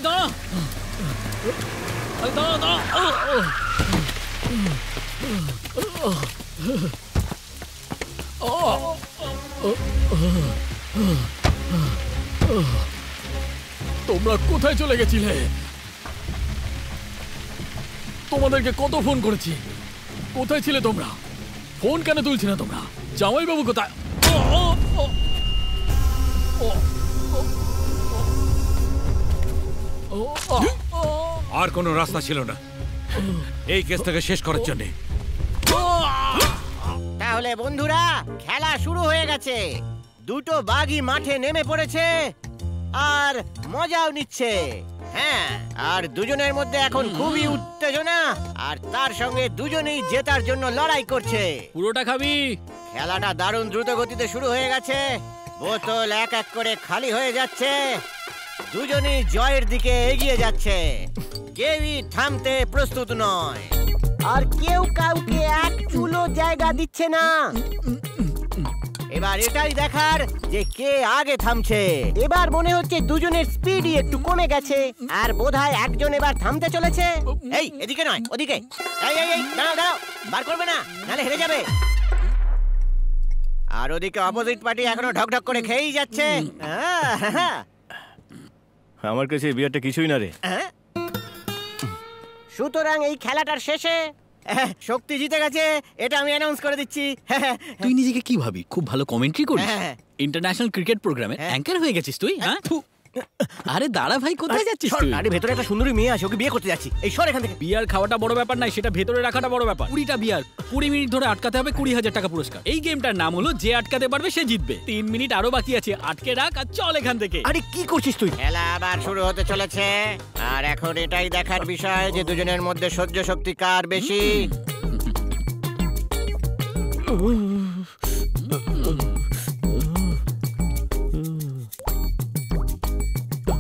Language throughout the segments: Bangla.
দাঁড়া, দাঁড়া দাঁড়া। তোমরা কোথায় চলে গেছিলে? তোমাদেরকে কত ফোন করেছি, কোথায় ছিলে তোমরা? ফোন কেন তুলছি না তোমরা? জামাইবাবু কোথায়? আর কোনো রাস্তা ছিল না এই কেসটাকে শেষ করার জন্য। তাহলে বন্ধুরা, খেলা শুরু হয়ে গেছে। দুটো বাঘই মাঠে নেমে পড়েছে আর মজাও নিচ্ছে। হ্যাঁ, আর দুজনের মধ্যে এখন খুবই উত্তেজনা, আর তার সঙ্গে দুজনেই জেতার জন্য লড়াই করছে। পুরোটা খাবি? খেলাটা দারুণ দ্রুত গতিতে শুরু হয়ে গেছে। বোতল এক এক করে খালি হয়ে যাচ্ছে। দুজনেই জয়ের দিকে এগিয়ে যাচ্ছে। কেউই থামতে প্রস্তুত নয়, আর কেউ কাউকে এক চুলো জায়গা দিচ্ছে না। এবার এটাই দেখার যে কে আগে থামছে। এবার মনে হচ্ছে দুজনের স্পিডই একটু কমে গেছে, আর বোধহয় একজন এবার থামতে চলেছে। এই, এদিকে নয়, ওদিকে। এই এই এই, দাঁড়াও দাঁড়াও, বার করবে না, নালে হেরে যাবে। আর ওদিকে অপোজিট পার্টি এখনো ঢকঢক করে খেয়েই যাচ্ছে। আমার কাছে এই বিয়ারটা কিছুই না রে। সুতরাং এই খেলাটার শেষে শক্তি জিতে গেছে, এটা আমি অ্যানাউন্স করে দিচ্ছি। তুই নিজেকে কি ভাবি? খুব ভালো কমেন্ট্রি করিস। ইন্টারন্যাশনাল ক্রিকেট প্রোগ্রামে অ্যাঙ্কার হয়ে গেছিস তুই? হ্যাঁ, আরে দাঁড়া ভাই, কোথায় যাচ্ছিস তুই? আরে ভেতরে একটা সুন্দরী মেয়ে আছে, ওকে বিয়ে করতে যাচ্ছি। এই সর এখান থেকে। বিয়ার খাওয়াটা বড় ব্যাপার নাই, সেটা ভেতরে রাখাটা বড় ব্যাপার। 20টা বিয়ার 20 মিনিট ধরে আটকাতে হবে, 20,000 টাকা পুরস্কার। এই গেমটার নাম হলো যে আটকাতে পারবে সে জিতবে। 3 মিনিট আরো বাকি আছে, আটকে রাখ আর চল এখান থেকে। আরে কি করছিস তুই? খেলা আবার শুরু হতে চলেছে, আর এখন এটাই দেখার বিষয় যে দুজনের মধ্যে সহ্য শক্তি কার বেশি।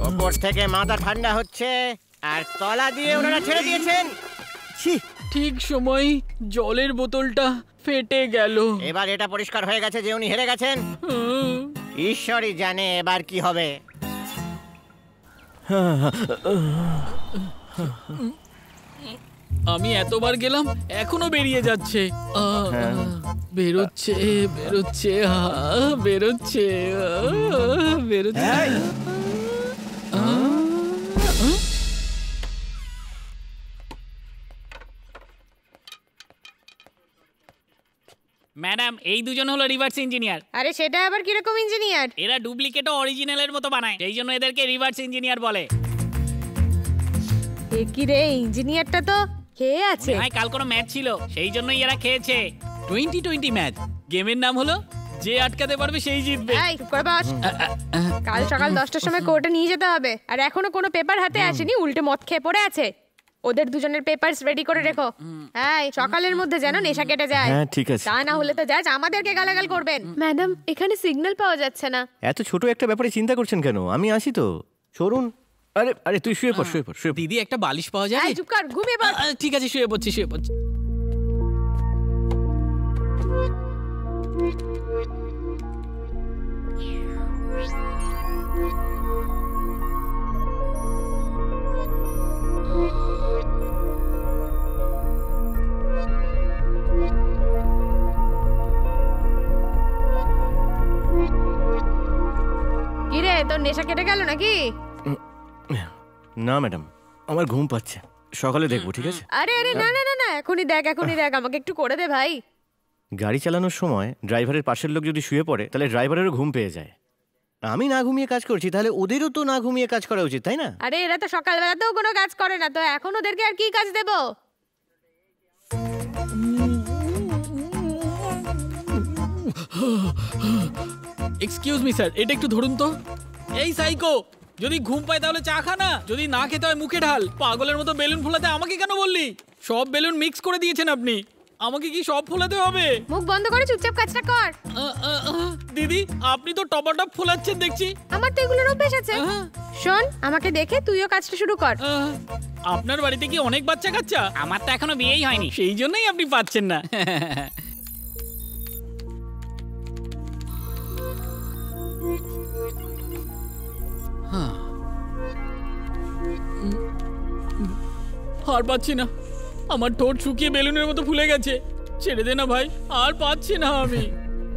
ওপর থেকে মাথা ঠান্ডা হচ্ছে, আর তলা দিয়ে ওনারা ছেড়ে দিয়েছেন। ঠিক সময় জলের বোতলটা ফেটে গেল। এবার এটা পরিষ্কার হয়ে গেছে যে উনি হেরে গেছেন। ঈশ্বরই জানে এবার কি হবে। আমি এতবার গেলাম, এখনো বেরিয়ে যাচ্ছে। বেরোচ্ছে বেরোচ্ছে বেরোচ্ছে বেরোচ্ছে। ম্যাডাম, এই দুজন হলো রিভার্স ইঞ্জিনিয়ার। আরে সেটা আবার কিরকম ইঞ্জিনিয়ার? এরা ডুপ্লিকেট ও অরিজিনালের মতো বানায়, সেই জন্য এদেরকে রিভার্স ইঞ্জিনিয়ার বলে। এ কি রে, ইঞ্জিনিয়ারটা তো খেয়ে আছে। ভাই, কাল কোনো ম্যাচ ছিল, সেই জন্যই এরা খেয়েছে। 2020 ম্যাচ। গেমের নাম হলো যে আটকাতে পারবে সেই জিতবে। এই চুপ করে বস। কাল সকাল 10টার সময় কোর্টে নিয়ে যেতে হবে, আর এখনো কোনো পেপার হাতে আসেনি, উল্টে মদ খেয়ে পড়ে আছে। ওদের দুজনের পেপারস রেডি করে রেখো। এই সকালের মধ্যে যেন নেশা কেটে যায়। হ্যাঁ ঠিক আছে। তা না হলে তো জাজ আমাদেরকে গালাগাল করবেন। ম্যাডাম, এখানে সিগন্যাল পাওয়া যাচ্ছে না। এত ছোট একটা ব্যাপারে চিন্তা করছেন কেন? আমি আসি তো, সরুন। আরে আরে তুই শুয়ে পড়, শুয়ে পড়, শুয়ে পড়। দিদি, একটা বালিশ পাওয়া যায়? এই চুপ কর, ঘুমিয়ে পড়। ঠিক আছে, শুয়ে পড়ছি শুয়ে পড়ছি। কিরে, তোর নেশা কেটে গেল নাকি? না ম্যাডাম, আমার ঘুম পাচ্ছে, সকালে দেখবো, ঠিক আছে? আরে আরে না না না না, এখনই দেখ, এখনই দেখ, আমাকে একটু করে দে ভাই। গাড়ি চালানোর সময় ড্রাইভারের পাশের লোক যদি শুয়ে পড়ে, তাহলে ড্রাইভারেরও ঘুম পেয়ে যায়। আমি না ঘুমিয়ে কাজ করছি, তাহলে ওদেরও তো না ঘুমিয়ে কাজ করা উচিত, তাই না? আরে এরা তো সকালবেলাতেও কোনো কাজ করে না, তো এখন ওদেরকে আর কি কাজ দেবো? এক্সকিউজ মি স্যার, এটা একটু ধরুন তো। এই সাইকো, যদি ঘুম পায় তাহলে চা খা না, যদি না খেতে হয় মুখে ঢাল। পাগলের মতো বেলুন ফোলাতে আমাকে কেন বললি? সব বেলুন মিক্স করে দিয়েছেন আপনি, আমাকে কি সব ফোলাতে হবে? মুখ বন্ধ করে চুপচাপ কাজটা কর। দিদি, আপনি তো টপাটপ ফোলাচ্ছেন দেখছি। আমার তো এগুলোর অভ্যেস আছে। শোন, আমাকে দেখে তুইও কাজটা শুরু কর। আপনার বাড়িতে কি অনেক বাচ্চা কাচ্চা? আমার তো এখনো বিয়েই হয়নি, সেই জন্যই আপনি পাচ্ছেন না। আর পাচ্ছি না, আমার ঠোঁট শুকিয়ে বেলুনের মতো ফুলে গেছে। ছেড়ে দে না ভাই, আর পাচ্ছি না আমি।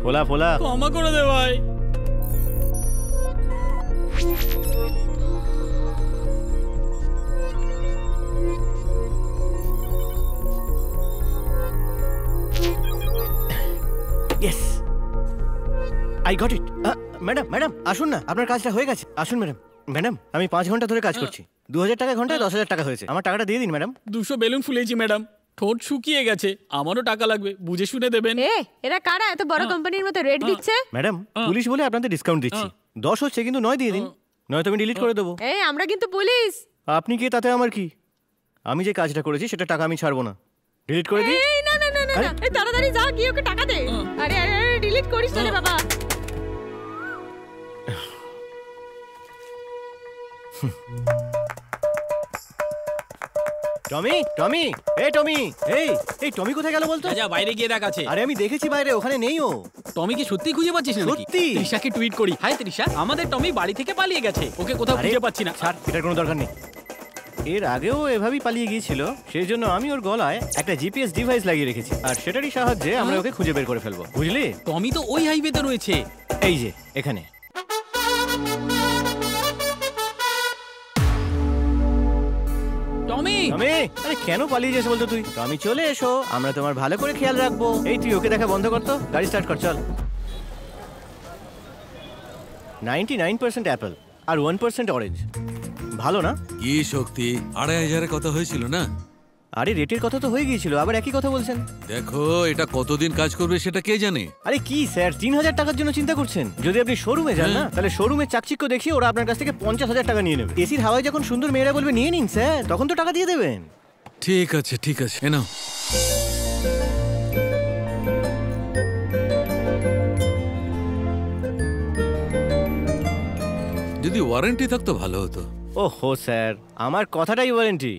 ফোলা ফোলা। ক্ষমা করে দে ভাই। Yes, I got it. Madam madam আসুন না, আপনার কাজটা হয়ে গেছে। আসুন ম্যাডাম। ম্যাডাম আমি 5 ঘন্টা ধরে কাজ করছি, 2000 টাকা ঘন্টায় 10,000 টাকা হয়েছে। আমার টাকাটা দিয়ে দিন ম্যাডাম। 200 বেলুন ফুলেছি ম্যাডাম, ঠোঁট শুকিয়ে গেছে, আমারও টাকা লাগবে, বুঝে শুনে দেবেন। এরা কারা এত বড় কোম্পানির মতো রেট দিচ্ছে? ম্যাডাম পুলিশ বলে আপনাদের ডিসকাউন্ট দিচ্ছি। 10 হচ্ছে কিন্তু 9 দিয়ে দিন, নয়তো আমি ডিলিট করে দেবো। আমরা কিন্তু পুলিশ। আপনি কি তাতে আমার কি? আমি যে কাজটা করেছি সেটা টাকা আমি ছাড়বো না, ডিলিট করে দিই। না না না না, তাড়াতাড়ি যা, গিয়ে ওকে টাকা দে। আরে আরে ডিলিট করিস না রে বাবা। টমি টমি, এই টমি, এই টমি কোথায় গেল বলতো? যা বাইরে গিয়ে দেখ আছে। আরে আমি দেখেছি বাইরে, ওখানে নেই ও। টমি কি সত্যি খুঁজে পাচ্ছিস না? সত্যি। তৃষাকে টুইট করি, হাই তৃষা, আমাদের টমি বাড়ি থেকে পালিয়ে গেছে, ওকে কোথাও খুঁজে পাচ্ছি না। স্যার এটার কোনো দরকার নেই, এর আগেও এভাবেই পালিয়ে গিয়েছিল, সেই জন্য আমি ওর গলায় একটা জিপিএস ডিভাইস লাগিয়ে রেখেছি, আর সেটারই সাহায্যে আমরা ওকে খুঁজে বের করে ফেলবো, বুঝলি? টমি তো ওই হাইওয়েতে রয়েছে, এই যে এখানে। টমি টমি, আরে কেন পালিয়ে যাস বলতো তুই? টমি চলে এসো, আমরা তোমার ভালো করে খেয়াল রাখবো। এই তুই ওকে দেখা বন্ধ কর তো, গাড়ি স্টার্ট কর, চল। 99% অ্যাপেল আর 1% অরেঞ্জ, ভালো না? কি শক্তি, 2500 কথা হয়েছিল না? আরে রেটের কথা তো হয়ে গিয়েছিল, আবার একই কথা বলছেন। দেখো এটা কতদিন কাজ করবে সেটা কে জানে। আরে কি স্যার, 3000 টাকার জন্য চিন্তা করছেন? যদি আপনি শোরুমে যান না, তাহলে শোরুমে চাকচিক্য দেখিয়ে ওরা আপনার কাছ থেকে 50,000 টাকা নিয়ে নেবে। এসির হাওয়ায় যখন সুন্দর মেয়েরা বলবে নিয়ে নিন স্যার, তখন তো টাকা দিয়ে দেবেন। ঠিক আছে ঠিক আছে, এ নাও। যদি ওয়ারেন্টি থাকতো ভালো হতো। ওহো স্যার, আমার কথাটাই ওয়ারেন্টি।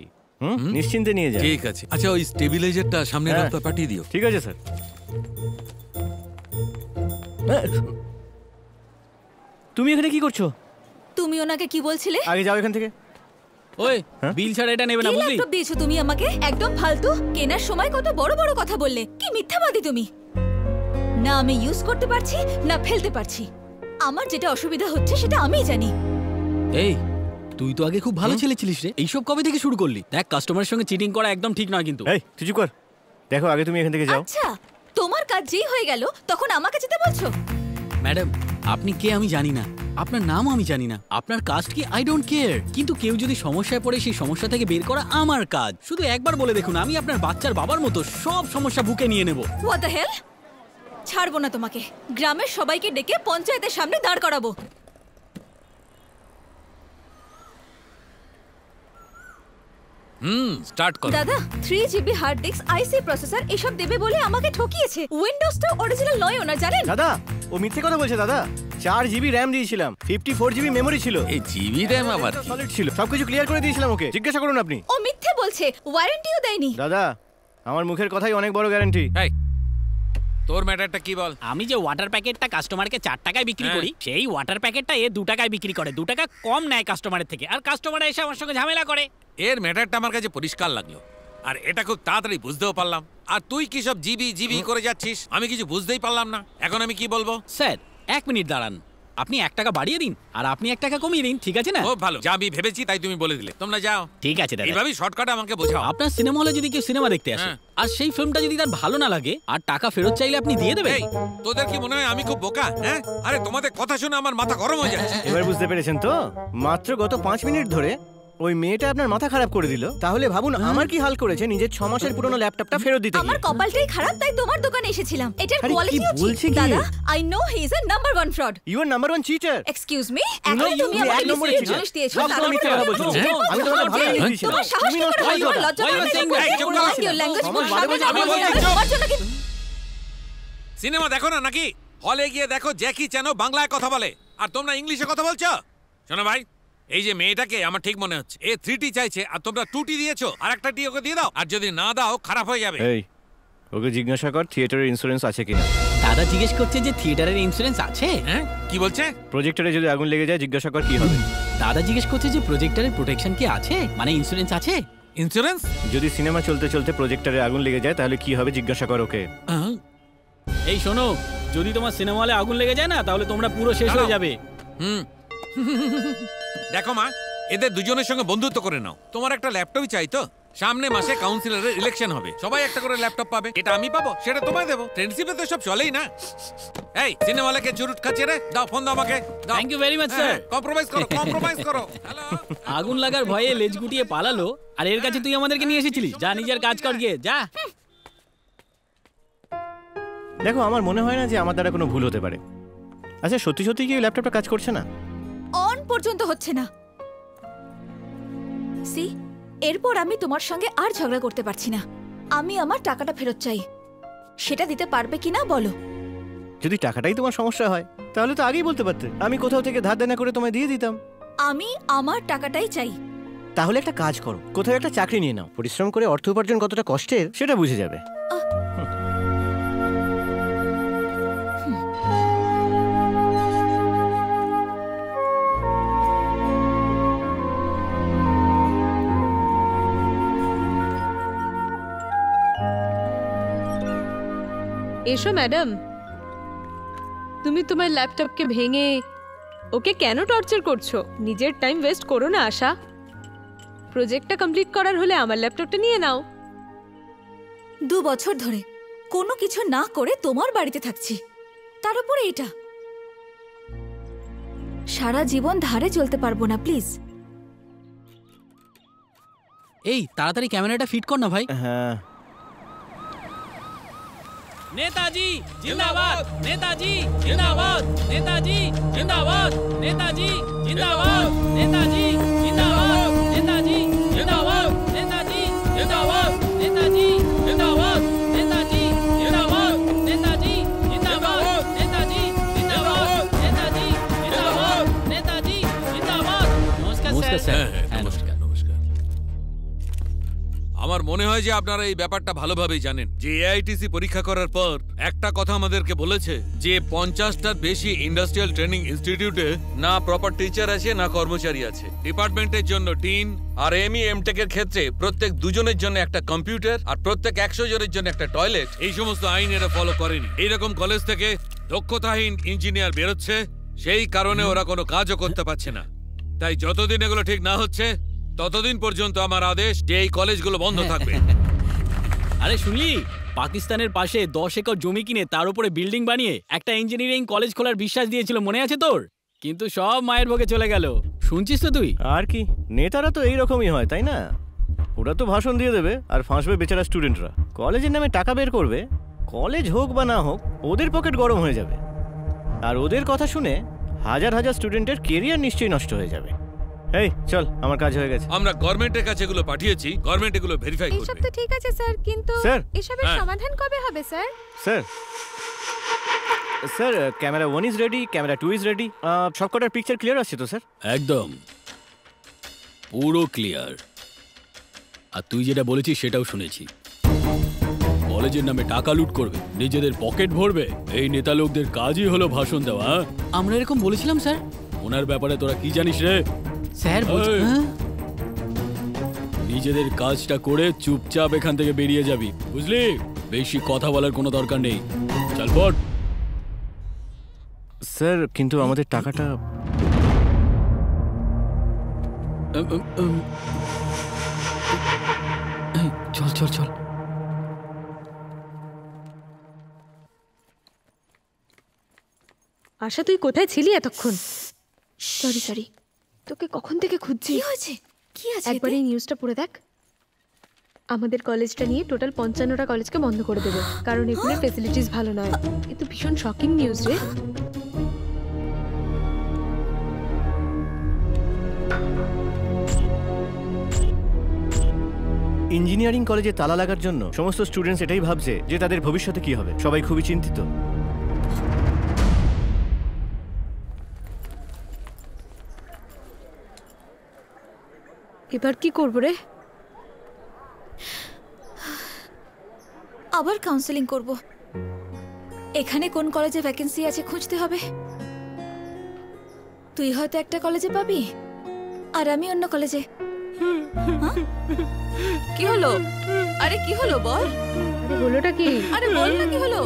নিশ্চিন্তে নিয়ে যান। ঠিক আছে, আচ্ছা ওই স্টেবিলাইজারটা সামনে হ্যাঁ। রাস্তা পাঠিয়ে দিও। ঠিক আছে স্যার। তুমি এখানে কি করছো? তুমি ওনাকে কি বলছিলে? আগে যাও এখান থেকে। ওই হ্যাঁ? বিল ছাড়া এটা নেবে না, কি বুঝলি? ল্যাপটপ দিয়েছো তুমি আমাকে? একদম ফালতু। কেনার সময় কত বড় বড় কথা বললে, কি মিথ্যাবাদী তুমি। না আমি ইউজ করতে পারছি, না ফেলতে পারছি। আমার যেটা অসুবিধা হচ্ছে সেটা আমিই জানি। এই তুই তো আগে খুব ভালো ছেলে ছিলিস রে, এইসব কবে থেকে শুরু করলি? দেখ কাস্টমারের সঙ্গে চিটিং করা একদম ঠিক নয় কিন্তু। এই তুই চুপ কর, দেখো আগে তুমি এখান থেকে যাও। আচ্ছা, তোমার কাজ যেই হয়ে গেল তখন আমাকে যেতে বলছো? ম্যাডাম আপনি কে আমি জানি না, আপনার নাম আমি জানি না, আপনার কাস্ট কি আই ডোন্ট কেয়ার, কিন্তু কেউ যদি সমস্যায় পড়ে সেই সমস্যা থেকে বের করা আমার কাজ। শুধু একবার বলে দেখুন, আমি আপনার বাচ্চার বাবার মতো সব সমস্যা বুকে নিয়ে নেব। What the hell? ছাড়বো না তোমাকে, গ্রামের সবাইকে ডেকে পঞ্চায়েতের সামনে দাঁড় করাবো। স্টার্ট করো। দাদা 3GB হার্ড ডিস্ক, আইসি প্রসেসর এসব দেবে বলে আমাকে ঠকিয়েছে। উইন্ডোজটা অরিজিনাল নয় ওনা, জানেন? দাদা ও মিথ্যে কথা বলছে দাদা। 4GB র্যাম দিয়েছিলাম, 54GB মেমোরি ছিল, এই জিবি র্যাম আবার কি? সলিড ছিল, সবকিছু ক্লিয়ার করে দিয়েছিলাম ওকে, জিজ্ঞাসা করুন আপনি। ও মিথ্যে বলছে, ওয়ারেন্টিও দেয়নি। দাদা আমার মুখের কথাই অনেক বড় গ্যারান্টি। এই তোর ম্যাটারটা কি বল? আমি যে ওয়াটার প্যাকেটটা কাস্টমারকে 4 টাকায় বিক্রি করি, সেই ওয়াটার প্যাকেটটা এ 2 টাকায় বিক্রি করে, 2 টাকা কম নেয় কাস্টমারের থেকে, আর কাস্টমার এসে আমার সঙ্গে ঝামেলা করে। এর ম্যাটারটা আমার কাছে পরিষ্কার লাগলো, আর এটা খুব তাড়াতাড়ি বুঝতেও পারলাম। আর তুই কি সব জিবি জিবি করে যাচ্ছিস, আমি কিছু বুঝতেই পারলাম না। এখন আমি কি বলবো? স্যার 1 মিনিট দাঁড়ান, আপনি 1 টাকা বাড়িয়ে দিন আর আপনি 1 টাকা কমিয়ে দিন, ঠিক আছে না? খুব ভালো, যা আমি ভেবেছি তাই তুমি বলে দিলে। তোমরা যাও। ঠিক আছে দাদা। এইভাবেই শর্টকাটে আমাকে বোঝাও। আপনার সিনেমা হলে যদি কেউ সিনেমা দেখতে আসে হ্যাঁ। আর সেই ফিল্মটা যদি তার ভালো না লাগে আর টাকা ফেরত চাইলে আপনি দিয়ে দেবেন? এই তোদের কি মনে হয় আমি খুব বোকা? হ্যাঁ, আরে তোমাদের কথা শুনে আমার মাথা গরম হয়ে যাচ্ছে। এবার বুঝতে পেরেছেন তো? মাত্র গত 5 মিনিট ধরে ওই মেয়েটা আপনার মাথা খারাপ করে দিল, তাহলে ভাবুন আমার কি হাল করেছে নিজের 6 মাসের পুরনো ল্যাপটপটা ফেরত দিতে আমার গিয়ে। কপালটাই খারাপ, তাই তোমার দোকানে এসেছিলাম। এটার আরে কি কোয়ালিটিও বলছে ঠিক। কি? দাদা I know he is a number 1 fraud. You are number 1 cheater. Excuse me, You know এখন you তুমি are আমাকে এক নম্বরের মিসলিড cheater। জিনিস দিয়েছো। সব সময় মিথ্যে কথা বলছো। আমি তোমাকে ভালো জিনিস দিয়েছিলাম। তোমার সাহস তুমি কি নষ্ট করে হয়? করছো তোমার ওটা। লজ্জা Why করে you না? saying that? Your চুপ করো। language আমার খুব বারে বারে সামনে আমি না বলছি, বলতে, চুপ। তোমার জন্য কি? সিনেমা দেখো না নাকি? হলে গিয়ে দেখো জ্যাকি চ্যানও বাংলায় কথা বলে, আর তোমরা ইংলিশে কথা বলছো। শোনো ভাই, এই যে মেয়েটাকে আমার ঠিক মনে হচ্ছে এ 3T চাইছে, আর তোমরা 2T দিয়েছো, আর একটা টি ওকে দিয়ে দাও, আর যদি না দাও খারাপ হয়ে যাবে। এই ওকে জিজ্ঞাসা কর থিয়েটারের ইন্স্যুরেন্স আছে কিনা। দাদা জিজ্ঞেস করছে যে থিয়েটারের ইন্স্যুরেন্স আছে। হ্যাঁ কি বলছে? প্রজেক্টরে যদি আগুন লেগে যায় জিজ্ঞাসা কর কি হবে। দাদা জিজ্ঞেস করছে যে প্রজেক্টরের প্রোটেকশন কি আছে, মানে ইন্স্যুরেন্স আছে? ইন্স্যুরেন্স? যদি সিনেমা চলতে চলতে প্রজেক্টরে আগুন লেগে যায় তাহলে কি হবে জিজ্ঞাসা কর ওকে। এই শোনো, যদি তোমার সিনেমা হলে আগুন লেগে যায় না তাহলে তোমরা পুরো শেষ হয়ে যাবে। দেখো মা, এদের দুজনের সঙ্গে বন্ধুত্ব করে নাও। তোমার একটা ল্যাপটপই চাই তো? সামনে মাসে কাউন্সিলরের ইলেকশন হবে, সবাই একটা করে ল্যাপটপ পাবে। এটা আমি পাবো, সেটা তোমায় দেবো। ফ্রেন্ডশিপে তো সব চলেই না। এই সিনেমা হলে কে চুরুট খাচ্ছে রে? দাও ফোন দাও আমাকে। Thank you very much sir. Compromise করো, কম্প্রোমাইজ করো। হ্যালো। আগুন লাগার ভয়ে লেজ গুটিয়ে পালালো, আর এর কাছে তুই আমাদেরকে নিয়ে এসেছিলি। যা নিজের কাজ কর গিয়ে, যা। দেখো, আমার মনে হয় না যে আমার দ্বারা কোনো ভুল হতে পারে। আচ্ছা, সত্যি সত্যি কি ল্যাপটপটা কাজ করছে না? অন পর্যন্ত হচ্ছে না। সি, এরপর আমি তোমার সঙ্গে আর ঝগড়া করতে পারছি না। আমি আমার টাকাটা ফেরত চাই। সেটা দিতে পারবে কিনা বলো। যদি টাকাটাই তোমার সমস্যা হয় তাহলে তো আগেই বলতে পারতে, আমি কোথাও থেকে ধার দেনা করে তোমায় দিয়ে দিতাম। আমি আমার টাকাটাই চাই। তাহলে একটা কাজ করো, কোথাও একটা চাকরি নিয়ে নাও। পরিশ্রম করে অর্থ উপার্জন কতটা কষ্টের সেটা বুঝে যাবে। এসো ম্যাডাম, তুমি তোমার ল্যাপটপকে ভেঙে ওকে কেন টর্চার করছো? নিজের টাইম ওয়েস্ট করো না আশা। প্রজেক্টটা কমপ্লিট করার হলে আমার ল্যাপটপটা নিয়ে নাও। 2 বছর ধরে কোনো কিছু না করে তোমার বাড়িতে থাকছি, তার উপরে এটা। সারা জীবন ধারে চলতে পারবো না, প্লিজ। এই তাড়াতাড়ি ক্যামেরাটা ফিট কর না ভাই। হ্যাঁ, नेताजी जिंदाबाद, नेताजी जिंदाबाद, नेताजी जिंदाबाद, नेताजी जिंदाबाद, नेताजी जिंदाबाद, नेताजी जिंदाबाद, नेताजी जिंदाबाद, नेताजी जिंदाबाद, नेताजी जिंदाबाद, नेताजी जिंदाबाद, नेताजी जिंदाबाद, नेताजी जिंदाबाद, नेताजी जिंदाबाद। नमस्कार सर। নমস্কার। আমার মনে হয় যে আপনারা এই ব্যাপারটা ভালোভাবেই জানেন যে এআইটিসি পরীক্ষা করার পর একটা কথা আমাদেরকে বলেছে যে 50টার বেশি ইন্ডাস্ট্রিয়াল ট্রেনিং ইনস্টিটিউটে না প্রপার টিচার আছে না কর্মচারী আছে। ডিপার্টমেন্টের জন্য ডিন আর এমই এমটেক এর ক্ষেত্রে প্রত্যেক দুজনের জন্য একটা কম্পিউটার আর প্রত্যেক 100 জনের জন্য একটা টয়লেট, এই সমস্ত আইন এরা ফলো করেনি। এইরকম কলেজ থেকে দক্ষতাহীন ইঞ্জিনিয়ার বেরোচ্ছে, সেই কারণে ওরা কোনো কাজও করতে পারছে না। তাই যতদিন এগুলো ঠিক না হচ্ছে ততদিন পর্যন্ত আমার আদেশ যে এই কলেজগুলো বন্ধ থাকবে। আরে শুনলি, পাকিস্তানের পাশে 10 একর জমি কিনে তার উপরে বিল্ডিং বানিয়ে একটা ইঞ্জিনিয়ারিং কলেজ খোলার বিশ্বাস দিয়েছিল, মনে আছে তোর? কিন্তু সব মায়ের ভোগে চলে গেল, শুনছিস তো তুই? আর কি, নেতারা তো এইরকমই হয়, তাই না? ওরা তো ভাষণ দিয়ে দেবে আর ফাঁসবে বেচারা স্টুডেন্টরা। কলেজের নামে টাকা বের করবে, কলেজ হোক বা না হোক ওদের পকেট গরম হয়ে যাবে, আর ওদের কথা শুনে হাজার হাজার স্টুডেন্টের কেরিয়ার নিশ্চয়ই নষ্ট হয়ে যাবে। এই চল, আমার কাজ হয়ে গেছে। আমরা গভর্নমেন্টের কাছে এগুলো পাঠিয়েছি, গভর্নমেন্ট এগুলো ভেরিফাই করবে। এসব তো ঠিক আছে স্যার, কিন্তু স্যার? এসবের সমাধান কবে হবে sir? Sir, sir camera 1 is ready, camera 2 is ready. সবকটার পিকচার ক্লিয়ার আসছে তো স্যার? একদম পুরো ক্লিয়ার। আর তুই যেটা বলেছিস সেটাও শুনেছি, কলেজের নামে টাকা লুট করবে, নিজেদের পকেট ভরবে। এই নেতা লোকদের কাজই হলো ভাষণ দেওয়া। আমরা এরকম বলেছিলাম স্যার। ওনার ব্যাপারে তোরা কি জানিস রে? স্যার নিজেদের কাজটা করে চুপচাপ এখান থেকে বেরিয়ে যাবি, বুঝলি? বেশি কথা বলার কোনো দরকার নেই, চল পড়। স্যার, কিন্তু আমাদের টাকাটা। চল চল চল। আশা, তুই কোথায় ছিলি এতক্ষণ? সরি, তোকে কখন থেকে খুঁজছি। কি হয়েছে? কি আছে? একবার এই নিউজটা পড়ে দেখ। আমাদের কলেজটা নিয়ে টোটাল 55টা কলেজকে বন্ধ করে দেবে, কারণ এগুলোর ফেসিলিটিস ভালো নয়। এ তো ভীষণ শকিং নিউজ রে। ইঞ্জিনিয়ারিং কলেজে তালা লাগার জন্য সমস্ত স্টুডেন্টস এটাই ভাবছে যে তাদের ভবিষ্যতে কি হবে। সবাই খুবই চিন্তিত। এবার কি করবো রে? আবার কাউন্সেলিং করব। এখানে কোন কলেজে ভ্যাকেন্সি আছে খুঁজতে হবে। তুই হয়তো একটা কলেজে পাবি, আর আমি অন্য কলেজে। হ্যাঁ? কি হলো? আরে কি হলো বল? আরে হলোটা কি? আরে বল না কি হলো?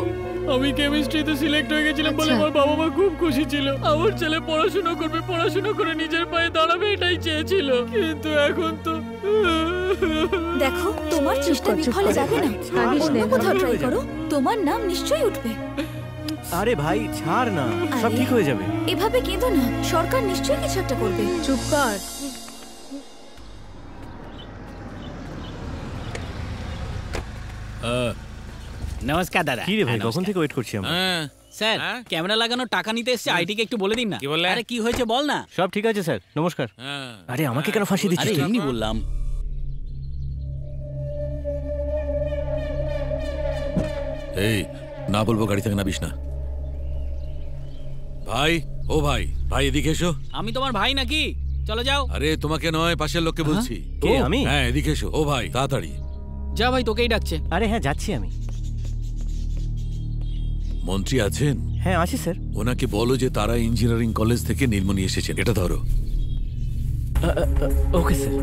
আমি কেমিস্ট্রিতে সিলেক্ট হয়ে গেছিলাম বলে আমার বাবা মা খুব খুশি ছিল। আমার ছেলে পড়াশোনা করবে, পড়াশোনা করে নিজের পায়ে দাঁড়াবে, এটাই চেয়েছিল। কিন্তু এখন তো দেখো, তোমার চেষ্টা বিফলে যাবে না। কাঁদিস অন্য না, কোথাও ঠিক ট্রাই হয়ে যাবে। করো, তোমার নাম নিশ্চয়ই উঠবে। আরে ভাই ছাড় না, সব আরে। ঠিক হয়ে যাবে। এভাবে কেঁদো না, সরকার নিশ্চয়ই কিছু একটা করবে। চুপ কর। নমস্কার দাদা। কি রে ভাই, হ্যাঁ, কখন নমস্কার। থেকে ওয়েট করছি আমরা। হ্যাঁ স্যার, হ্যাঁ? ক্যামেরা লাগানো টাকা নিতে এসেছে, আইটিকে একটু বলে দিন না। কি বললে? আরে কি হয়েছে বল না। সব ঠিক আছে স্যার, নমস্কার। হ্যাঁ। আরে আমাকে কেন ফাঁসি আরে দিচ্ছিস তুই? এমনি বললাম। এই না বলবো গাড়ি থেকে নামিস না। ভাই, ও ভাই, ভাই এদিকে এসো। আমি তোমার ভাই নাকি? চলো যাও। আরে তোমাকে নয়, পাশের লোককে বলছি। কে, আমি? হ্যাঁ এদিকে এসো। ও ভাই তাড়াতাড়ি। যা ভাই, তোকেই ডাকছে। আরে হ্যাঁ, যাচ্ছি আমি। মন্ত্রী আছেন? হ্যাঁ আছি স্যার। ওনাকে বলো যে তারা ইঞ্জিনিয়ারিং কলেজ থেকে নীলমণি এসেছেন। এটা ধরো। Okay sir.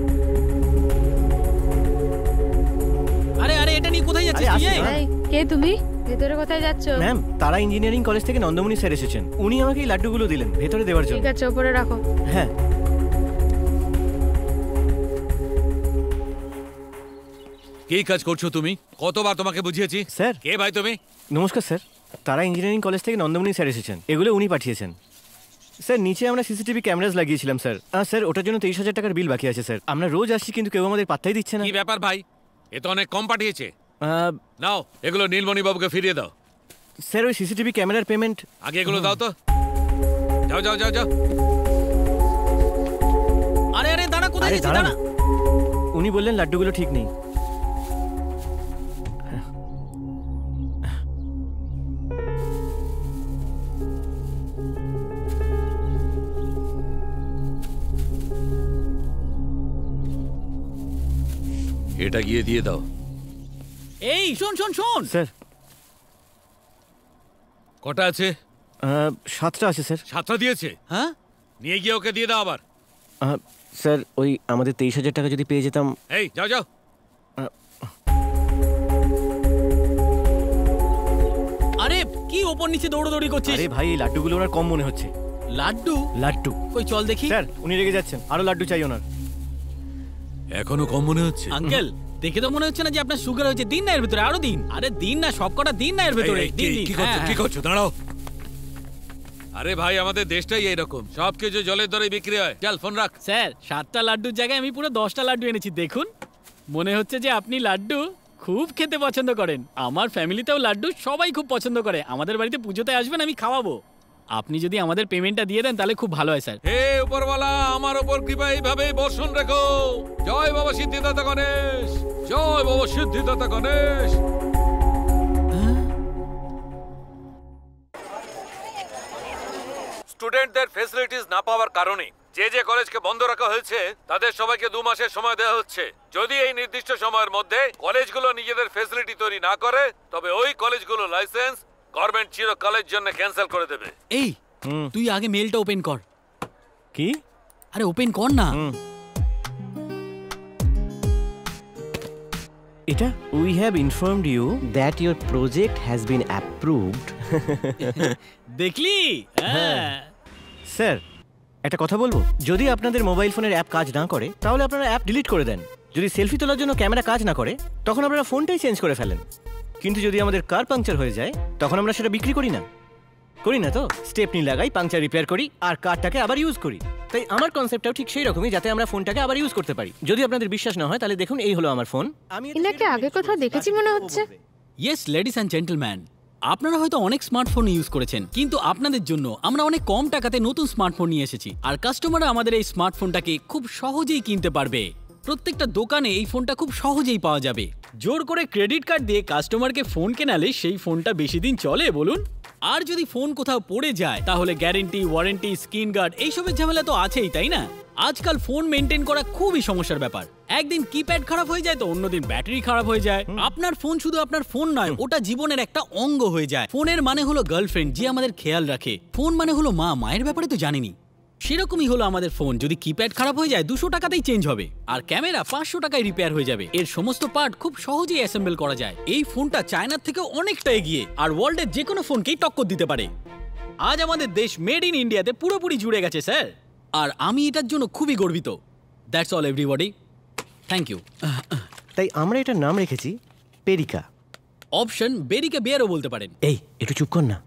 আরে আরে, এটা নিয়ে কোথায় যাচ্ছিস আরে, তুই? আসি না। এই, কে তুমি? ভেতরে কোথায় যাচ্ছো? ম্যাম, তারা ইঞ্জিনিয়ারিং কলেজ থেকে নন্দমণি স্যার এসেছেন। উনি আমাকে এই লাড্ডুগুলো দিলেন ভেতরে দেওয়ার জন্য। ঠিক আছে, ওপরে রাখো। হ্যাঁ। কি কাজ করছো তুমি? কতবার তোমাকে বুঝিয়েছি। স্যার। কে ভাই তুমি? নমস্কার স্যার, তারা ইঞ্জিনিয়ারিং কলেজ থেকে নন্দমণি স্যার এসেছেন। এগুলো উনি পাঠিয়েছেন। স্যার নিচে আমরা সিসিটিভি ক্যামেরাস লাগিয়েছিলাম স্যার। স্যার ওটার জন্য 23,000 টাকার বিল বাকি আছে স্যার। আমরা রোজ আসছি কিন্তু কেউ আমাদের পাত্তাই দিচ্ছে না। কি ব্যাপার ভাই? এ তো অনেক কম পাঠিয়েছে। আহ, নাও এগুলো নীলমণি বাবুকে ফিরিয়ে দাও। স্যার ওই সিসিটিভি ক্যামেরার পেমেন্ট। আগে এগুলো দাও তো। যাও যাও যাও যাও। আরে আরে, দাঁড়া, কোথায় আরে যাচ্ছিস? দাঁড়া দাঁড়া। না, উনি বললেন লাড্ডুগুলো ঠিক নেই। এটা গিয়ে দিয়ে দাও। এই শোন শোন শোন। স্যার কটা আছে? 7টা আছে স্যার। 7টা দিয়েছে? হ্যাঁ, নিয়ে গিয়ে ওকে দিয়ে দাও আবার। স্যার ওই আমাদের 23,000 টাকা যদি পেয়ে যেতাম। এই যাও যাও। আরে কি ওপর নিচে দৌড়দৌড়ি করছিস? আরে ভাই, এই লাড্ডুগুলো ওনার কম মনে হচ্ছে। লাড্ডু? লাড্ডু কই চল দেখি। স্যার, উনি রেগে যাচ্ছেন, আরো লাড্ডু চাই ওনার। এখনো কম মনে হচ্ছে। আঙ্কেল, দেখে তো মনে হচ্ছে না যে আপনার সুগার হয়েছে। দিন না এর ভিতরে, আরো দিন। আরে দিন না, সবকটা দিন না এর ভিতরে। এই, দিন দিন। কি করছো? হ্যাঁ, কি করছো? দাঁড়াও। আরে ভাই, আমাদের দেশটাই এইরকম, সবকিছু জলের দরে বিক্রি হয়। চল ফোন রাখ। স্যার 7টা লাড্ডুর জায়গায় আমি পুরো 10টা লাড্ডু এনেছি। দেখুন, মনে হচ্ছে যে আপনি লাড্ডু খুব খেতে পছন্দ করেন। আমার ফ্যামিলিতেও লাড্ডু সবাই খুব পছন্দ করে। আমাদের বাড়িতে পুজোতে আসবেন, আমি খাওয়াবো। আপনি যদি আমাদের পেমেন্টটা দিয়ে দেন তাহলে খুব ভালো হয় স্যার। হে উপরওয়ালা, আমার উপর কৃপা এইভাবেই বর্ষণ রেখো। জয় বাবা সিদ্ধিদাতা গণেশ, জয় বাবা সিদ্ধিদাতা গণেশ। স্টুডেন্টদের ফ্যাসিলিটিস না পাওয়ার কারণে যে যে কলেজকে বন্ধ রাখা হয়েছে তাদের সবাইকে 2 মাসের সময় দেওয়া হচ্ছে। যদি এই নির্দিষ্ট সময়ের মধ্যে কলেজগুলো নিজেদের ফ্যাসিলিটি তৈরি না করে তবে ওই কলেজগুলো লাইসেন্স গভর্নমেন্ট চিরকালের জন্য ক্যান্সেল করে দেবে। এই তুই আগে মেলটা ওপেন কর। কি? আরে ওপেন কর না। এটা we have informed you that your project has been approved. দেখলি? হ্যাঁ। স্যার একটা কথা বলবো, যদি আপনাদের মোবাইল ফোনের অ্যাপ কাজ না করে তাহলে আপনারা অ্যাপ ডিলিট করে দেন। যদি সেলফি তোলার জন্য ক্যামেরা কাজ না করে তখন আপনারা ফোনটাই চেঞ্জ করে ফেলেন। কিন্তু যদি আমাদের কার পাংচার হয়ে যায় তখন আমরা সেটা বিক্রি করি না তো স্টেপনি লাগাই, পাংচার রিপেয়ার করি আর কারটাকে আবার ইউজ করি। তাই আমার কনসেপ্টটাও ঠিক সেই রকমই, যাতে আমরা ফোনটাকে আবার ইউজ করতে পারি। যদি আপনাদের বিশ্বাস না হয় তাহলে দেখুন, এই হলো আমার ফোন। আমি এনাকে আগে কোথাও দেখেছি মনে হচ্ছে। ইয়েস লেডিস অ্যান্ড জেন্টলম্যান, আপনারা হয়তো অনেক স্মার্টফোন ইউজ করেছেন, কিন্তু আপনাদের জন্য আমরা অনেক কম টাকাতে নতুন স্মার্টফোন নিয়ে এসেছি। আর কাস্টমাররা আমাদের এই স্মার্টফোনটাকে খুব সহজেই কিনতে পারবে। প্রত্যেকটা দোকানে এই ফোনটা খুব সহজেই পাওয়া যাবে। জোর করে ক্রেডিট কার্ড দিয়ে কাস্টমারকে ফোন কেনালে সেই ফোনটা বেশি দিন চলে বলুন? আর যদি ফোন কোথাও পড়ে যায় তাহলে গ্যারেন্টি, ওয়ারেন্টি, স্ক্রিন গার্ড এইসবের ঝামেলা তো আছেই, তাই না? আজকাল ফোন মেনটেন করা খুবই সমস্যার ব্যাপার। একদিন কিপ্যাড খারাপ হয়ে যায় তো অন্যদিন ব্যাটারি খারাপ হয়ে যায়। আপনার ফোন শুধু আপনার ফোন নয়, ওটা জীবনের একটা অঙ্গ হয়ে যায়। ফোনের মানে হলো গার্লফ্রেন্ড যে আমাদের খেয়াল রাখে। ফোন মানে হলো মা, মায়ের ব্যাপারে তো জানেনি। সেরকমই হলো আমাদের ফোন, যদি কিপ্যাড খারাপ হয়ে যায় 200 টাকাতেই চেঞ্জ হবে, আর ক্যামেরা 500 টাকায় রিপেয়ার হয়ে যাবে। এর সমস্ত পার্ট খুব সহজেই অ্যাসেম্বল করা যায়। এই ফোনটা চায়নার থেকে অনেকটা এগিয়ে আর ওয়ার্ল্ডের যে কোনো ফোনকেই টক্কর দিতে পারে। আজ আমাদের দেশ মেড ইন ইন্ডিয়াতে পুরোপুরি জুড়ে গেছে স্যার, আর আমি এটার জন্য খুবই গর্বিত। That's all everybody, thank you. তাই আমরা এটার নাম রেখেছি পেরিকা। অপশন বেরিকে বিয়ারও বলতে পারেন। এই একটু চুপ কর না।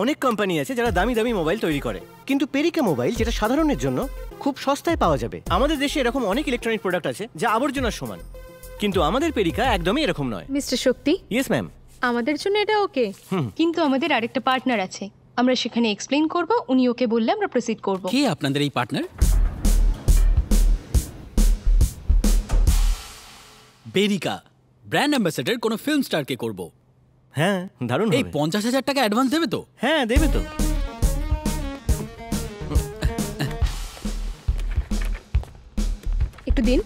অনেক কোম্পানি আছে যারা দামি দামি মোবাইল তৈরি করে, কিন্তু পেরিকা মোবাইল যেটা সাধারণের জন্য খুব সস্তায় পাওয়া যাবে। আমাদের দেশে এরকম অনেক ইলেকট্রনিক প্রোডাক্ট আছে যা আবর্জনার সমান, কিন্তু আমাদের পেরিকা একদমই এরকম নয়। মিস্টার শক্তি, ইয়েস ম্যাম। আমাদের জন্য এটা ওকে, কিন্তু আমাদের আরেকটা পার্টনার আছে, আমরা সেখানে এক্সপ্লেইন করব, উনি ওকে বললে আমরা প্রসিড করব। কে আপনাদের এই পার্টনার? বেরিকা ব্র্যান্ড অ্যাম্বাসেডর কোন ফিল্ম স্টারকে করব। হ্যাঁ, দারুণ এই হবে। 50,000 টাকা অ্যাডভান্স দেবে তো? হ্যাঁ, দেবে তো। একটু দিন।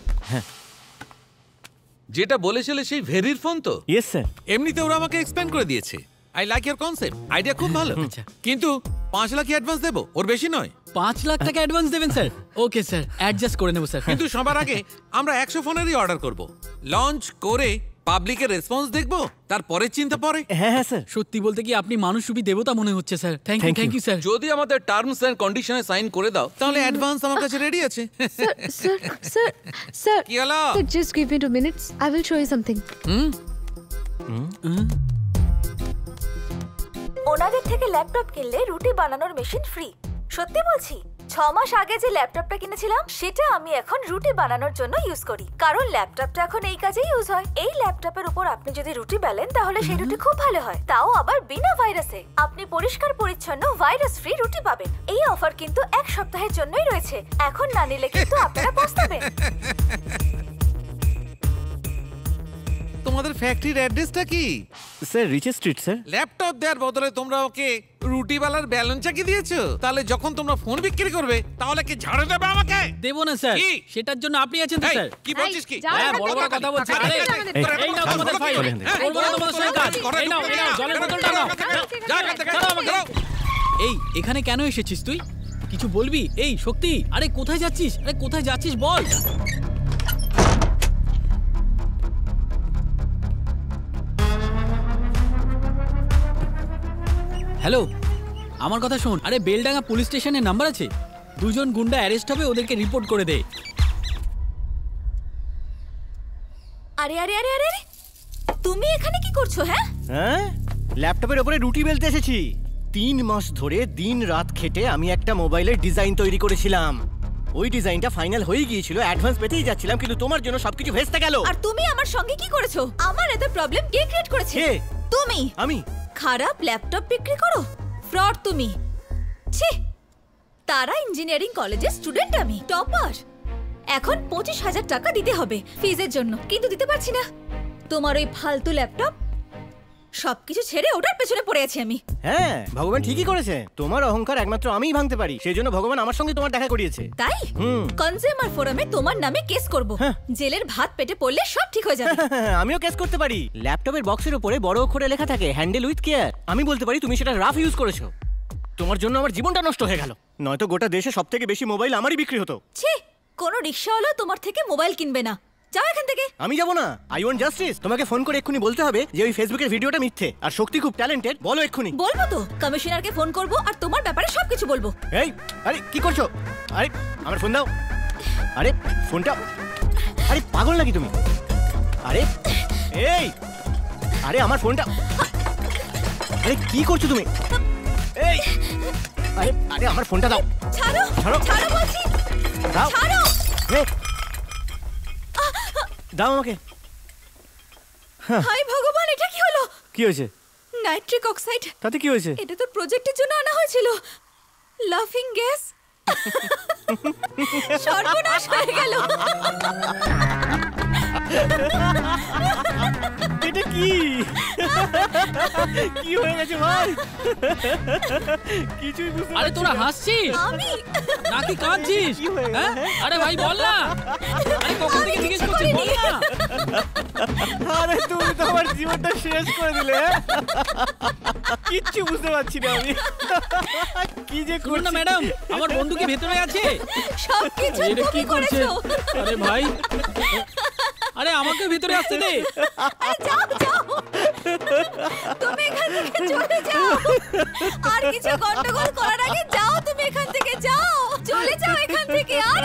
যেটা বলেছিলে সেই ভেরির ফোন তো? Yes sir. এমনিতে ওরা আমাকে এক্সপ্লেন করে দিয়েছে। I like your concept, idea খুব ভালো। কিন্তু 5 লাখ অ্যাডভান্স দেবো, ওর বেশি নয়। 5 লাখ টাকা অ্যাডভান্স দেবেন স্যার? ওকে স্যার, অ্যাডজাস্ট করে নেব স্যার। কিন্তু সবার আগে আমরা 100 ফোনেরই অর্ডার করব। লঞ্চ করে পাবলিকের রেসপন্স দেখবো, তারপরে চিন্তা পরে। হ্যাঁ হ্যাঁ স্যার। সত্যি বলতে কি আপনি মানুষরূপী দেবতা মনে হচ্ছে স্যার। Thank you sir. যদি আমাদের টার্মস এন্ড কন্ডিশনে সাইন করে দাও তাহলে অ্যাডভান্স আমার কাছে রেডি আছে। স্যার কি হলো? Just give me 2 minutes, I will show you something. ওনাদের থেকে ল্যাপটপ কিনলে রুটি বানানোর মেশিন ফ্রি। সত্যি বলছি, 6 মাস আগে যে ল্যাপটপটা কিনেছিলাম সেটা আমি এখন রুটি বানানোর জন্য ইউজ করি, কারণ ল্যাপটপটা এখন এই কাজেই ইউজ হয়। এই ল্যাপটপের উপর আপনি যদি রুটি বেলেন তাহলে সেই রুটি খুব ভালো হয়, তাও আবার বিনা ভাইরাসে। আপনি পরিষ্কার পরিচ্ছন্ন ভাইরাস ফ্রি রুটি পাবেন। এই অফার কিন্তু 1 সপ্তাহের জন্যই রয়েছে, এখন না নিলে কিন্তু আপনারা পস্তাবেন। তোমাদের ফ্যাক্টরির অ্যাড্রেসটা কি? Sir Ritchie street sir. Laptop দেওয়ার বদলে তোমরা ওকে রুটিওয়ালার ব্যালন চাকি দিয়েছো। তাহলে যখন তোমরা ফোন বিক্রি করবে তাহলে কি ঝাড়ে দেবে আমাকে? দেব না স্যার, কি? সেটার জন্য আপনি আছেন তো এই, স্যার। কি বলছিস কি? হ্যাঁ, বড় বড় কথা বলছিস। আরে এই নাও তোমাদের ফাইল, করবো না তোমাদের সঙ্গে কাজ। এই নাও জলের বোতলটা নাও। যা এখান থেকে। ছাড়ো আমাকে। এই এখানে কেন এসেছিস তুই? কিছু বলবি? এই শক্তি, আরে কোথায় যাচ্ছিস? আরে কোথায় যাচ্ছিস বল। হ্যালো, আমার কথা শোন। আরে বেলডাঙ্গা পুলিশ স্টেশনের নাম্বার আছে, 2 জন গুন্ডা অ্যারেস্ট হবে, ওদেরকে রিপোর্ট করে দে। আরে আরে আরে আরে, তুমি এখানে কি করছো? হ্যাঁ হ্যাঁ, ল্যাপটপের উপরে রুটি বেলতে এসেছি। 3 মাস ধরে দিন রাত খেটে আমি একটা মোবাইলের ডিজাইন তৈরি করেছিলাম। ওই ডিজাইনটা ফাইনাল হয়ে গিয়েছিল, অ্যাডভান্স পেতেই যাচ্ছিলাম, কিন্তু তোমার জন্য সবকিছু ভেস্তে গেল। আর তুমি আমার সঙ্গে কি করেছো? আমার এত প্রবলেম কে ক্রিয়েট করেছে? কে? তুমি। আমি? খারাপ ল্যাপটপ বিক্রি করো, ফ্রড তুমি। ছি, তারা ইঞ্জিনিয়ারিং কলেজের স্টুডেন্ট, আমি টপার। এখন 25,000 টাকা দিতে হবে ফিজের জন্য, কিন্তু দিতে পারছি না। তোমার ওই ফালতু ল্যাপটপ সবকিছু ছেড়ে ওটার পেছনে পড়ে আছি আমি। হ্যাঁ, ভগবান ঠিকই করেছে। তোমার অহংকার একমাত্র আমিই ভাঙতে পারি, সেই জন্য ভগবান আমার সঙ্গে তোমার দেখা করিয়েছে। তাই কনজিউমার ফোরামে তোমার নামে কেস করব। জেলের ভাত পেটে পড়লে সব ঠিক হয়ে যাবে। আমিও কেস করতে পারি। ল্যাপটপের বক্সের উপরে বড় অক্ষরে লেখা থাকে হ্যান্ডেল উইথ কেয়ার। আমি বলতে পারি তুমি সেটা রাফ ইউজ করেছো। তোমার জন্য আমার জীবনটা নষ্ট হয়ে গেল, নয়তো গোটা দেশে সবথেকে বেশি মোবাইল আমারই বিক্রি হতো। ছি, কোন রিকশাওয়ালা তোমার থেকে মোবাইল কিনবে না। যাও এখান থেকে। আমি যাব না। I want justice. তোমাকে ফোন করে এক্ষুনি বলতে হবে যে ওই ফেসবুকের ভিডিওটা মিথ্যে, আর শক্তি খুব ট্যালেন্টেড। বলো এক্ষুনি। বলবো তো, কমিশনারকে ফোন করব আর তোমার ব্যাপারে সবকিছু বলবো। এই, আরে কি করছো? আরে আমার ফোন দাও। আরে ফোনটা, আরে পাগল নাকি তুমি? আরে এই, আরে আমার ফোনটা, আরে কি করছো তুমি? এই, আরে আরে আমার ফোনটা দাও। ছাড়ো ছাড়ো। ছাড়ো বলছি, দাও। ছাড়ো। এই, দাও আমাকে। হাই ভগবান, এটা কি হলো? কি হয়েছে? Nitric oxide. তাতে কি হয়েছে? এটা তো প্রজেক্টের জন্য আনা হয়েছিল। লাফিং গ্যাস। সর্বনাশ হয়ে গেল। এটা কি কি হয়ে গেছে ভাই? কিছুই বুঝতে আরে পারছি তোরা না। হাসছিস আমি নাকি কাঁদছিস? কি হয়ে গেল? হ্যাঁ? আরে ভাই বল না, আরে কখন থেকে জিজ্ঞেস করছিস বল না। আরে তুমি তো আমার জীবনটা শেষ করে দিলে। কিচ্ছু বুঝতে পারছি না আমি কি যে শুনুন না করছি। ম্যাডাম, আমার বন্ধু কি ভেতরে আছে? সবকিছু এটা কি তুমি করছে? করেছো। আরে ভাই, আরে আমাকে ভেতরে আসতে দে। যাও যাও, তুমি এখান থেকে চলে যাও। আর কিছু গন্ডগোল করার আগে যাও, তুমি এখান থেকে যাও, চলে যাও এখান থেকে। আর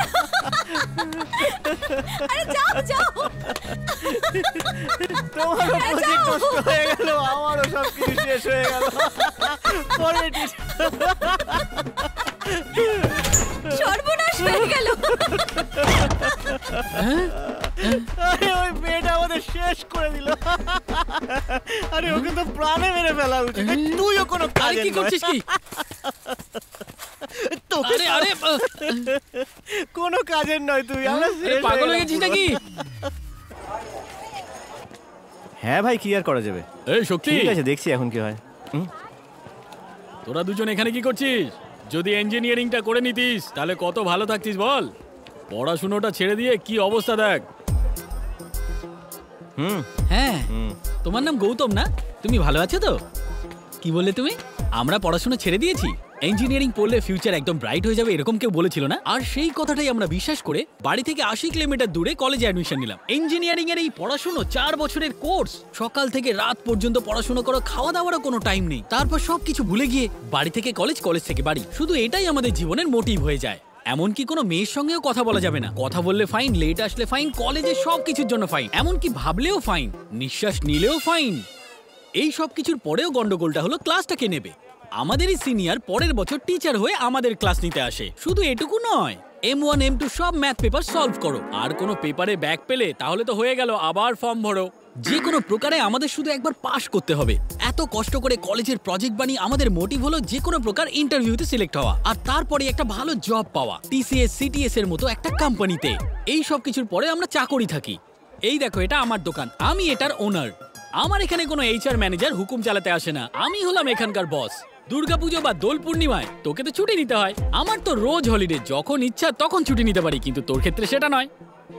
আরে যাও যাও। তোমারও প্রজেক্ট নষ্ট হয়ে গেল, আমারও সব কিছু শেষ হয়ে গেল। সর্বনাশ হয়ে গেল। আরে ওই মেয়েটা আমাদের শেষ করে দিল। আরে ওকে তো প্রাণে মেরে ফেলা উচিত। তুইও কোনো আরে কাজের কি নয়। করছিস কি? তোকে আরে আরে কোনো কাজের নয় তুই। আমরা আরে শেষ পাগল হয়ে হয়ে গেছিস গেলাম নাকি? হ্যাঁ ভাই, কি আর করা যাবে। এই শক্তি, ঠিক আছে, দেখছি এখন কি হয়। তোরা দুজন এখানে কি করছিস? যদি ইঞ্জিনিয়ারিংটা করে নিতিস তাহলে কত ভালো থাকতিস বল। পড়াশুনোটা ছেড়ে দিয়ে কি অবস্থা দেখ। হ্যাঁ, তোমার নাম গৌতম না? তুমি ভালো আছো তো? কি বললে তুমি? আমরা পড়াশোনা ছেড়ে দিয়েছি। ইঞ্জিনিয়ারিং পড়লে ফিউচার একদম ব্রাইট হয়ে যাবে এরকম কেউ বলেছিল না? আর সেই কথাটাই আমরা বিশ্বাস করে বাড়ি থেকে 80 কিলোমিটার দূরে কলেজে অ্যাডমিশন নিলাম। ইঞ্জিনিয়ারিং এর এই পড়াশোনা 4 বছরের কোর্স। সকাল থেকে রাত পর্যন্ত পড়াশোনা করো, খাওয়া দাওয়ারও কোনো টাইম নেই। তারপর সবকিছু ভুলে গিয়ে বাড়ি থেকে কলেজ, কলেজ থেকে বাড়ি, শুধু এটাই আমাদের জীবনের মোটিভ হয়ে যায়। এমনকি কোনো মেয়ের সঙ্গেও কথা বলা যাবে না। কথা বললে ফাইন, লেট আসলে ফাইন, কলেজে সবকিছুর জন্য ফাইন, এমনকি ভাবলেও ফাইন, নিঃশ্বাস নিলেও ফাইন। এই সব কিছুর পরেও গন্ডগোলটা হলো ক্লাসটা কে নেবে। আমাদেরই সিনিয়র পরের বছর টিচার হয়ে আমাদের ক্লাস নিতে আসে। শুধু এটুকু নয়, M1 M2 সব ম্যাথ পেপার সলভ করো। আর কোনো পেপারে ব্যাক পেলে তাহলে তো হয়ে গেল, আবার ফর্ম ভরো। যে কোনো প্রকারে আমাদের শুধু একবার পাশ করতে হবে। এত কষ্ট করে কলেজের প্রজেক্ট বানিয়ে আমাদের মোটিভ হলো যে কোনো প্রকার ইন্টারভিউতে সিলেক্ট হওয়া, আর তারপরে একটা ভালো জব পাওয়া, TCS CTS এর মতো একটা কোম্পানিতে। এই সব কিছুর পরে আমরা চাকরি থাকি। এই দেখো, এটা আমার দোকান, আমি এটার ওনার। আমার এখানে কোনো HR ম্যানেজার হুকুম চালাতে আসে না, আমি হলাম এখানকার বস। দুর্গাপুজো বা দোল পূর্ণিমায় তোকে তো ছুটি নিতে হয়, আমার তো রোজ হলিডে, যখন ইচ্ছা তখন ছুটি নিতে পারি, কিন্তু তোর ক্ষেত্রে সেটা নয়।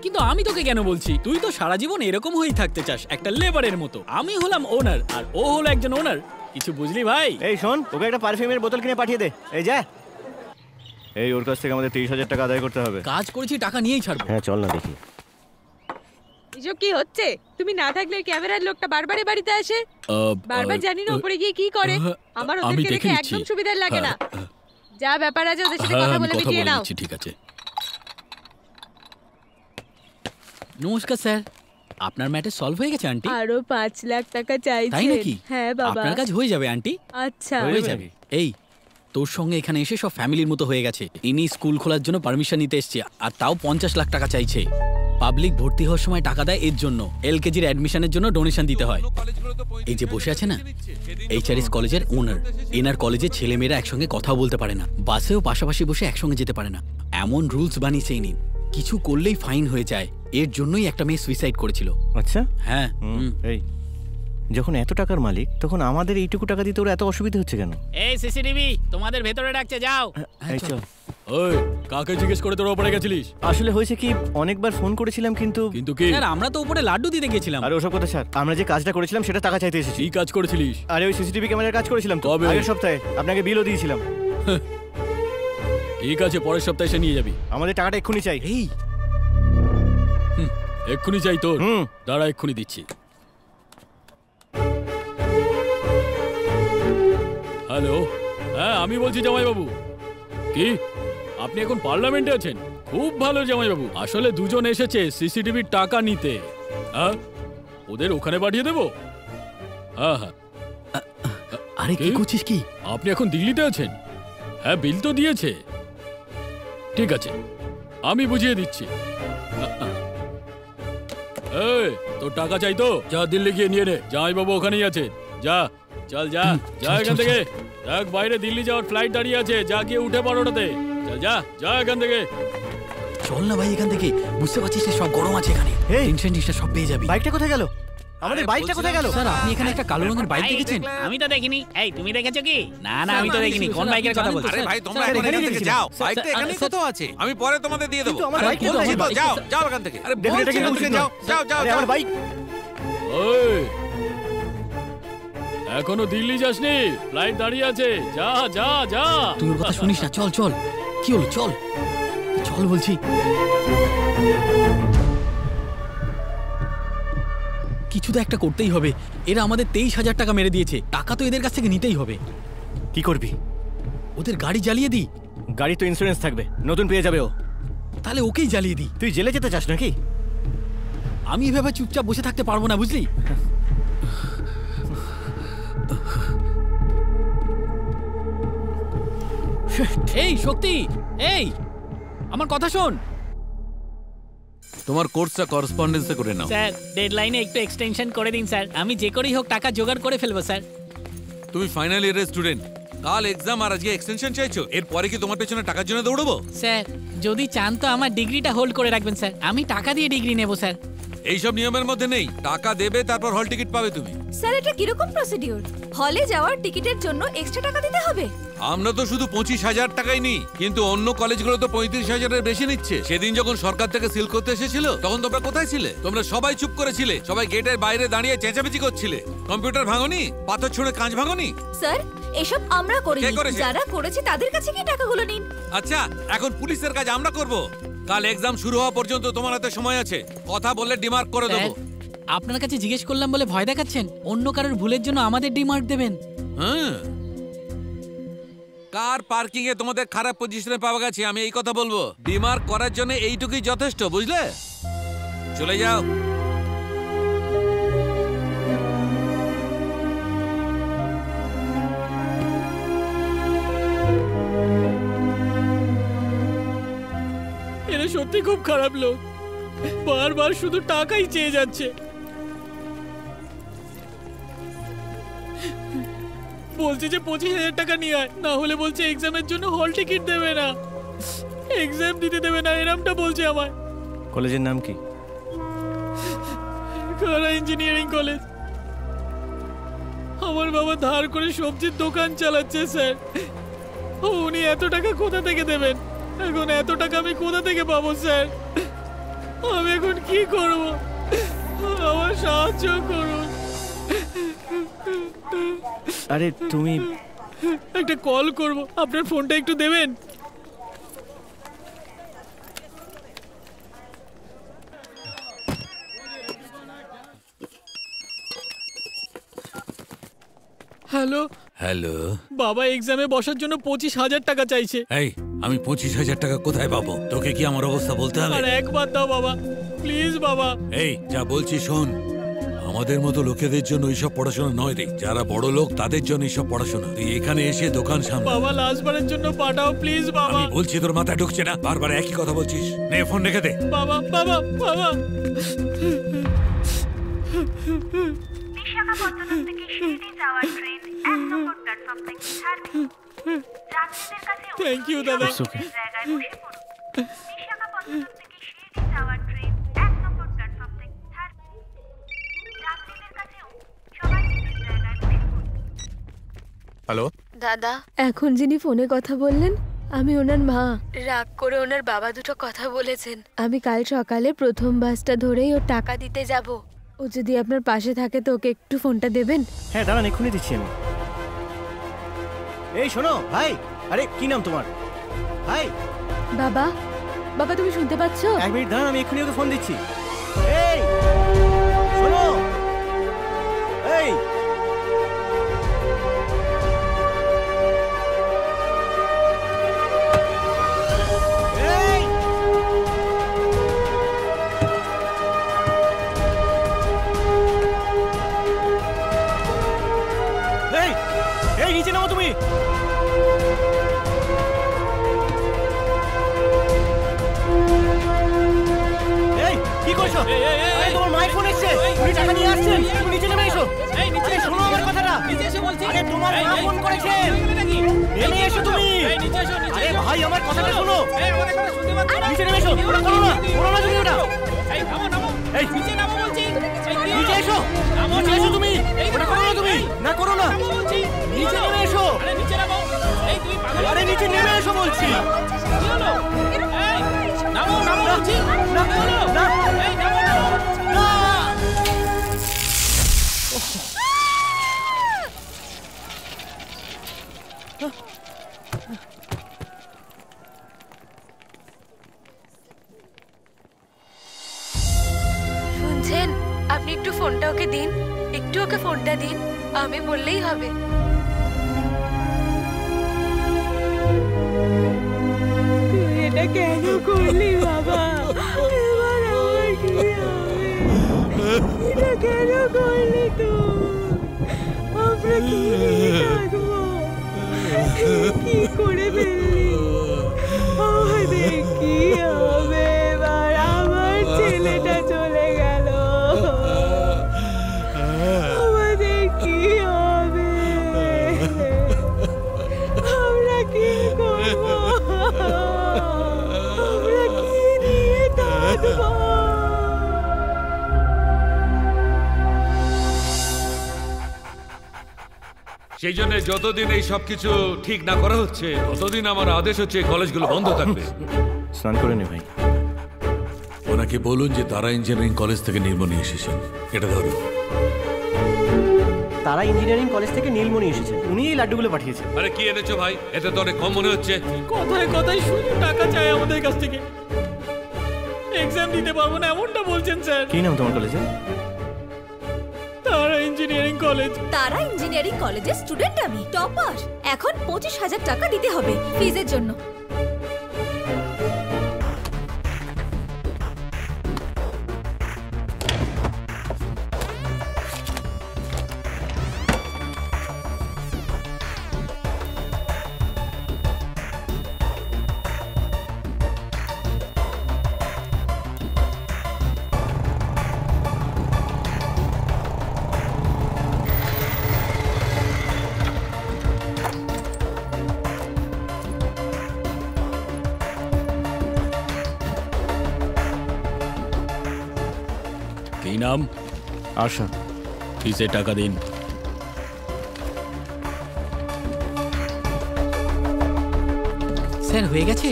কিন্তু আমি তোকে কেন বলছি, তুই তো সারা জীবন এরকম হয়েই থাকতে চাস, একটা লেবারের মতো। আমি হলাম ওনার আর ও হলো একজন ওনার, কিছু বুঝলি ভাই? এই শোন, ওকে একটা পারফিউমের বোতল কিনে পাঠিয়ে দে। এই যা, এই ওর কাছ থেকে আমাদের 30,000 টাকা আদায় করতে হবে। কাজ করেছি, টাকা নিয়েই ছাড়বো। হ্যাঁ চল না দেখি। এসব কি হচ্ছে? তুমি না থাকলে ক্যামেরার লোকটা বারবার বাড়িতে আসে, বারবার জানি না উপরে গিয়ে কি করে। আমার ওদেরকে দেখে একদম সুবিধার লাগে না। যা ব্যাপার আছে ওদের সাথে কথা বলে মিটিয়ে নাও। ঠিক আছে। নমস্কার স্যার, আপনার ম্যাটার সলভ হয়ে গেছে আন্টি? আরো 5 লাখ টাকা চাইছে। তাই নাকি? হ্যাঁ বাবা, আপনার কাজ হয়ে যাবে আন্টি। আচ্ছা হয়ে যাবে। এই তোর সঙ্গে এখানে এসে সব ফ্যামিলির মতো হয়ে গেছে। ইনি স্কুল খোলার জন্য পারমিশন নিতে এসছে, আর তাও 50 লাখ টাকা চাইছে। পাবলিক ভর্তি হওয়ার সময় টাকা দেয় এর জন্য, LKGর অ্যাডমিশনের জন্য ডোনেশন দিতে হয়। এই যে বসে আছে না, HRS কলেজের ওনার, এনার কলেজে ছেলেমেয়েরা একসঙ্গে কথাও বলতে পারে না, বাসেও পাশাপাশি বসে একসঙ্গে যেতে পারে না, এমন রুলস বানিয়েছে ইনি। কিছু করলেই ফাইন হয়ে যায়, এর জন্যই একটা মেয়ে সুইসাইড করেছিল। আচ্ছা, হ্যাঁ। এই যখন এত টাকার মালিক, তখন আমাদের এইটুকু টাকা দিতে ওর এত অসুবিধা হচ্ছে কেন? এই সিসিটিভি তোমাদের ভেতরে ডাকছে, যাও। এই চল। ওই কাকে জিজ্ঞেস করে তোর উপরে গেছিলিস? আসলে হয়েছে কি, অনেকবার ফোন করেছিলাম কিন্তু কি স্যার, আমরা তো উপরে লাড্ডু দিতে গেছিলাম। আরে ওসব কথা স্যার, আমরা যে কাজটা করেছিলাম সেটা টাকা চাইতে এসেছি। কি কাজ করেছিলিস? আরে ওই সিসিটিভি ক্যামেরার কাজ করেছিলাম তো, কবে? আগের সপ্তাহে। আপনাকে বিলও দিয়েছিলাম। ঠিক আছে, পরের সপ্তাহে এসে নিয়ে যাবি। আমাদের টাকাটা এক্ষুনি চাই। এই এক্ষুনি চাই তোর? দাঁড়া, এক্ষুনি দিচ্ছি। হ্যালো, হ্যাঁ আমি বলছি জামাইবাবু। কি আপনি এখন পার্লামেন্টে আছেন? খুব ভালো জামাইবাবু, আসলে দুজন এসেছে সিসিটিভির টাকা নিতে। হ্যাঁ, ওদের ওখানে পাঠিয়ে দেবো। হ্যাঁ হ্যাঁ। আরে কি করছিস কি? আপনি এখন দিল্লিতে আছেন? হ্যাঁ, বিল তো দিয়েছে। ঠিক আছে, আমি বুঝিয়ে দিচ্ছি। এই তোর টাকা চাই তো? যা দিল্লি গিয়ে নিয়ে নে, জামাইবাবু ওখানেই আছে। যা, চল যা, যা এখান থেকে। দেখ বাইরে দিল্লি যাওয়ার ফ্লাইট দাঁড়িয়ে আছে, যা গিয়ে উঠে পড় ওটাতে। চল যা, যা এখান থেকে। চল না ভাই এখান থেকে, বুঝতে পারছিস সব গরম আছে এখানে, টেনশন সব পেয়ে যাবি। বাইকটা কোথায় গেল? আমাদের আরে বাইকটা কোথায় গেল? স্যার আপনি এখানে একটা কালো রঙের বাইক দেখেছেন? আমি তো দেখিনি। এই তুমি দেখেছো কি? না না আমি তো স্যার, দেখিনি। স্যার, কোন আপনি বাইকের কথা জানেন তো, বলছো? আরে ভাই তোমরা স্যার, এখন এখানেই এখান থেকে দেখেছিলাম। যাও, স্যার, বাইকটা স্যার, এখানেই স্যার, কোথাও আছে, আমি পরে তোমাদের দিয়ে দেবো। কিন্তু আমার আরে বাইক বলছি কোথায়? তো, যাও যাও এখান থেকে। আরে দেখুন, এটা বলছি কিন্তু এখান থেকে উচিত যাও নয়। যাও যাও আরে, যাও। আমার বাইক। ওই এখনো দিল্লি যাসনি? ফ্লাইট দাঁড়িয়ে আছে, যা যা যা। তুই ওর কথা শুনিস না, চল চল। কি হলো, চল চল বলছি। কিছু তো একটা করতেই হবে। এরা আমাদের 23,000 টাকা মেরে দিয়েছে, টাকা তো এদের কাছ থেকে নিতেই হবে। কি করবি? ওদের গাড়ি জ্বালিয়ে দিই। গাড়ি তো ইন্স্যুরেন্স থাকবে, নতুন পেয়ে যাবে ও। তাহলে ওকেই জ্বালিয়ে দিই। তুই জেলে যেতে চাস নাকি? আমি এভাবে চুপচাপ বসে থাকতে পারবো না, বুঝলি? এই শক্তি, এই আমার কথা শোন। তোমার কোর্সটা করেসপন্ডেন্সে করে নাও। স্যার ডেডলাইনে একটু এক্সটেনশন করে দিন স্যার। আমি যে করেই হোক টাকা জোগাড় করে ফেলবো স্যার। তুমি ফাইনাল ইয়ারের স্টুডেন্ট, কাল এক্সাম আর আজকে এক্সটেনশন চাইছো, এরপরে কি তোমার পেছনে টাকার জন্য দৌড়বো? স্যার যদি চান তো আমার ডিগ্রিটা হোল্ড করে রাখবেন স্যার। আমি টাকা দিয়ে ডিগ্রি নেব স্যার। এইসব নিয়মের মধ্যে নেই, টাকা দেবে তারপর হল টিকিট পাবে তুমি। স্যার এটা কিরকম প্রসিডিউর? হলে যাওয়ার টিকিটের জন্য এক্সট্রা টাকা দিতে হবে? আমরা তো শুধু 25,000 টাকাই নিই, কিন্তু অন্য কলেজগুলো তো 35,000-এর বেশি নিচ্ছে। সেদিন যখন সরকার থেকে সিল করতে এসেছিল তখন তোমরা কোথায় ছিলে? তোমরা সবাই চুপ করেছিলে, সবাই গেটের বাইরে দাঁড়িয়ে চেঁচামেচি করছিলে। কম্পিউটার ভাঙনি, পাথর ছুঁড়ে কাঁচ ভাঙনি। স্যার এসব আমরা করিনি, কে করেছে? যারা করেছে তাদের কাছে কি টাকাগুলো নিন। আচ্ছা, এখন পুলিশের কাজ আমরা করব। কাল এক্সাম শুরু হওয়া পর্যন্ত তোমার হাতে সময় আছে, কথা বললে ডিমার্ক করে দেবো। স্যার আপনার কাছে জিজ্ঞেস করলাম বলে ভয় দেখাচ্ছেন? অন্য কারোর ভুলের জন্য আমাদের ডিমার্ক দেবেন? হ্যাঁ, কার পার্কিং এ তোমাদের খারাপ পজিশনে পাওয়া গেছে আমি এই কথা বলবো। ডিমার্ক করার জন্য এইটুকুই যথেষ্ট, বুঝলে? চলে যাও। এরা সত্যি খুব খারাপ লোক, বারবার শুধু টাকাই চেয়ে যাচ্ছে। বলছে যে 25,000 টাকা নিয়ে আয়, না হলে বলছে এক্সামের জন্য হল টিকিট দেবে না, এক্সাম দিতে দেবে না, এরমটা বলছে আমায়। কলেজের নাম কি? খারা ইঞ্জিনিয়ারিং কলেজ। আমার বাবা ধার করে সবজির দোকান চালাচ্ছে স্যার। উনি এত টাকা কোথা থেকে দেবেন? এখন এত টাকা আমি কোথা থেকে পাবো স্যার? আমি এখন কি করব? আমার সাহায্য করুন। আরে তুমি একটা কল করব, আপনার ফোনটা একটু দেবেন? হ্যালো হ্যালো, বাবা, এক্সামে বসার জন্য 25,000 টাকা চাইছে। এই আমি 25,000 টাকা কোথায় পাবো? তোকে কি আমার অবস্থা বলতে হবে? আর একবার দাও বাবা, প্লিজ বাবা। এই যা বলছি শোন, আমাদের মতো লোকেদের জন্য এইসব পড়াশোনা নয় রে, যারা বড় লোক তাদের জন্য এইসব পড়াশোনা। তুই এখানে এসে দোকান সামলা। বাবা লাস্টবারের জন্য পাঠাও প্লিজ বাবা। আমি বলছি তোর মাথায় ঢুকছে না, বারবার একই কথা বলছিস। নে ফোন রেখে দে। বাবা বাবা বাবা। বিশাখাপত্তনম থেকে শিরডি যাওয়ার ট্রেন 1 নম্বর প্ল্যাটফর্ম থেকে ছাড়বে। যাত্রীদের কাছে থ্যাংক ইউ দাদা। জায়গায় বসে পড়ুন। বিশাখাপত্তনম থেকে শিরডি যাওয়ার ট্রেন 1 নম্বর প্ল্যাটফর্ম থেকে ছাড়বে। যাত্রীদের কাছে সবাই নিজের জায়গায় বসে পড়ুন। হ্যালো দাদা, এখন যিনি ফোনে কথা বললেন আমি ওনার মা। রাগ করে ওনার বাবা দুটো কথা বলেছেন। আমি কাল সকালে প্রথম বাসটা ধরেই ওর টাকা দিতে যাব। ও যদি আপনার পাশে থাকে তো ওকে একটু ফোনটা দেবেন? হ্যাঁ দাঁড়ান, এক্ষুনি দিচ্ছি আমি। এই শোনো ভাই, আরে কি নাম তোমার? ভাই বাবা, বাবা তুমি শুনতে পাচ্ছ? 1 মিনিট দাঁড়ান, আমি এক্ষুনি ওকে ফোন দিচ্ছি। এই শোনো, এই নিচে নামো তুমি। এই কি করছো? আরে তোমার মায়ের ফোন এসেছে, তুমি টাকা নিয়ে আসছেন, তুমি নিচে নেমে এসো। এই নিচে আরে শোনো আমার কথাটা। নিচে এসে বলছি। আরে তোমার মা ফোন করেছে, নেমে এসো তুমি। এই নিচে এসো, নিচে আরে এসো। ভাই আমার কথাটা শোনো। এই আমাদের কথা শুনতে পাচ্ছ না? নিচে নেমে এসো, ওটা করো না, করো না তুমি ওটা। এই নামো নামো, এই নিচে নামো বলছি। এই কি নিচে হলো? এসো। না করো না, নামো বলছি। নিচে নেমে এসো। আরে নিচে নামো। এই তুমি পাগল? আরে নিচে নেমে এসো বলছি। কি হলো? এই নামো নামো বলছি। না, কি হলো? না। এই নামো নামো। শুনছেন, আপনি একটু ফোনটা ওকে দিন, একটু ওকে ফোনটা দিন, আমি বললেই হবে। তুই এটা কেন করলি বাবা? এবার আমার কি হবে? এটা কেন করলি তুই? আমরা কি থাকবো? কি করে ফেললি? আমাদের কি হবে এবার? আমার ছেলেটা চলে গেল, আমাদের কি হবে? আমরা কি করবো? আমরা কি নিয়ে থাকবো? সেই জন্য যতদিন এই সবকিছু ঠিক না করা হচ্ছে ততদিন আমার আদেশ হচ্ছে এই কলেজগুলো বন্ধ থাকবে। স্নান করে নে ভাই। ওনাকে বলুন যে তারা ইঞ্জিনিয়ারিং কলেজ থেকে নীলমণি এসেছেন। এটা ধরো। তারা ইঞ্জিনিয়ারিং কলেজ থেকে নীলমণি এসেছেন, উনি এই লাড্ডুগুলো পাঠিয়েছেন। আরে কি এনেছো ভাই? এতে তো অনেক কম মনে হচ্ছে। কথায় কথায় শুধু টাকা চাই আমাদের কাছ থেকে। এক্সাম দিতে পারবো না এমনটা বলছেন স্যার। কি নাম তোমার কলেজে? তারা ইঞ্জিনিয়ারিং কলেজ। তারা ইঞ্জিনিয়ারিং কলেজের স্টুডেন্ট আমি, টপার। এখন 25,000 টাকা দিতে হবে ফিজের জন্য। কি নাম? আশা। ফিসে টাকা দিন। স্যার হয়ে গেছে?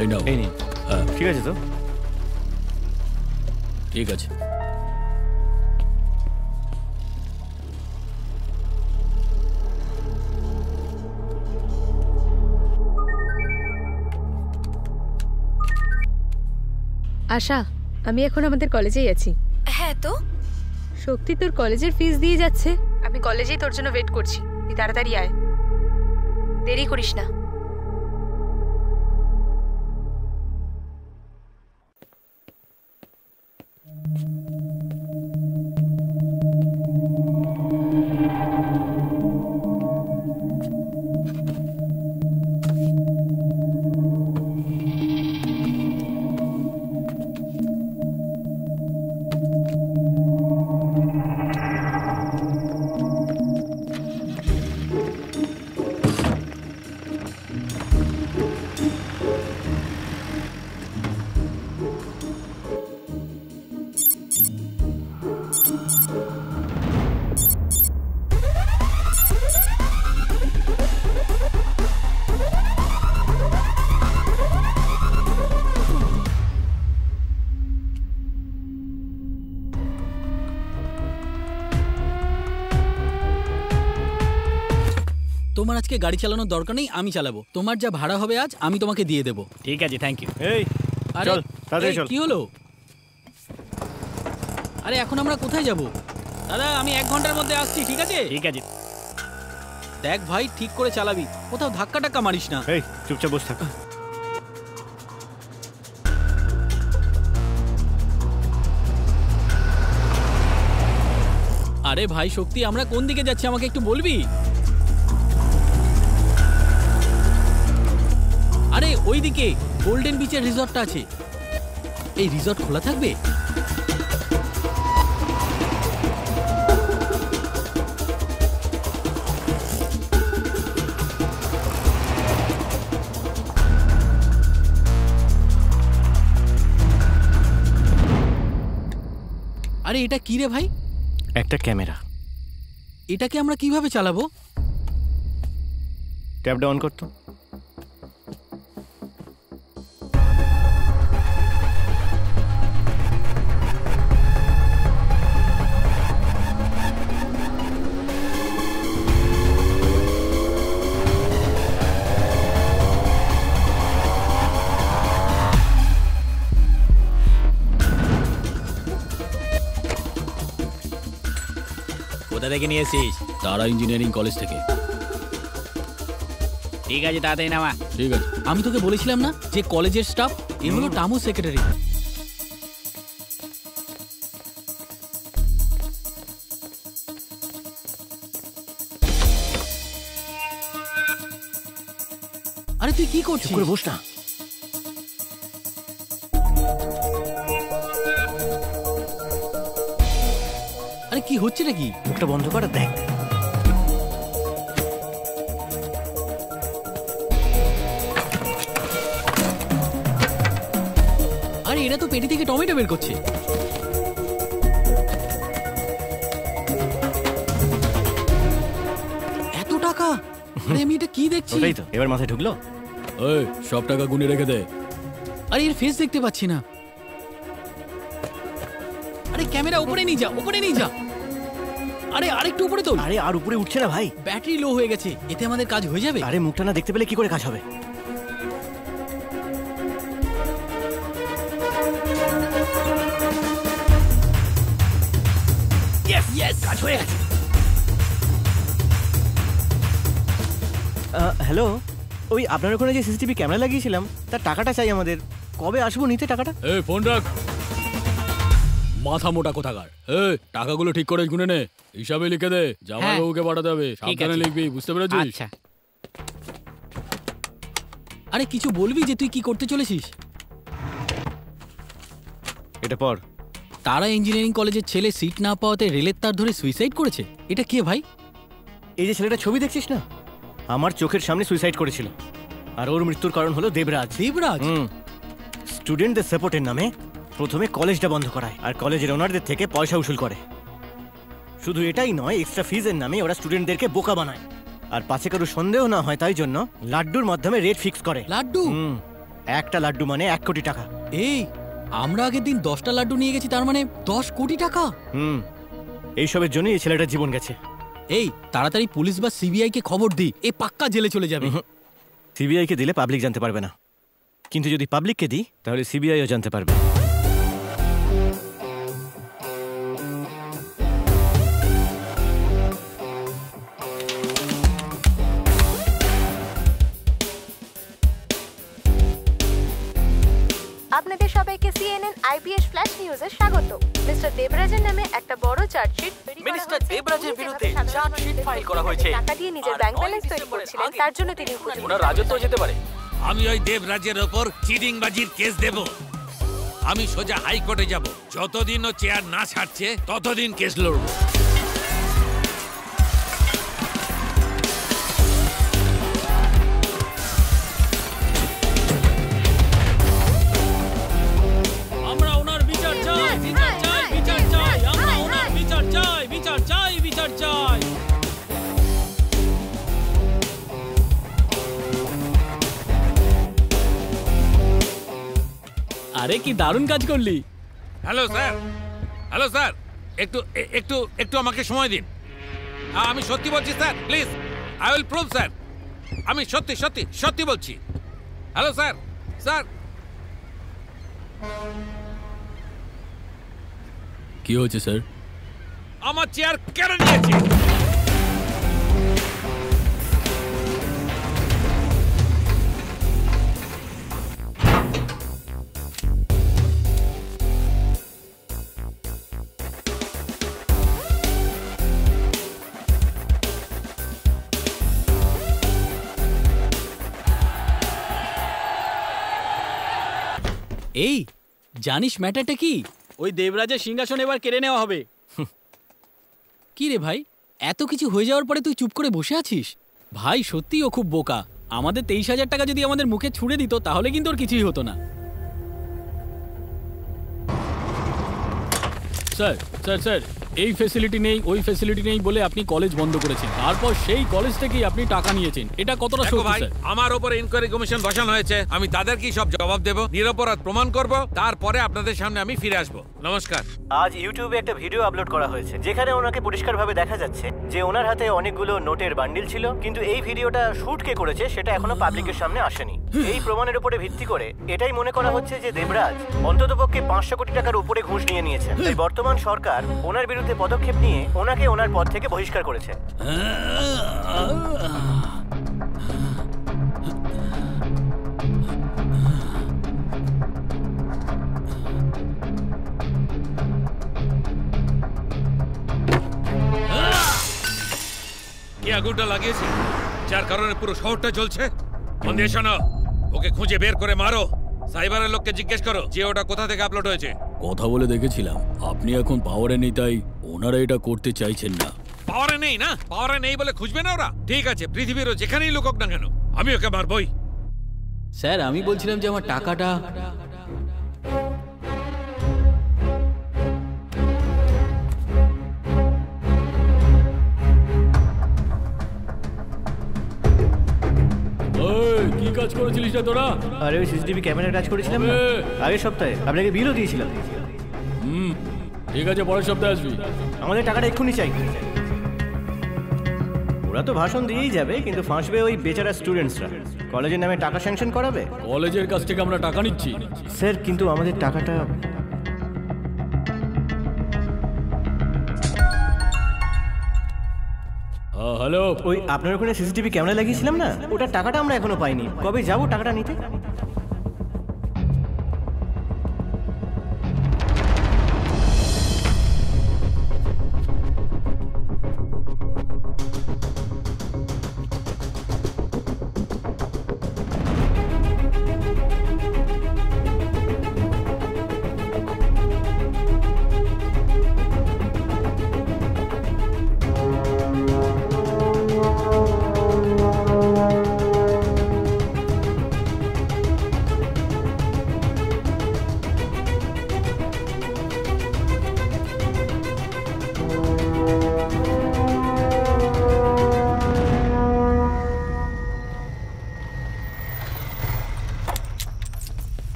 এই নাও। এই নিন। হ্যাঁ ঠিক আছে তো? ঠিক আছে। আশা, আমি এখন আমাদের কলেজেই আছি। হ্যাঁ তো, শক্তি তোর কলেজের ফিস দিয়ে যাচ্ছে। আমি কলেজেই তোর জন্য ওয়েট করছি, তুই তাড়াতাড়ি আয়, দেরি করিস না। তোমার আজকে গাড়ি চালানোর দরকার নেই, আমি চালাবো। তোমার যা ভাড়া হবে আজ আমি তোমাকে দিয়ে দেবো। ঠিক আছে, থ্যাংক ইউ। এই আরে, চল তাড়াতাড়ি এই, চল। কি হলো? আরে এখন আমরা কোথায় যাব? দাদা আমি 1 ঘন্টার মধ্যে আসছি, ঠিক আছে? ঠিক আছে। দেখ ভাই ঠিক করে চালাবি, কোথাও ধাক্কা টাক্কা মারিস না। এই চুপচাপ বস থাক। আরে ভাই শক্তি, আমরা কোন দিকে যাচ্ছি আমাকে একটু বলবি? আরে ওই দিকে গোল্ডেন বিচের রিসর্টটা আছে। এই রিসর্ট খোলা থাকবে? আরে এটা কি রে ভাই? একটা ক্যামেরা। এটাকে আমরা কিভাবে চালাবো? ট্যাপটা অন করতো। কোথা থেকে নিয়ে এসেছিস? তারা ইঞ্জিনিয়ারিং কলেজ থেকে। ঠিক আছে, তাড়াতাড়ি নামা। ঠিক আছে। আমি তোকে বলেছিলাম না যে কলেজের স্টাফ, এ হলো টামু সেক্রেটারি। আরে তুই কি করছিস? করে বস না। আরে কি হচ্ছে নাকি? মুখটা বন্ধ কর, দেখ। আরে এরা তো পেটি থেকে টমেটো বের করছে। এত টাকা! আরে আমি এটা কি দেখছি? ওটাই তো, এবার মাথায় ঢুকলো। এই সব টাকা গুনে রেখে দে। আরে এর ফেস দেখতে পাচ্ছি না। আরে ক্যামেরা উপরে নিয়ে যা, উপরে নিয়ে যা। আরে আরেকটু উপরে তোল। আরে আর উপরে উঠছে না ভাই। ব্যাটারি লো হয়ে গেছে, এতে আমাদের কাজ হয়ে যাবে। আরে মুখটা না দেখতে পেলে কি করে কাজ হবে? ইয়েস, কাজ হয়ে গেছে। হ্যালো, ওই আপনার ওখানে যে সিসিটিভি ক্যামেরা লাগিয়েছিলাম তার টাকাটা চাই আমাদের। কবে আসবো নিতে টাকাটা? এই ফোন রাখ, মাথা মোটা কোথাকার। এই টাকাগুলো ঠিক করে গুনে নে, হিসাবে লিখে দে। জামাইবাবুকে পাঠাতে হবে, সাবধানে লিখবি, বুঝতে পেরেছিস? আচ্ছা। আরে কিছু বলবি যে তুই কি করতে চলেছিস? এটা পর। তারা ইঞ্জিনিয়ারিং কলেজের ছেলে সিট না পাওয়াতে রেলের তার ধরে সুইসাইড করেছে। এটা কে ভাই? এই যে ছেলেটা ছবি দেখছিস না, আমার চোখের সামনে সুইসাইড করেছিল। আর ওর মৃত্যুর কারণ হলো দেবরাজ। দেবরাজ? স্টুডেন্টদের সাপোর্টের নামে প্রথমে কলেজটা বন্ধ করায় আর কলেজের ওনারদের থেকে পয়সা উসুল করে। শুধু এটাই নয়, এক্সট্রা ফিজের নামে ওরা স্টুডেন্টদেরকে বোকা বানায়। আর পাছে কারো সন্দেহ না হয় তাই জন্য লাড্ডুর মাধ্যমে রেট ফিক্স করে। লাড্ডু? একটা লাড্ডু মানে 1 কোটি টাকা। এই আমরা আগের দিন 10টা লাড্ডু নিয়ে গেছি, তার মানে 10 কোটি টাকা। এইসবের জন্য এই ছেলেটার জীবন গেছে। এই তাড়াতাড়ি পুলিশ বা সিবিআই কে খবর দি, এ পাক্কা জেলে চলে যাবে। সিবিআই কে দিলে পাবলিক জানতে পারবে না, কিন্তু যদি পাবলিককে দিই তাহলে সিবিআইও জানতে পারবে। আপনাদের সবাইকে সিএনএন আইবিএস ফ্ল্যাশ নিউজে স্বাগত। মিস্টার দেবরাজের নামে একটা বড় চার্জশিট মিস্টার দেবরাজের বিরুদ্ধে চার্জশিট ফাইল করা হয়েছে। টাকা দিয়ে নিজের ব্যাংক ব্যালেন্স তৈরি করছিলেন, তার জন্য তিনি ওনার রাজত্ব যেতে পারে। আমি ওই দেবরাজের ওপর চিটিংবাজির কেস দেব। আমি সোজা হাইকোর্টে যাব। যতদিন ও চেয়ার না ছাড়ছে ততদিন কেস লড়ব। আমরা ওনার বিচার চাই, বিচার চাই, বিচার চাই। আমরা ওনার বিচার চাই, বিচার চাই, বিচার চাই। আরে কি দারুণ কাজ করলি। হ্যালো স্যার, হ্যালো স্যার, একটু একটু একটু আমাকে সময় দিন। আমি সত্যি বলছি sir, please I will prove sir. আমি সত্যি সত্যি সত্যি বলছি। Hello sir, sir. কি হয়েছে স্যার? আমার চেয়ার কেন নিয়েছি? এই জানিস ম্যাটারটা কি? ওই দেবরাজের সিংহাসন এবার কেড়ে নেওয়া হবে। কি রে ভাই, এত কিছু হয়ে যাওয়ার পরে তুই চুপ করে বসে আছিস? ভাই সত্যি ও খুব বোকা। আমাদের 23,000 টাকা যদি আমাদের মুখে ছুঁড়ে দিত তাহলে কিন্তু ওর কিছুই হতো না। স্যার স্যার স্যার এই ফ্যাসিলিটি নেই ওই ফ্যাসিলিটি নেই বলে আপনি কলেজ বন্ধ করেছেন, তারপর সেই কলেজ থেকেই আপনি টাকা নিয়েছেন। এটা কতটা দেখো সত্যি ভাই, স্যার? আমার উপরে ইনকোয়ারি কমিশন বসানো হয়েছে, আমি তাদেরকেই সব জবাব দেব, নিরপরাধ প্রমাণ করব, তারপরে আপনাদের সামনে আমি ফিরে আসব। নমস্কার। আজ ইউটিউবে একটা ভিডিও আপলোড করা হয়েছে যেখানে ওনাকে পরিষ্কারভাবে দেখা যাচ্ছে যে ওনার হাতে অনেকগুলো নোটের বান্ডিল ছিল, কিন্তু এই ভিডিওটা শুট কে করেছে সেটা এখনো পাবলিকের সামনে আসেনি। এই প্রমাণের উপরে ভিত্তি করে এটাই মনে করা হচ্ছে যে দেবরাজ অন্ততপক্ষে 500 কোটি টাকার উপরে ঘুষ নিয়ে নিয়েছেন। তাই বর্তমান সরকার ওনার বিরুদ্ধে পদক্ষেপ নিয়ে ওনাকে ওনার পদ থেকে বহিষ্কার করেছে। কে আগুনটা লাগিয়েছে যার কারণে পুরো শহরটা জ্বলছে? মন দিয়ে শোনো, ওকে খুঁজে বের করে মারো। সাইবারের লোককে জিজ্ঞেস করো যে ওটা কোথা থেকে আপলোড হয়েছে। কথা বলে দেখেছিলাম আপনি এখন পাওয়ারে নেই, তাই ওনারা এটা করতে চাইছেন না। পাওয়ারে নেই না? পাওয়ারে নেই বলে খুঁজবে না ওরা? ঠিক আছে, পৃথিবীরও যেখানেই লুকোক না কেন আমি ওকে মারবই। স্যার আমি বলছিলাম যে আমার টাকাটা। কি কাজ করেছিলিস না তোরা? আরে ওই সিসিটিভি ক্যামেরার কাজ করেছিলাম না আগের সপ্তাহে, আপনাকে বিলও দিয়েছিলাম। ঠিক আছে, পরের সপ্তাহে আসবি। আমাদের টাকাটা এক্ষুনি চাই। ওরা তো ভাষণ দিয়েই যাবে, কিন্তু ফাঁসবে ওই বেচারা স্টুডেন্টসরা। কলেজের নামে টাকা স্যাংশন করাবে। কলেজের কাছ থেকে আমরা টাকা নিচ্ছি স্যার, কিন্তু আমাদের টাকাটা। হ্যালো, ওই আপনার ওখানে সিসিটিভি ক্যামেরা লাগিয়েছিলাম না, ওটার টাকাটা আমরা এখনো পাইনি। কবে যাবো টাকাটা নিতে?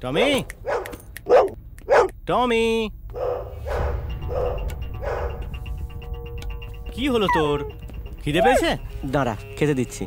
টমি, টমি, কি হলো তোর? খিদে পেয়েছে? দাঁড়া, খেতে দিচ্ছি।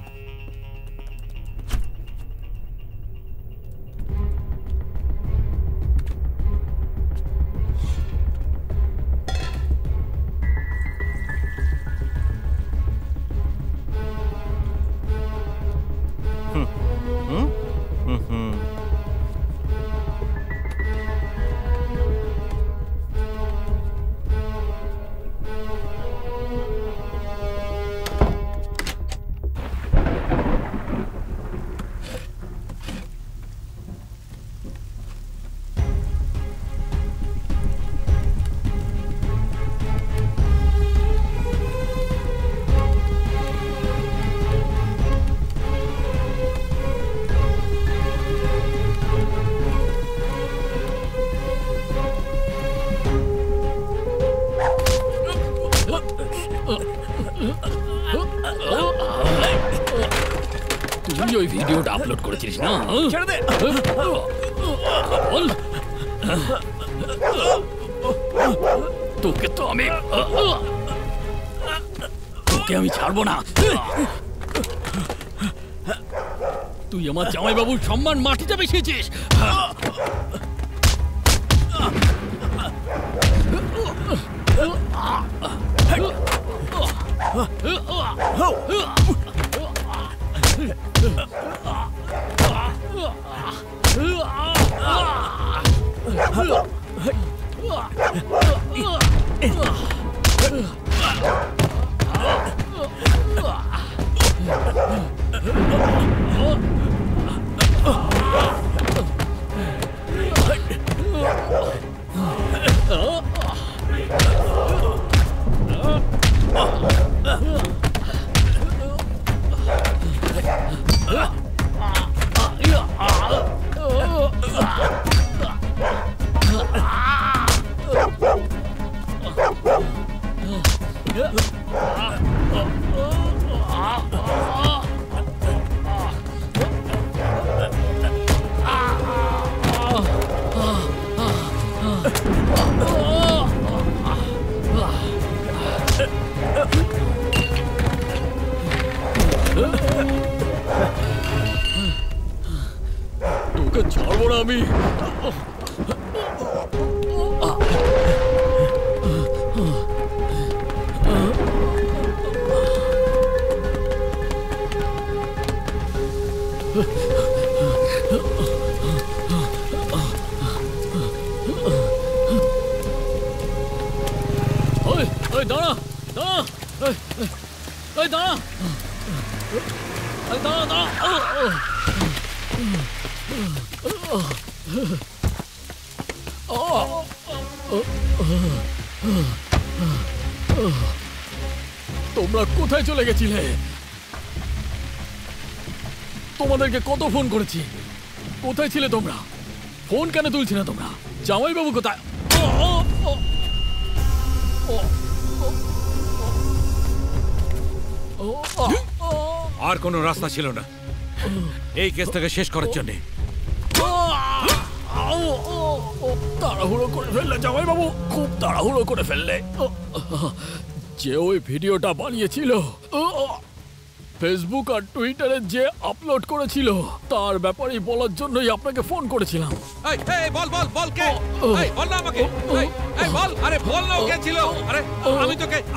তুই ওই ভিডিওটা আপলোড করেছিস না? ছেড়ে দে। তোকে তো আমি ছাড়বো না। তুই আমার জামাইবাবুর সম্মান মাটিতে মিশিয়েছিস। তোকে ছাড়বো না আমি। দাঁড়া দাঁড়া, দাঁড়া দাঁড়া দাঁড়া। তোমরা কোথায় চলে গেছিলে? তোমাদেরকে কত ফোন করেছি, কোথায় ছিলে তোমরা? ফোন কেন তুলছি না তোমরা? জামাইবাবু কোথায়? আর কোনো রাস্তা ছিল না এই কেসটাকে শেষ করার জন্য। তাড়াহুড়ো করে ফেললে জামাইবাবু, খুব তাড়াহুড়ো করে ফেললে। যে ওই ভিডিওটা বানিয়েছিল, ফেসবুক আর টুইটারে যে আপলোড করেছিল, তার ব্যাপারে বলার জন্যই আপনাকে ফোন করেছিলাম। বল বল বল কে? বল না আমাকে, বল। আরে বল না কে ছিল? আরে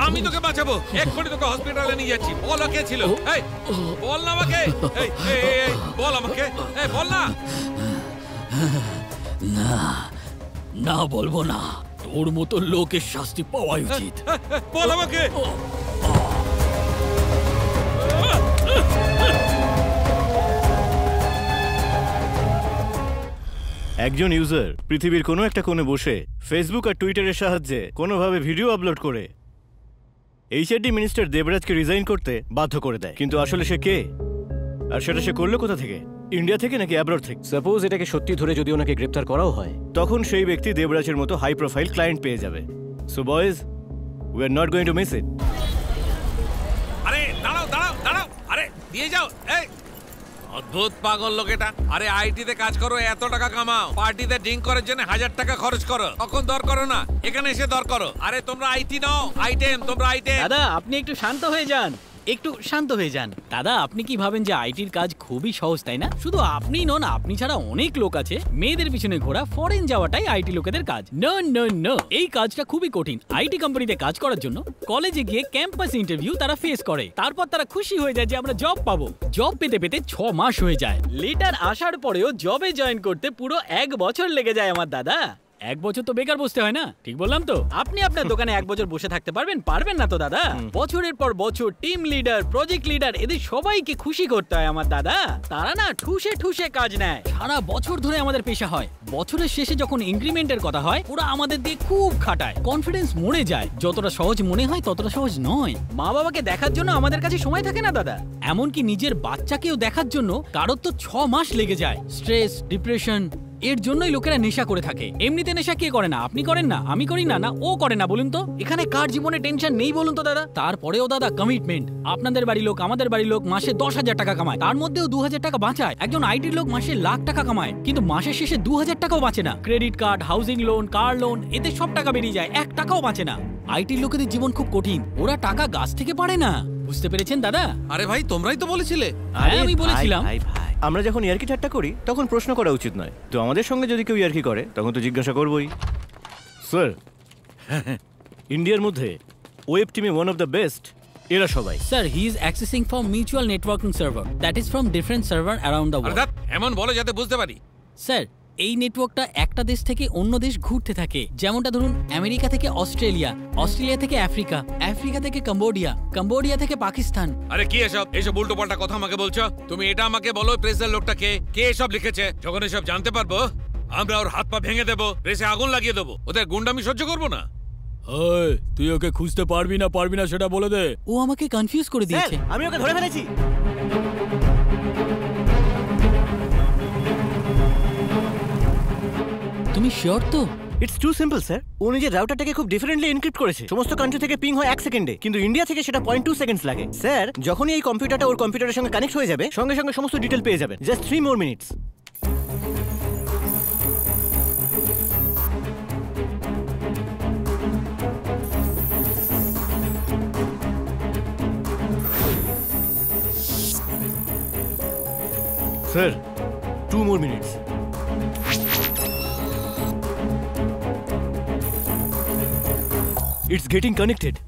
আমি তোকে বাঁচাবো, এক্ষুনি তোকে হসপিটালে নিয়ে যাচ্ছি। বল কে ছিল? বল না আমাকে, বল আমাকে, বল না। না না, বলবো না। তোর মতো লোকের শাস্তি পাওয়া উচিত। বল আমাকে। একজন ইউজার পৃথিবীর কোনো একটা কোণে বসে ফেসবুক আর টুইটারের সাহায্যে কোনোভাবে ভিডিও আপলোড করে এইচআরডি মিনিস্টার দেবরাজকে রিজাইন করতে বাধ্য করে দেয়। কিন্তু আসলে সে কে, আর সেটা সে করলো কোথা থেকে? ইন্ডিয়া থেকে নাকি অ্যাব্রড থেকে? সাপোজ এটাকে সত্যি ধরে যদি ওনাকে গ্রেপ্তার করাও হয়, তখন সেই ব্যক্তি দেবরাজের মতো হাই প্রোফাইল ক্লায়েন্ট পেয়ে যাবে। So boys, we are not going to miss it. আরে দাঁড়াও দাঁড়াও দাঁড়াও, আরে দিয়ে যাও। অদ্ভুত পাগল লোক এটা। আরে আইটিতে কাজ করো, এত টাকা কামাও, পার্টিতে ড্রিঙ্ক করার জন্য 1000 টাকা খরচ করো, তখন দর করো না, এখানে এসে দর করো। আরে তোমরা আইটি নাও, আইটেম, তোমরা আইটেম। দাদা আপনি একটু শান্ত হয়ে যান, একটু শান্ত হয়ে যান। দাদা আপনি কি ভাবেন যে আইটির কাজ খুবই সহজ, তাই না? শুধু আপনি নন, আপনি ছাড়া অনেক লোক আছে। মেয়েদের পিছনে ঘোরা, ফরেন যাওয়াটাই আইটি লোকেদের কাজ। নো নো নো, এই কাজটা খুবই কঠিন। আইটি কোম্পানিতে কাজ করার জন্য কলেজে গিয়ে ক্যাম্পাস ইন্টারভিউ তারা ফেস করে, তারপর তারা খুশি হয়ে যায় যে আমরা জব পাবো। জব পেতে পেতে 6 মাস হয়ে যায়। লেটার আসার পরেও জবে জয়েন করতে পুরো 1 বছর লেগে যায় আমার দাদা। 1 বছর তো বেকার বসতে হয় না, ঠিক বললাম তো? আপনি আপনার দোকানে 1 বছর বসে থাকতে পারবেন? পারবেন না তো দাদা। বছরের পর বছর টিম লিডার, প্রজেক্ট লিডার, এদের সবাইকে খুশি করতে হয় আমার দাদা। তারা না ঠুসে ঠুসে কাজ নেয়, সারা বছর ধরে আমাদের পেশা হয়। বছরের শেষে যখন ইনক্রিমেন্টের কথা হয়, ওরা আমাদের দিয়ে খুব খাটায়, কনফিডেন্স মরে যায়। যতটা সহজ মনে হয় ততটা সহজ নয়। মা বাবাকে দেখার জন্য আমাদের কাছে সময় থাকে না দাদা, এমনকি নিজের বাচ্চাকেও দেখার জন্য কারোর তো 6 মাস লেগে যায়। স্ট্রেস, ডিপ্রেশন, এর জন্যই লোকেরা নেশা করে থাকে। এমনিতে নেশা কে করে না? আপনি করেন না, আমি করি না, না ও করে না? বলুন তো, এখানে কার জীবনে টেনশন নেই বলুন তো দাদা? তারপরেও দাদা কমিটমেন্ট। আপনাদের বাড়ি লোক, আমাদের বাড়ি লোক মাসে 10,000 টাকা কামায়, তার মধ্যেও 2,000 টাকা বাঁচায়। একজন আইটির লোক মাসে লাখ টাকা কামায়, কিন্তু মাসের শেষে 2,000 টাকাও বাঁচে না। Credit card, housing loan, car loan, এতে সব টাকা বেরিয়ে যায়, 1 টাকাও বাঁচে না। আইটির লোকেদের জীবন খুব কঠিন, ওরা টাকা গাছ থেকে পারে না। বুঝতে পেরেছেন দাদা? আরে ভাই তোমরাই তো বলেছিলে। হ্যাঁ আমি বলেছিলাম। আমরা যখন ইয়ার্কি ঠাট্টা করি তখন প্রশ্ন করা উচিত নয়, তো আমাদের সঙ্গে যদি কেউ ইয়ার্কি করে তখন তো জিজ্ঞাসা করবই। স্যার, ইন্ডিয়ার মধ্যে ওয়েব টিমে ওয়ান অফ দ্য বেস্ট এরা সবাই। Sir, he is accessing from mutual networking server, that is from different server around the world. এমন বলে যাতে বুঝতে পারি। স্যার, এই নেটওয়ার্কটা একটা দেশ থেকে অন্য দেশ ঘুরতে থাকে। যেমনটা ধরুন, আমেরিকা থেকে অস্ট্রেলিয়া, অস্ট্রেলিয়া থেকে আফ্রিকা, আফ্রিকা থেকে কম্বোডিয়া, কম্বোডিয়া থেকে পাকিস্তান। আরে কি এসব উল্টো পাল্টা কথা আমাকে বলছো? তুমি এটা আমাকে বলো, প্রেসের লোকটা কে এসব লিখেছে? যখন এসব জানতে পারবো, আমরা ওর হাত পা ভেঙে দেবো, প্রেসে আগুন লাগিয়ে দেবো। ওদের গুন্ডামি সহ্য করবো না। তুই ওকে খুঁজতে পারবি না সেটা বলে দে। ও আমাকে কনফিউজ করে দিয়েছে। আমি ওকে ধরে ফেলেছি। তুমি শিওর তো? It's too simple sir. ও নিজের রাউটারটাকে খুব ডিফারেন্টলি এনক্রিপ্ট করেছে। সমস্ত কান্ট্রি থেকে পিং হয় 1 সেকেন্ডে, কিন্তু ইন্ডিয়া থেকে সেটা 0.2 সেকেন্ডস লাগে। স্যার, যখনই এই কম্পিউটারটা ওর কম্পিউটারের সঙ্গে কানেক্ট হয়ে যাবে, সঙ্গে সঙ্গে সমস্ত ডিটেল পেয়ে যাবেন। Just 3 more minutes। Sir, 2 more minutes। It's getting connected.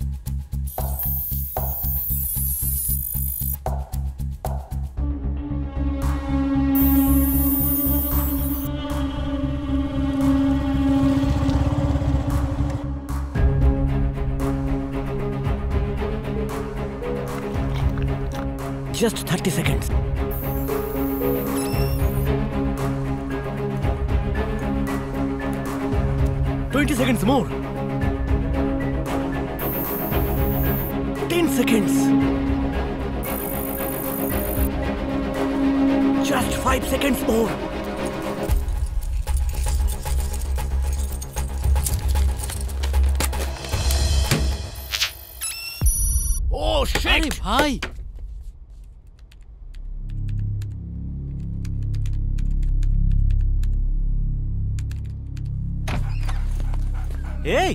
Just 30 seconds. Seconds more. 10 seconds. Just 5 seconds more. Oh shit! আরে ভাই, এই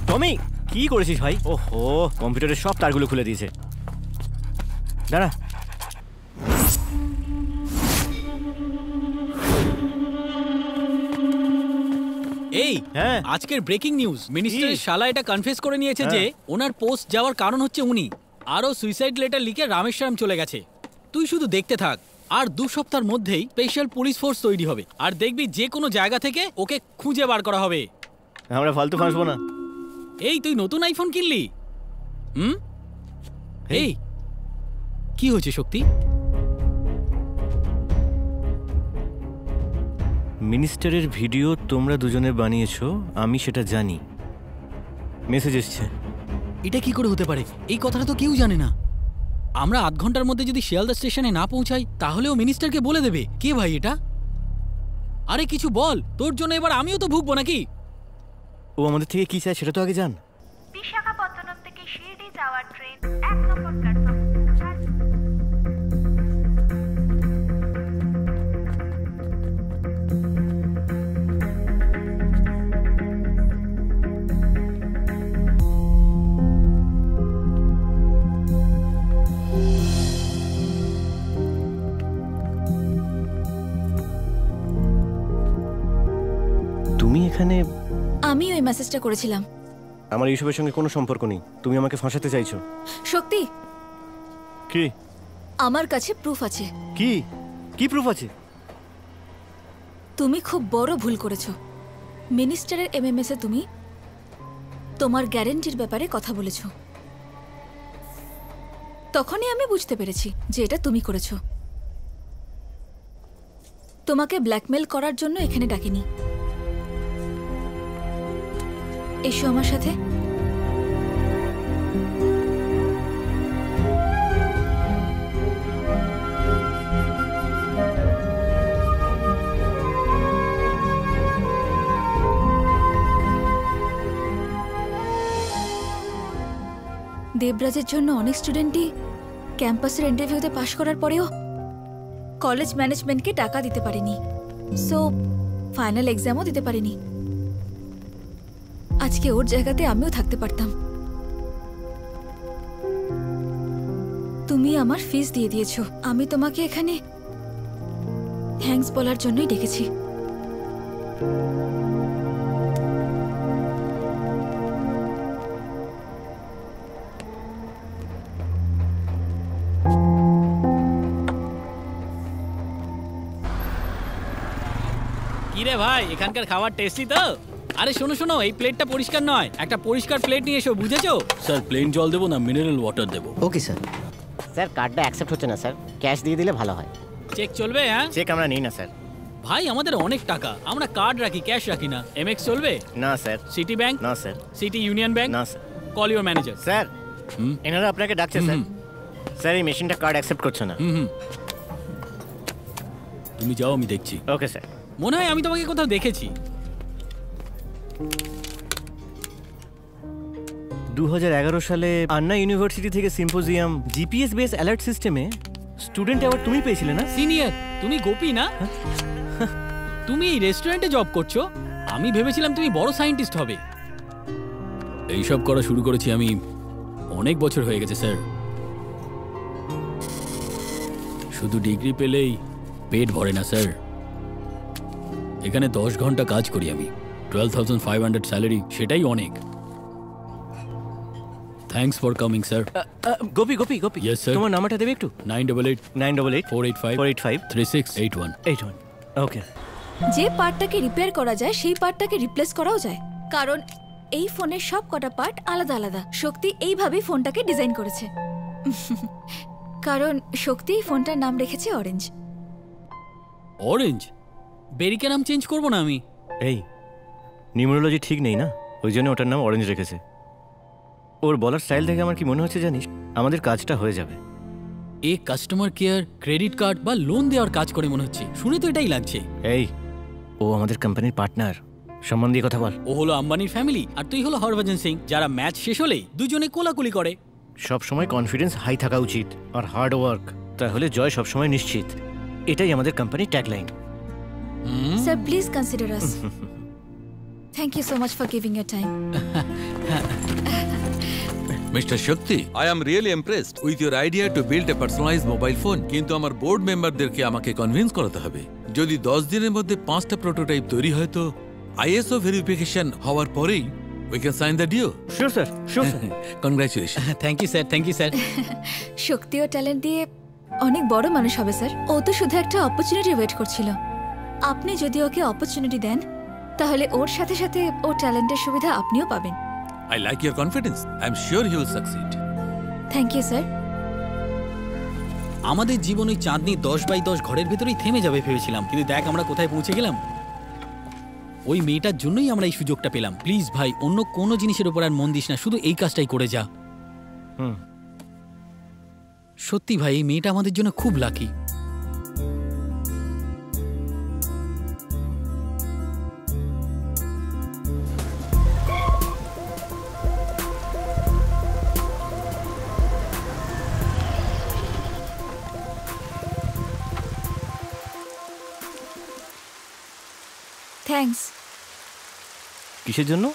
টমি, কি করেছিস ভাই? ওহো, কম্পিউটারের সব তারগুলো খুলে দিয়েছে। দাঁড়া। এই হ্যাঁ, আজকের ব্রেকিং নিউজ, মিনিস্টারের শালা এটা কনফেস করে নিয়েছে যে ওনার পোস্ট যাওয়ার কারণ হচ্ছে উনি। আরও সুইসাইড লেটার লিখে রামেশ্বরম চলে গেছে। তুই শুধু দেখতে থাক, আর 2 সপ্তাহের মধ্যেই স্পেশাল পুলিশ ফোর্স তৈরি হবে, আর দেখবি যে কোনো জায়গা থেকে ওকে খুঁজে বার করা হবে। আমরা ফালতু ফাঁসবো না। এই তুই নতুন আইফোন কিনলি? এই কি হয়েছে শক্তি? মিনিস্টারের ভিডিও তোমরা দুজনে বানিয়েছো, আমি সেটা জানি। মেসেজ এসছে। এটা কি করে হতে পারে? এই কথাটা তো কেউ জানে না। আমরা 8 ঘন্টার মধ্যে যদি শিয়ালদা স্টেশনে না পৌঁছাই তাহলেও মিনিস্টারকে বলে দেবে। কে ভাই এটা? আরে কিছু বল, তোর জন্য এবার আমিও তো ভুগবো নাকি? ও আমাদের থেকে কি চায় সেটা তো আগে জান। বিশাখাপত্তনম থেকে শিরডি যাওয়ার ট্রেন 1 নম্বর প্ল্যাটফর্ম। তুমি এখানে? আমি ওই মেসেজটা করেছিলাম। আমার এইসবের সঙ্গে কোনো সম্পর্ক নেই। তুমি আমাকে ফাঁসাতে চাইছো। শক্তি, কি? আমার কাছে প্রুফ আছে। কি? কি প্রুফ আছে? তুমি খুব বড় ভুল করেছো। মিনিস্টারের এমএমএস এ তুমি তোমার গ্যারান্টির ব্যাপারে কথা বলেছো। তখনই আমি বুঝতে পেরেছি যে এটা তুমি করেছো। তোমাকে ব্ল্যাকমেল করার জন্য এখানে ডাকিনি। এসো আমার সাথে। দেবরাজের জন্য অনেক স্টুডেন্টই ক্যাম্পাসের ইন্টারভিউতে পাশ করার পরেও কলেজ ম্যানেজমেন্টকে টাকা দিতে পারেনি, সো ফাইনাল এক্সামও দিতে পারেনি। আজকে ওর জায়গাতে আমিও থাকতে পারতাম। তুমি আমার ফিস দিয়ে দিয়েছো। আমি তোমাকে এখানে থ্যাঙ্কস বলার জন্যই ডেকেছি। কিরে ভাই, এখানকার খাবার টেস্টি তো? আরে শোনো শোনো, এই প্লেটটা পরিষ্কার নয়, একটা পরিষ্কার প্লেট নিয়ে এসো, বুঝেছো? স্যার প্লেন জল দেবো না মিনারেল ওয়াটার দেবো? Okay sir. স্যার কার্ডটা অ্যাকসেপ্ট হচ্ছে না স্যার, ক্যাশ দিয়ে দিলে ভালো হয়। চেক চলবে? হ্যাঁ, চেক আমরা নিই না স্যার। ভাই আমাদের অনেক টাকা, আমরা কার্ড রাখি, ক্যাশ রাখি না। এমএক্স চলবে? না স্যার। Citi bank? না স্যার। City Union bank? না sir. Call your manager. Sir এনারা আপনাকে ডাকছে স্যার। স্যার এই মেশিনটা কার্ড অ্যাকসেপ্ট করছে না। তুমি যাও, আমি দেখছি। Okay sir. মনে হয় আমি তোমাকে কোথাও দেখেছি। 2011 সালে আন্না ইউনিভার্সিটি থেকে সিম্পোজিয়াম জিপিএস বেস অ্যালার্ট সিস্টেমে স্টুডেন্ট অ্যাওয়ার্ড তুমি পেয়েছিলে না? সিনিয়র, তুমি গোপী না? তুমি এই রেস্টুরেন্টে জব করছো? আমি ভেবেছিলাম তুমি বড় সায়েন্টিস্ট হবে। এইসব করা শুরু করেছি আমি অনেক বছর হয়ে গেছে স্যার। শুধু ডিগ্রি পেলেই পেট ভরে না স্যার। এখানে 10 ঘন্টা কাজ করি আমি, 12,500 স্যালারি, সেটাই অনেক। Thanks for coming sir. Gopi Gopi Gopi, Yes, sir. তোমার নাম্বারটা দেবে একটু? 988 485 3681 81। ওকে। যে পার্টটাকে রিপেয়ার করা যায় সেই পার্টটাকে রিপ্লেস করাও যায়, কারণ এই ফোনের সব কটা পার্ট আলাদা আলাদা। শক্তি এইভাবেই ফোনটাকে ডিজাইন করেছে। কারণ শক্তি এই ফোনটার নাম রেখেছে অরেঞ্জ। অরেঞ্জ? বেরিকে নাম চেঞ্জ করবো না আমি। এই নিউমেরোলজি ঠিক নেই না, ওই জন্য ওটার নাম অরেঞ্জ রেখেছে। ওর বলার স্টাইল থেকে আমার কি মনে হচ্ছে জানিস, আমাদের কাজটা হয়ে যাবে। এ কাস্টমার কেয়ার, ক্রেডিট কার্ড বা লোন দেওয়ার কাজ করে মনে হচ্ছে, শুনে তো এটাই লাগছে। এই ও আমাদের কোম্পানির পার্টনার, সম্মান দিয়ে কথা বল। ও হলো আম্বানির ফ্যামিলি আর তুই হলো হরভজন সিং, যারা ম্যাচ শেষ হলেই দুজনে কোলাকুলি করে। সব সময় কনফিডেন্স হাই থাকা উচিত আর হার্ড ওয়ার্ক, তাহলে জয় সব সময় নিশ্চিত। এটাই আমাদের কোম্পানির tagline. Sir please consider us. Thank you so much for giving your time. Mister Shakti, I am really impressed with your idea to build a personalised mobile phone. কিন্তু আমার বোর্ড মেম্বারদেরকে আমাকে কনভিন্স করাতে হবে। যদি 10 দিনের মধ্যে 5টা প্রোটোটাইপ তৈরি হয় তো আইএসও ভেরিফিকেশন হওয়ার পরেই we can sign the DO. Sure sir, sure sir. Congratulation. Thank you sir, thank you sir. Shakti ও ট্যালেন্ট দিয়ে অনেক বড় মানুষ হবে স্যার। ও তো শুধু একটা অপরচুনিটি ওয়েট করছিল। আপনি যদি ওকে অপরচুনিটি দেন তাহলে ওর সাথে সাথে ওর ট্যালেন্টের সুবিধা আপনিও পাবেন। I like your confidence. I'm sure he will succeed. Thank you sir. আমাদের জীবন ওই চাঁদনি 10x10 ঘরের ভেতরেই থেমে যাবে ভেবেছিলাম, কিন্তু দেখ আমরা কোথায় পৌঁছে গেলাম। ওই মেয়েটার জন্যই আমরা এই সুযোগটা পেলাম। প্লিজ ভাই, অন্য কোনো জিনিসের উপর আর মন দিস না, শুধু এই কাজটাই করে যা। সত্যি ভাই, এই মেয়েটা আমাদের জন্য খুব লাকি। থ্যাঙ্কস। কিসের জন্য?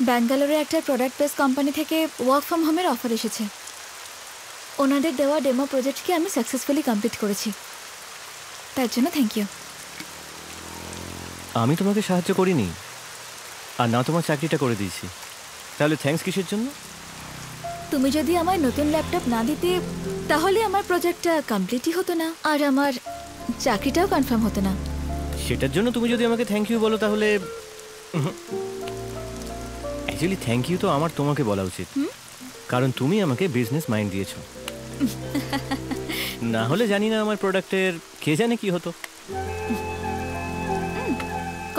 ব্যাঙ্গালোরে একটা প্রোডাক্ট বেস কোম্পানি থেকে ওয়ার্ক ফ্রম হোমের অফার এসেছে। ওনাদের দেওয়া ডেমো প্রজেক্টকে আমি সাকসেসফুলি কমপ্লিট করেছি, তার জন্য থ্যাংক ইউ। আমি তোমাকে সাহায্য করিনি আর না তোমার চাকরিটা করে দিয়েছি, তাহলে থ্যাঙ্কস কিসের জন্য? তুমি যদি আমায় নতুন ল্যাপটপ না দিতে তাহলে আমার প্রজেক্টটা কমপ্লিটই হতো না আর আমার চাকরিটাও কনফার্ম হতো না। সেটার জন্য তুমি যদি আমাকে থ্যাংক ইউ বলো তাহলে অ্যাকচুয়ালি থ্যাংক ইউ তো আমার তোমাকে বলা উচিত, কারণ তুমি আমাকে বিজনেস মাইন্ড দিয়েছো। না হলে জানি না আমার প্রোডাক্টের কে জানে কি হতো।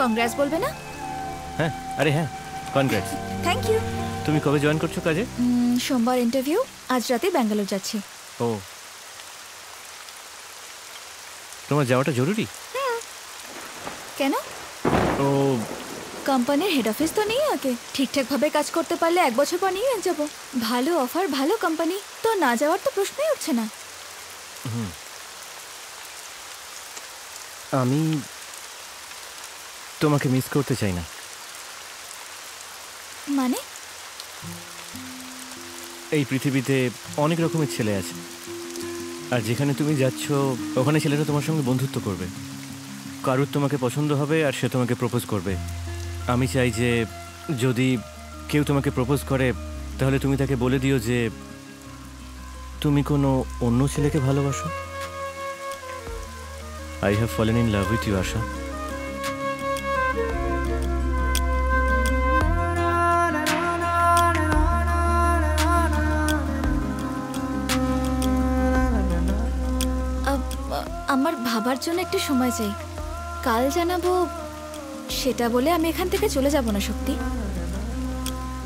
কংগ্রেস বলবে না? হ্যাঁ, আরে হ্যাঁ, কনগ্রেটস। Thank you. তুমি কবে জয়েন করছো কাজে? সোমবার ইন্টারভিউ, আজ রাতে ব্যাঙ্গালোর যাচ্ছি। ও, তোমার যাওয়াটা জরুরি? কেন? ও, কোম্পানির হেড অফিস তো নেই আগে, ঠিকঠাকভাবে কাজ করতে পারলে 1 বছর পর নিয়ে যাবো। ভালো অফার, ভালো কোম্পানি, তো না যাওয়ার তো প্রশ্নই উঠছে না। আমি তোমাকে মিস করতে চাই না। মানে? এই পৃথিবীতে অনেক রকমের ছেলে আছে, আর যেখানে তুমি যাচ্ছ ওখানে ছেলেরা তোমার সঙ্গে বন্ধুত্ব করবে। কারুর তোমাকে পছন্দ হবে আর সে তোমাকে প্রপোজ করবে। আমি চাই যে যদি কেউ তোমাকে প্রপোজ করে তাহলে তুমি তাকে বলে দিও যে তুমি কোনো অন্য ছেলেকে ভালোবাসো। I have fallen in love with you, Asha. আমার ভাবার জন্য একটু সময় চাই, কাল জানাবো সেটা বলে আমি এখান থেকে চলে যাব না শক্তি।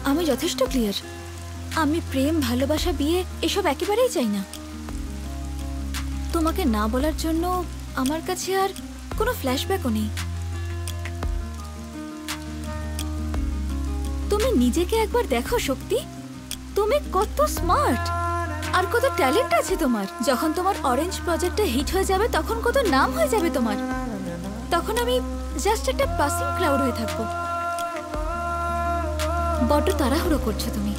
আমি যথেষ্ট ক্লিয়ার, আমি প্রেম, ভালোবাসা, বিয়ে এসব একেবারেই চাই না। তোমাকে না বলার জন্য আমার কাছে আর কোনো ফ্ল্যাশব্যাকও নেই। তুমি নিজেকে একবার দেখো শক্তি, তুমি কত স্মার্ট আর কত ট্যালেন্ট আছে তোমার। যখন তোমার অরেঞ্জ প্রজেক্টটা হিট হয়ে যাবে তখন কত নাম হয়ে যাবে তোমার, তখন আমি জাস্ট একটা পাসিং ক্লাউড হয়ে থাকবো। বড্ড তাড়াহুড়ো করছো তুমি।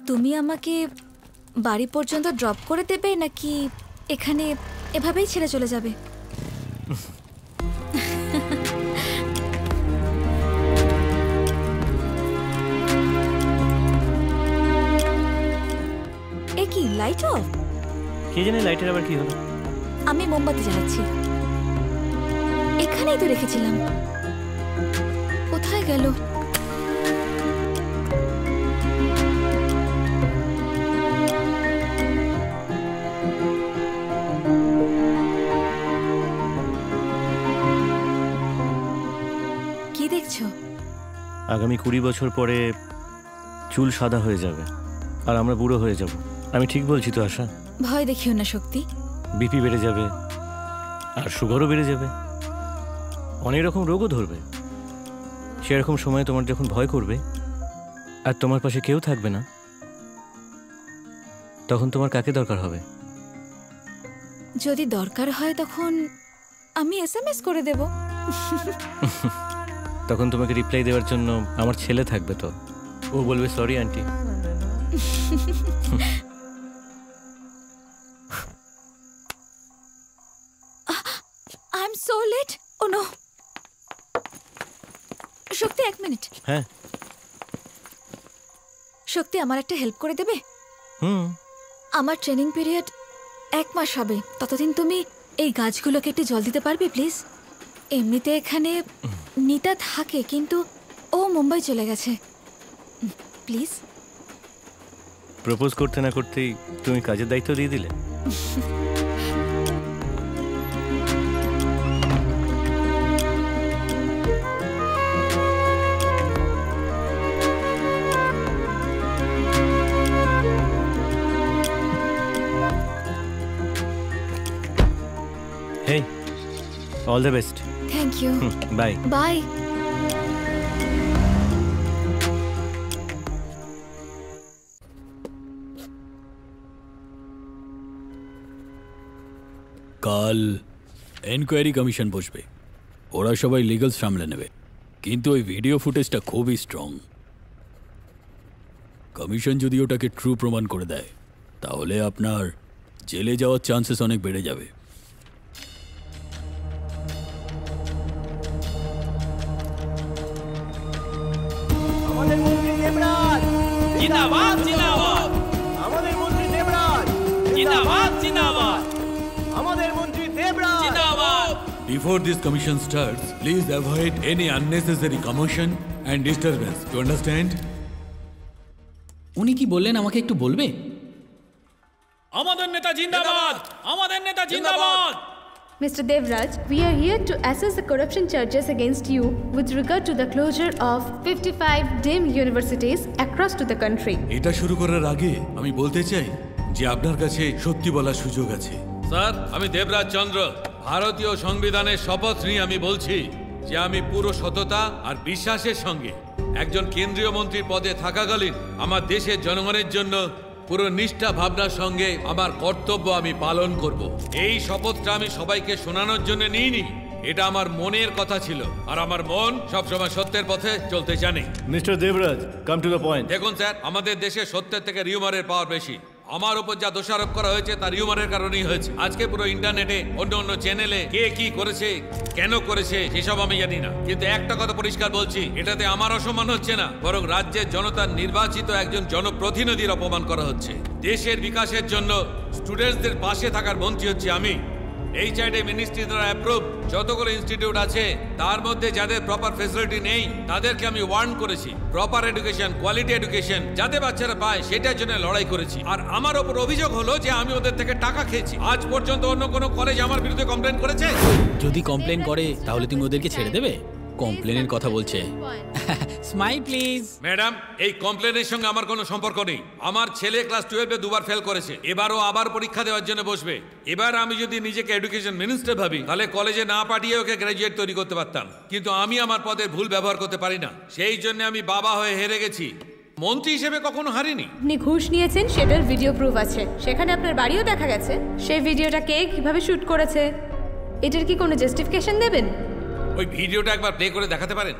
তুমি আমাকে বাড়ি পর্যন্ত ড্রপ করে দেবে নাকি এখানে এভাবেই ছেড়ে চলে যাবে? Light off? কে জানে লাইটের আবার কি হলো। আমি মোমবাতি জ্বালাচ্ছি। এখানেই তো রেখেছিলাম, কোথায় গেল? কি দেখছো? আগামী 20 বছর পরে চুল সাদা হয়ে যাবে আর আমরা বুড়ো হয়ে যাব। আমি ঠিক বলছি তো আশা? ভয় দেখিও না শক্তি। বিপি বেড়ে যাবে আর সুগারও বেড়ে যাবে, অনেক রকম রোগও ধরবে। সেরকম সময় তোমার যখন ভয় করবে আর তোমার পাশে কেউ থাকবে না, তখন তোমার কাকে দরকার হবে? যদি দরকার হয় তখন আমি এসএমএস করে দেব। তখন তোমাকে রিপ্লাই দেওয়ার জন্য আমার ছেলে থাকবে, তো ও বলবে sorry aunty. I am so late. Oh no. Shakti, 1 minute. হ্যাঁ শক্তি, আমার একটা হেল্প করে দেবে? আমার ট্রেনিং পিরিয়ড 1 মাস হবে, ততদিন তুমি এই গাছগুলোকে একটু জল দিতে পারবে প্লিজ? এমনিতে এখানে নিতা থাকে, কিন্তু ও মুম্বাই চলে গেছে। প্লিজ। প্রপোজ করতে না করতেই তুমি কাজের দায়িত্ব দিয়ে দিলে। Hey, all the best. Thank you. Bye. Bye. কাল এনকোয়ারি কমিশন বসবে, ওরা সবাই লিগ্যাল সামলে নেবে, কিন্তু ওই ভিডিও ফুটেজটা খুবই স্ট্রং। কমিশন যদি ওটাকে ট্রু প্রমাণ করে দেয় তাহলে আপনার জেলে যাওয়ার চান্সেস অনেক বেড়ে যাবে। আমাদের মন্ত্রী দেবরাজ জিন্দাবাদ, জিন্দাবাদ। আমাদের মন্ত্রী দেবরাজ জিন্দাবাদ, জিন্দাবাদ। আমাদের মন্ত্রী দেবরাজ জিন্দাবাদ। Before this commission starts, please avoid any unnecessary commotion and disturbance. You understand? উনি কি বললেন আমাকে একটু বলবে? আমাদের নেতা জিন্দাবাদ, আমাদের নেতা জিন্দাবাদ। Mr. Devraj, we are here to assess the corruption charges against you with regard to the closure of 55 deemed universities across to the country. এটা শুরু করার আগে আমি বলতে চাই যে আপনার কাছে সত্যি বলার সুযোগ আছে। স্যার, আমি দেবরাজ চন্দ্র, ভারতীয় সংবিধানের শপথ নিয়ে আমি বলছি যে আমি পুরো সততা আর বিশ্বাসের সঙ্গে একজন কেন্দ্রীয় মন্ত্রীর পদে থাকাকালীন আমার দেশের জনগণের জন্য পুরো নিষ্ঠা ভাবনার সঙ্গে আমার কর্তব্য আমি পালন করব। এই শপথটা আমি সবাইকে শোনানোর জন্য নিইনি, এটা আমার মনের কথা ছিল, আর আমার মন সবসময় সত্যের পথে চলতে জানে। Mister Debraj, come to the point. দেখুন স্যার, আমাদের দেশে সত্যের থেকে রিউমারের পাওয়ার বেশি। আমার উপর যা দোষারোপ করা হয়েছে তার রিউমারের কারণেই হয়েছে। আজকে পুরো ইন্টারনেটে অন্য অন্য চ্যানেলে কে কি করেছে, কেন করেছে সেসব আমি জানি না, কিন্তু একটা কথা পরিষ্কার বলছি, এটাতে আমার অসম্মান হচ্ছে না, বরং রাজ্যের জনতার নির্বাচিত একজন জনপ্রতিনিধির অপমান করা হচ্ছে। দেশের বিকাশের জন্য স্টুডেন্টসদের পাশে থাকার মন্ত্রী হচ্ছে আমি। এই চাইডে মিনিস্ট্রি দ্বারা অ্যাপ্রুভ যতগুলো ইনস্টিটিউট আছে তার মধ্যে যাদের প্রপার ফ্যাসিলিটি নেই তাদেরকে আমি ওয়ার্ন করেছি। প্রপার এডুকেশন, কোয়ালিটি এডুকেশন যাতে বাচ্চারা পায় সেটার জন্য লড়াই করেছি। আর আমার ওপর অভিযোগ হলো যে আমি ওদের থেকে টাকা খেয়েছি। আজ পর্যন্ত অন্য কোনো কলেজ আমার বিরুদ্ধে কমপ্লেন করেছে? যদি কমপ্লেন করে তাহলে তুমি ওদেরকে ছেড়ে দেবে? কমপ্লেনের কথা বলছে। Smile please. ম্যাডাম, এই কমপ্লেনের সঙ্গে আমার কোনো সম্পর্ক নেই। আমার ছেলে ক্লাস 12-এ দুবার ফেল করেছে, এবারও আবার পরীক্ষা দেওয়ার জন্য বসবে। এবার আমি যদি নিজেকে এডুকেশন মিনিস্টার ভাবি তাহলে কলেজে না পাঠিয়ে ওকে গ্র্যাজুয়েট তৈরি করতে পারতাম, কিন্তু আমি আমার পদের ভুল ব্যবহার করতে পারি না। সেই জন্য আমি বাবা হয়ে হেরে গেছি, মন্ত্রী হিসেবে কখনো হারিনি। আপনি ঘুষ নিয়েছেন সেটার ভিডিও প্রুফ আছে, সেখানে আপনার বাড়িও দেখা গেছে। সেই ভিডিওটা কে কিভাবে শুট করেছে এটার কি কোনো জাস্টিফিকেশন দেবেন? ওই ভিডিওটা একবার প্লে করে দেখাতে পারেন?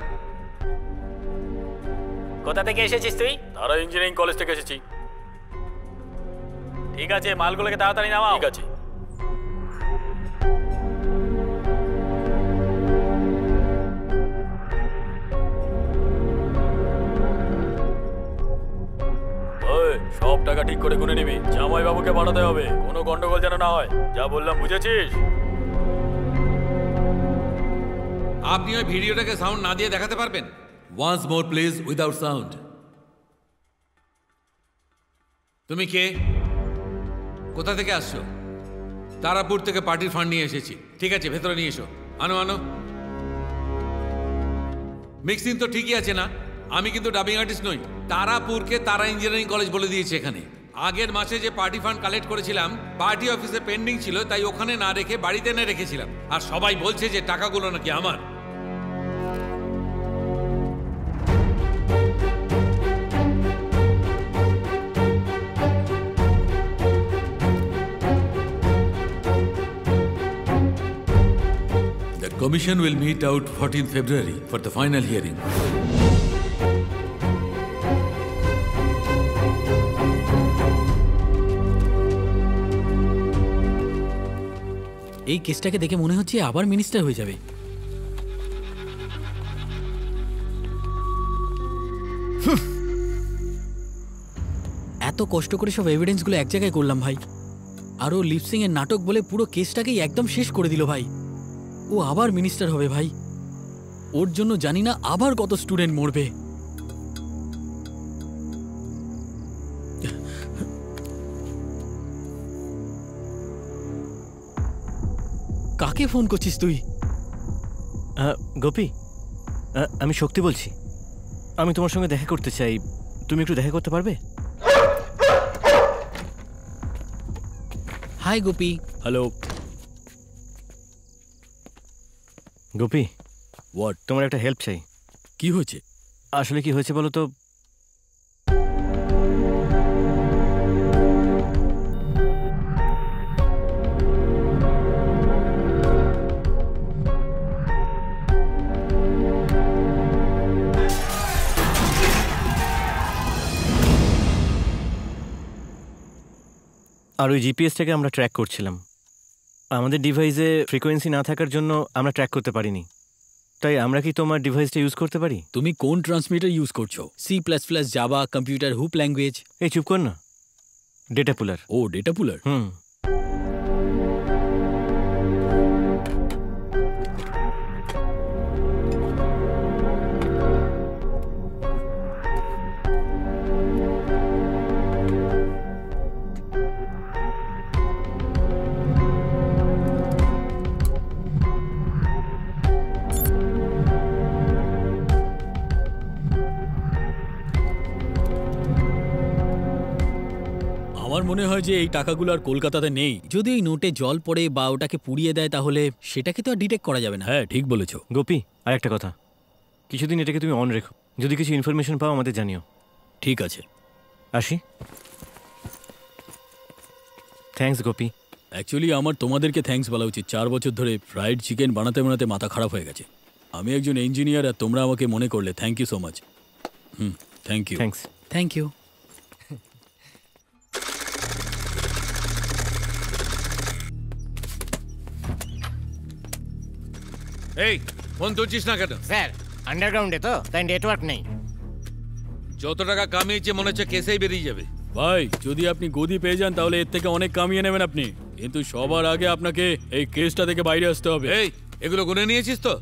কোথা থেকে এসেছিস তুই? তারা ইঞ্জিনিয়ারিং কলেজ থেকে এসেছি। ঠিক আছে, মালগুলোকে তাড়াতাড়ি নামাও। ঠিক আছে। ওই সব টাকা ঠিক করে গুনে নিবি। জামাই বাবুকে পাঠাতে হবে, কোনো গন্ডগোল যেন না হয়। যা বললাম বুঝেছিস? আপনি ওই ভিডিওটাকে সাউন্ড না দিয়ে দেখাতে পারবেন? Once more please, without sound. তুমি কে? কোথা থেকে আসছো? তারাপুর থেকে পার্টির ফান্ড নিয়ে এসেছি। ঠিক আছে, ভেতরে নিয়ে এসো। আনো আনো। মিক্সিং তো ঠিকই আছে না? আমি কিন্তু ডাবিং আর্টিস্ট নই। তারাপুরকে তারা ইঞ্জিনিয়ারিং কলেজ বলে দিয়েছে এখানে। আগের মাসে যে পার্টি ফান্ড কালেক্ট করেছিলাম পার্টি অফিসে পেন্ডিং ছিল, তাই ওখানে না রেখে বাড়িতে এনে রেখেছিলাম। আর সবাই বলছে যে টাকাগুলো নাকি আমার। The commission will meet out 14th February for the final hearing. এই কেসটাকে দেখে মনে হচ্ছে আবার মিনিস্টার হয়ে যাবে। এত কষ্ট করে সব এভিডেন্সগুলো এক জায়গায় করলাম ভাই, আর ও লিপসিং এর নাটক বলে পুরো কেসটাকেই একদম শেষ করে দিল ভাই। ও আবার মিনিস্টার হবে ভাই। ওর জন্য জানি না আবার কত স্টুডেন্ট মরবে। কাকে ফোন করছিস তুই? গোপী, আমি শক্তি বলছি। আমি তোমার সঙ্গে দেখা করতে চাই, তুমি একটু দেখা করতে পারবে? Hi Gopi. Hello Gopi, what? তোমার একটা হেল্প চাই। কি হয়েছে? আসলে কি হয়েছে বলো তো? আর ওই জিপিএসটাকে আমরা ট্র্যাক করছিলাম। আমাদের ডিভাইসে ফ্রিকোয়েন্সি না থাকার জন্য আমরা ট্র্যাক করতে পারিনি। তাই আমরা কি তোমার ডিভাইসটা ইউজ করতে পারি? তুমি কোন ট্রান্সমিটার ইউজ করছো? C++, জাভা, কম্পিউটার, হুপ ল্যাঙ্গুয়েজ? এই চুপ কর না। ডেটা পুলার। ও ডেটা পুলার। আমার মনে হয় যে এই টাকাগুলো আর কলকাতাতে নেই। যদি এই নোটে জল পড়ে বা ওটাকে পুড়িয়ে দেয় তাহলে সেটাকে তো আর ডিটেক্ট করা যাবে না। হ্যাঁ ঠিক বলেছো গোপী। আর একটা কথা, কিছুদিন এটাকে তুমি অন রেখো। যদি কিছু ইনফরমেশন পাও আমাদের জানিও। ঠিক আছে, আসি। থ্যাঙ্কস গোপী। অ্যাকচুয়ালি আমার তোমাদেরকে থ্যাঙ্কস বলা উচিত। 4 বছর ধরে ফ্রাইড চিকেন বানাতে বানাতে মাথা খারাপ হয়ে গেছে। আমি একজন ইঞ্জিনিয়ার আর তোমরা আমাকে মনে করলে। Thank you so much. Thank you. Thanks. Thank you. এই ফোন তুলছিস না কেন? স্যার আন্ডারগ্রাউন্ডে তো, তাই নেটওয়ার্ক নেই। যত টাকা কামিয়েছে মনে হচ্ছে কেসেই বেরিয়ে যাবে। ভাই যদি আপনি গদি পেয়ে যান তাহলে এর থেকে অনেক কামিয়ে নেবেন আপনি, কিন্তু সবার আগে আপনাকে এই কেসটা থেকে বাইরে আসতে হবে। এই এগুলো গুনে নিয়েছিস তো?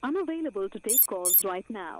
Unavailable to take calls right now.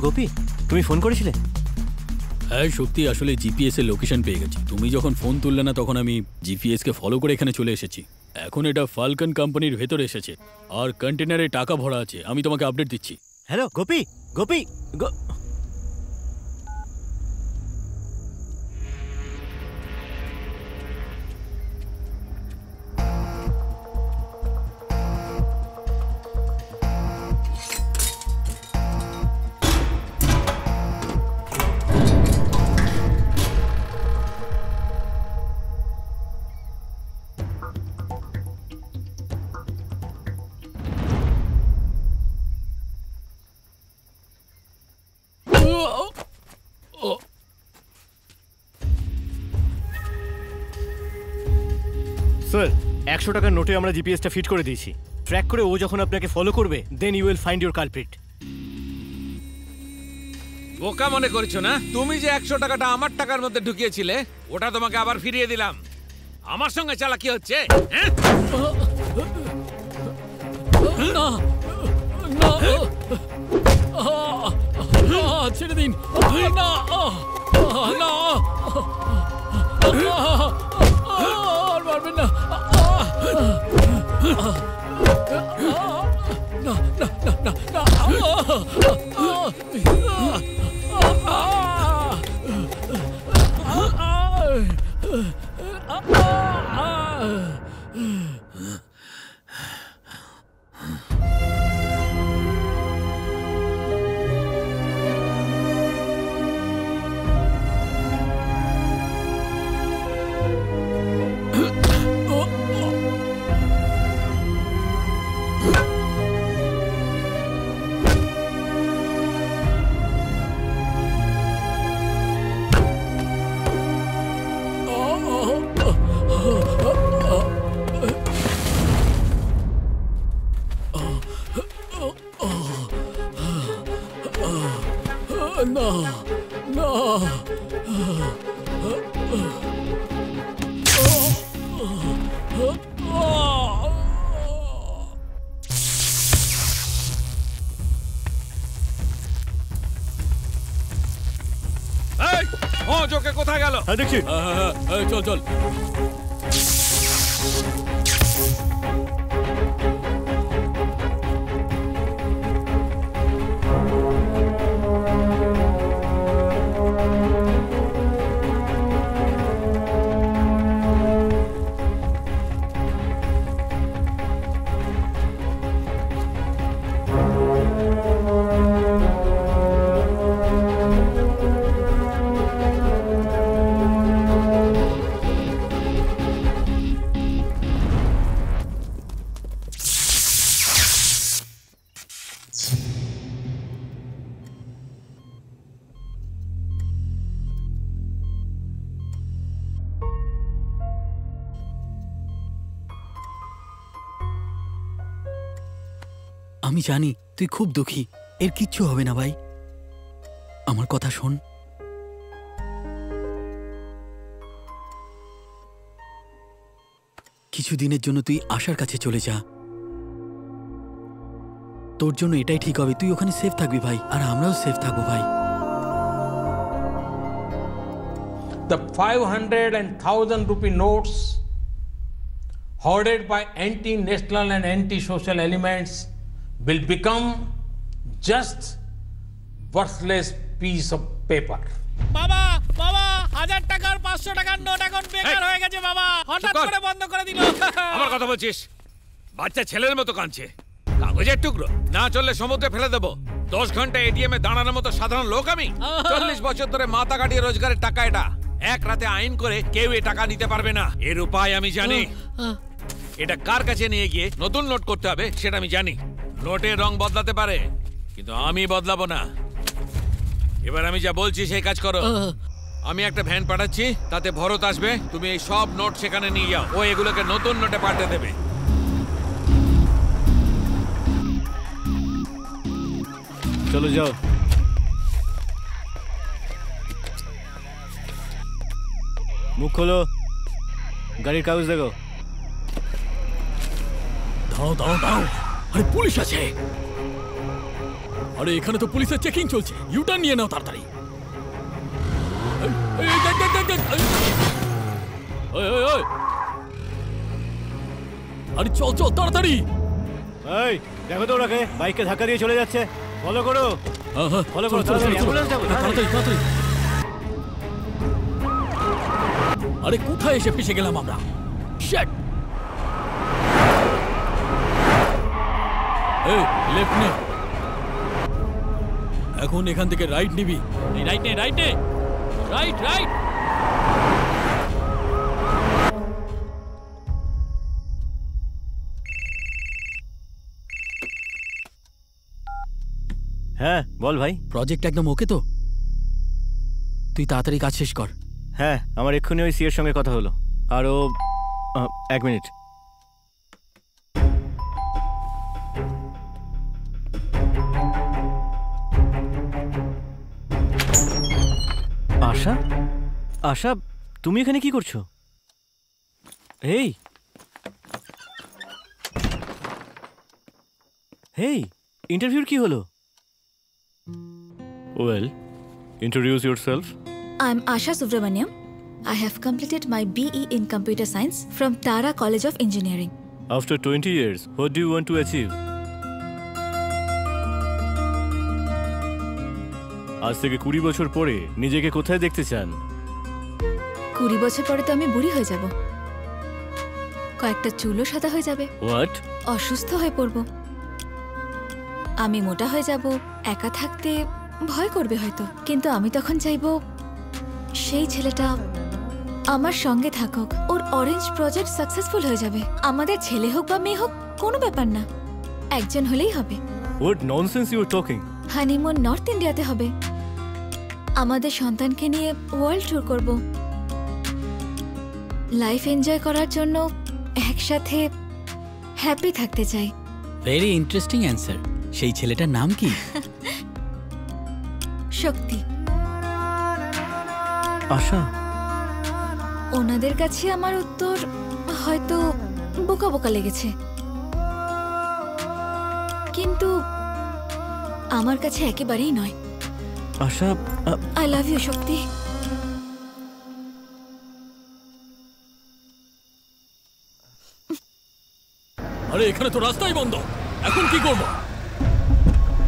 Gopi, তুমি ফোন করেছিলে? হ্যাঁ শক্তি, আসলে জিপিএস এর লোকেশন পেয়ে গেছি। তুমি যখন ফোন তুললে না তখন আমি জিপিএস কে ফলো করে এখানে চলে এসেছি। এখন এটা ফালকন কোম্পানির ভেতরে এসেছে আর কন্টেনারে টাকা ভরা আছে। আমি তোমাকে আপডেট দিচ্ছি। হ্যালো গোপী, গোপী স্যার, 100 টাকার নোটে আমরা জিপিএসটা ফিট করে দিয়েছি। ট্র্যাক করে ও যখন আপনাকে ফলো করবে, then you will find your culprit. বোকা মনে করছো না? তুমি যে 100 টাকাটা আমার টাকার মধ্যে ঢুকিয়েছিলে, ওটা তোমাকে আবার ফিরিয়ে দিলাম। আমার সঙ্গে চালাকি হচ্ছে, হ্যাঁ? না না, ছেড়ে দিন। না না, আর মারবেন না। না না না না, কোথায় গেল? দেখছি। চল চল। আমি জানি তুই খুব দুঃখী, এর কিচ্ছু হবে না ভাই। আমার কথা শোন। কিছুদিনের জন্য তুই আশার কাছে চলে যা, তোর জন্য এটাই ঠিক হবে। তুই ওখানে সেফ থাকবি ভাই, আর আমরাও সেফ থাকবো ভাই। The 500 and 1000 rupee notes hoarded by anti-national and anti-social elements will become just worthless piece of paper. বাবা বাবা, 1000 টাকার 500 টাকার নোট এখন বেকার হয়ে গেছে বাবা। হঠাৎ করে বন্ধ করে দিল। আমার কথা বলছিস? বাচ্চা ছেলের মতো কাঁদছে। কাগজের টুকরো না চললে সমুদ্রে ফেলে দেবো। 10 ঘন্টা এটিএম এ দাঁড়ানোর মতো সাধারণ লোক আমি? 40 বছর ধরে মাথা কাটিয়ে রোজগারের টাকা এটা। এক রাতে আইন করে কেউ এই টাকা নিতে পারবে না। এর উপায় আমি জানি। এটা কার কাছে নিয়ে গিয়ে নতুন নোট করতে হবে সেটা আমি জানি। নোটের রং বদলাতে পারে, কিন্তু আমি বদলাবো না। এবার আমি যা বলছি সেই কাজ করো। আমি একটা ভ্যান পাঠাচ্ছি, তাতে ভরত আসবে। তুমি এই সব নোট সেখানে নিয়ে যাও। ও এগুলোকে নতুন নোটে পাল্টে দেবে। চলো যাও। মুখ খোলো, গাড়ির কাগজ দেখো। দাও দাও দাও, আরে পুলিশ আছে। আরে এখানে তো পুলিশের চেকিং চলছে, ইউটার্ন নিয়ে নাও তাড়াতাড়ি। এই, দেখ, দেখ, দেখ, দেখ, এই। ওই, ওই, ওই। আরে চল চল তাড়াতাড়ি। এই দেখো তো ওরাকে, বাইককে ধাক্কা দিয়ে চলে যাচ্ছে। ফলো করো, ফলো করো, চলো, চলো, তাড়াতাড়ি চলো, অ্যাম্বুলেন্স যাবো, তাড়াতাড়ি তাড়াতাড়ি। আরে কোথায় এসে ফেসে গেলাম আমরা? শিট! এই লেফট নে, এখন এখান থেকে রাইট নিবি। এই রাইট নে, রাইট নে, রাইট রাইট। হ্যাঁ বল ভাই। প্রজেক্ট একদম ওকে তো? তুই তাড়াতাড়ি কাজ শেষ কর। হ্যাঁ, আমার এক্ষুনি ওই সিএর সঙ্গে কথা হলো। আরও 1 মিনিট। আশা, আশা তুমি এখানে কি করছো? এই হেই, ইন্টারভিউর কি হলো? Well, introduce yourself. I'm Asha Subramaniam. I have completed my BE in Computer Science from Tara College of Engineering. After 20 years, what do you want to achieve? আজ থেকে 20 বছর পরে নিজেকে কোথায় দেখতে চান? 20 বছর পরে তো আমি বুড়ি হয়ে যাব। কয়েকটা চুলও সাদা হয়ে যাবে। What? অসুস্থ হয়ে পড়ব। আমি মোটা হয়ে যাব, একা থাকতে ভয় করবে হয়তো, কিন্তু আমি তখন চাইবো সেই ছেলেটা আমার সঙ্গে থাকুক। ওর অরেঞ্জ প্রজেক্ট সাকসেসফুল হয়ে যাবে। আমাদের ছেলে হোক বা মেয়ে হোক কোনো ব্যাপার না, একজন হলেই হবে। What nonsense you are talking? Honeymoon north ইন্ডিয়াতে হবে। আমাদের সন্তানকে নিয়ে ওয়ার্ল্ড ট্যুর করব। লাইফ এনজয় করার জন্য একসাথে হ্যাপি থাকতে চাই। Very interesting answer. সেই ছেলেটার নাম কি? শক্তি। আশা, ওনাদের কাছে আমার উত্তর হয়তো বোকা বোকা লেগেছে, কিন্তু আমার কাছে একেবারেই নয়। আশা, আই লাভ ইউ শক্তি। আরে এখানে তো রাস্তাই বন্ধ, এখন কি করব?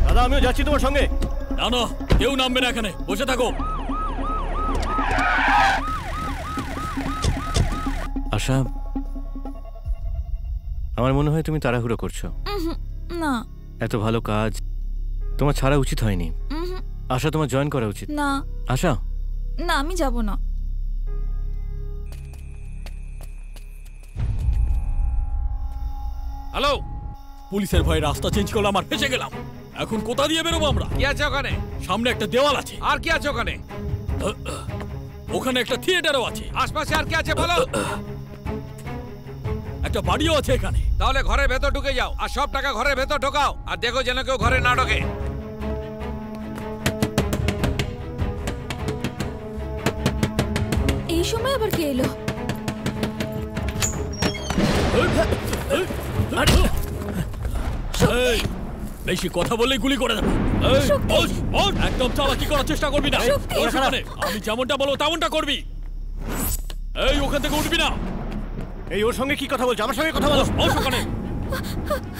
দাদা আমিও যাচ্ছি তোমার সঙ্গে। না না, কেউ নামবে না, এখানে বসে থাকো। আশা, আমার মনে হয় তুমি তাড়াহুড়ো করছো। না, এত ভালো কাজ তোমার ছাড়া উচিত হয়নি। আশা, তোমার জয়েন করা উচিত। না আশা, না, আমি যাব না। হ্যালো, পুলিশের ভয়ে রাস্তা চেঞ্জ করলাম আর ফেসে গেলাম। এখন কোথা দিয়ে বেরোবো আমরা? কি আছে ওখানে? সামনে একটা দেওয়াল আছে। আর কি আছে ওখানে? ওখানে একটা থিয়েটারও আছে। আশপাশে আর কি আছে বলো? একটা বাড়িও আছে এখানে। তাহলে ঘরের ভেতর ঢুকে যাও আর সব টাকা ঘরের ভেতর ঢোকাও, আর দেখো যেন কেউ ঘরে না ঢোকে। এই সময় আবার কে এলো? বেশি কথা বললেই গুলি করে দেবো। একদম চালাকি করার চেষ্টা করবি না। আমি যেমনটা বলবো তেমনটা করবি। এই ওখান থেকে উঠবি না। এই ওর সঙ্গে কি কথা বলছো? আমার সঙ্গে কথা বলো। ওখানে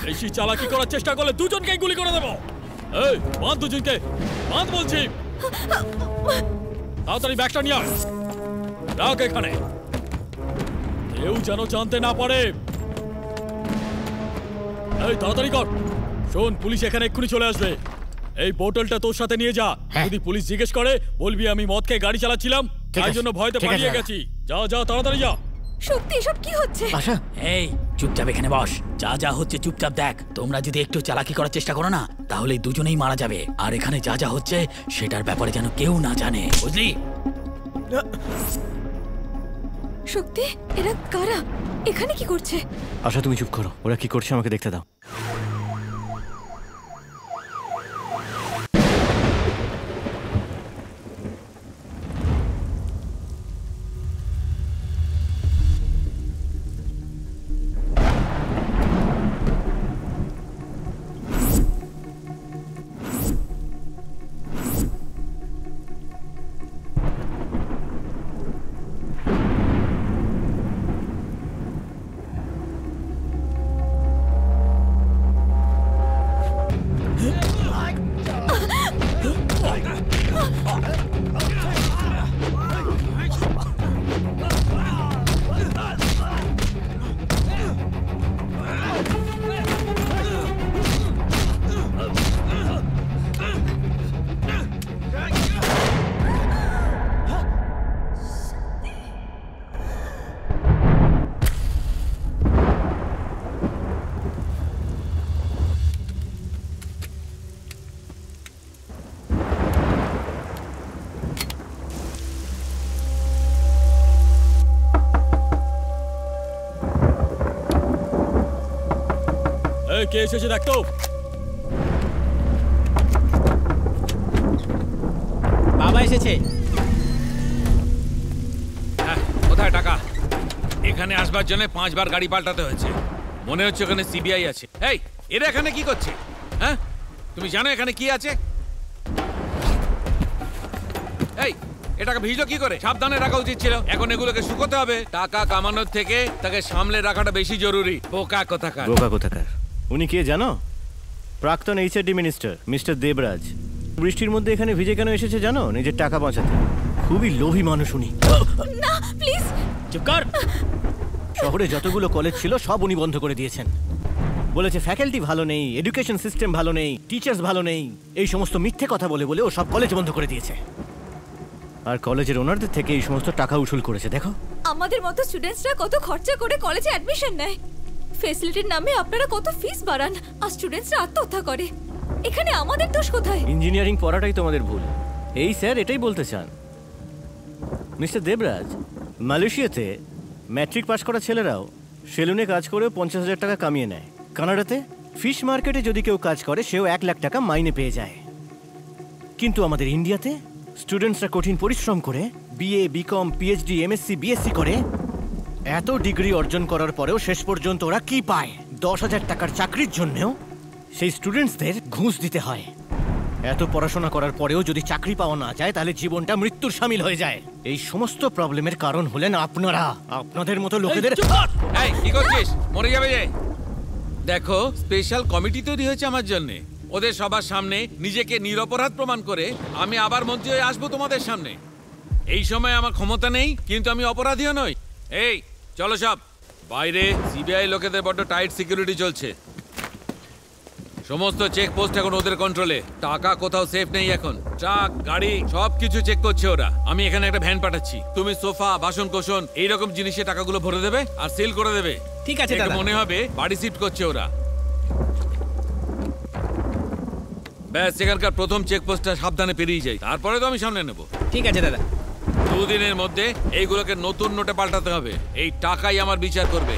বেশি চালাকি করার চেষ্টা করলে দুজনকেই গুলি করে দেবো। এই বাঁধ দুজনকে, বাঁধ বলছি। তাড়াতাড়ি ব্যাগটা নিয়ে আয়, রাখ এখানে, কেউ যেন জানতে না পারে। এই তাড়াতাড়ি কর। শোন, পুলিশ এখানে এক্ষুনি চলে আসবে। এই বোতলটা তোর সাথে নিয়ে যা। যদি পুলিশ জিজ্ঞেস করে বলবি আমি মদ খেয়ে গাড়ি চালাচ্ছিলাম, তাই জন্য ভয়তে পালিয়ে গেছি। যা যা, তাড়াতাড়ি যা। সত্যি এসব কি হচ্ছে? আশা, এই চুপচাপ এখানে বস। যা যা হচ্ছে চুপচাপ দেখ। তোমরা যদি একটু চালাকি করার চেষ্টা করো না, তাহলে দুজনেই মারা যাবে। আর এখানে যা যা হচ্ছে সেটার ব্যাপারে যেন কেউ না জানে, বুঝলি? শক্তি, এরা কারা? এখানে কি করছে? আশা তুমি চুপ করো, ওরা কি করছে আমাকে দেখতে দাও। কে এসেছে দেখ তো। বাবা এসেছে। হ্যাঁ, কোথায় টাকা? এখানে আসবার জন্য 5 বার গাড়ি পাল্টাতে হয়েছে। মনে হচ্ছে ওখানে সিবিআই আছে। এই, এরা এখানে কি করছে? হ্যাঁ, তুমি জানো এখানে কি আছে? এই, এটাকে ভিজলো কি করে? সাবধানে রাখা উচিত ছিল। এখন এগুলোকে শুকোতে হবে। টাকা কামানোর থেকে তাকে সামলে রাখাটা বেশি জরুরি। বোকা কোথাকার। বোকা কোথাকার? উনি কে জানো? প্রাক্তন এইচআরডি মিনিস্টার মিস্টার দেবরাজ। বৃষ্টির মধ্যে এখানে ভিজে কেন এসেছে জানো? নিজের টাকা বাঁচাতে। খুবই লোভী মানুষ উনি। না প্লিজ চুপ কর। শহরে যতগুলো কলেজ ছিল সব উনি বন্ধ করে দিয়েছেন। বলেছে ফ্যাকাল্টি ভালো নেই, এডুকেশন সিস্টেম ভালো নেই, টিচার্স ভালো নেই, এই সমস্ত মিথ্যে কথা বলে বলে ও সব কলেজ বন্ধ করে দিয়েছে। আর কলেজের ওনারদের থেকে এই সমস্ত টাকা উসুল করেছে। দেখো আমাদের মতো স্টুডেন্টসরা কত খরচা করে কলেজে অ্যাডমিশন নেয়, ফ্যাসিলিটির নামে আপনারা কত ফিস বাড়ান, আর স্টুডেন্টসরা আত্মহত্যা করে। এখানে আমাদের দোষ কোথায়? ইঞ্জিনিয়ারিং পড়াটাই তোমাদের ভুল। এই স্যার এটাই বলতে চান। মিস্টার দেবরাজ, মালয়েশিয়াতে ম্যাট্রিক পাস করা ছেলেরাও সেলুনে কাজ করেও 50,000 টাকা কামিয়ে নেয়। কানাডাতে ফিশ মার্কেটে যদি কেউ কাজ করে সেও 1 লাখ টাকা মাইনে পেয়ে যায়। কিন্তু আমাদের ইন্ডিয়াতে স্টুডেন্টসরা কঠিন পরিশ্রম করে BA, BCom, PhD, MSc, BSc করে এত ডিগ্রি অর্জন করার পরেও শেষ পর্যন্ত ওরা কি পায়? 10,000 টাকার চাকরির জন্যও সেই স্টুডেন্টসদের ঘুষ দিতে হয়। এত পড়াশোনা করার পরেও যদি চাকরি পাওয়া না যায় তাহলে জীবনটা মৃত্যুর শামিল হয়ে যায়। এই সমস্ত প্রবলেমের কারণ হলেন আপনারা। আপনাদের মতো লোকেদের। এই কি করছিস? মরে যাবে যে। দেখো, স্পেশাল কমিটি তৈরি হয়েছে আমার জন্য। ওদের সবার সামনে নিজেকে নিরপরাধ প্রমাণ করে আমি আবার মন্ত্রী হয়ে আসবো তোমাদের সামনে। এই সময় আমার ক্ষমতা নেই, কিন্তু আমি অপরাধীও নই। এই চলো সব বাইরে। সিবিআই লোকেদের বড্ড টাইট সিকিউরিটি চলছে। সমস্ত চেকপোস্ট এখন ওদের কন্ট্রোলে। টাকা কোথাও সেফ নেই এখন। ট্রাক, গাড়ি সবকিছু চেক করছে ওরা। আমি এখানে একটা ভ্যান পাঠাচ্ছি। তুমি সোফা, বাসন কোসন এইরকম জিনিসে টাকাগুলো ভরে দেবে আর সিল করে দেবে। ঠিক আছে দাদা। মনে হবে বাড়ি শিফট করছে ওরা। ব্যাস, এখানকার প্রথম চেকপোস্টটা সাবধানে পেরিয়ে যাই, তারপরে তো আমি সামনে নেব। ঠিক আছে দাদা। 2 দিনের মধ্যে এইগুলোকে নতুন নোটে পাল্টাতে হবে। এই টাকাই আমার বিচার করবে।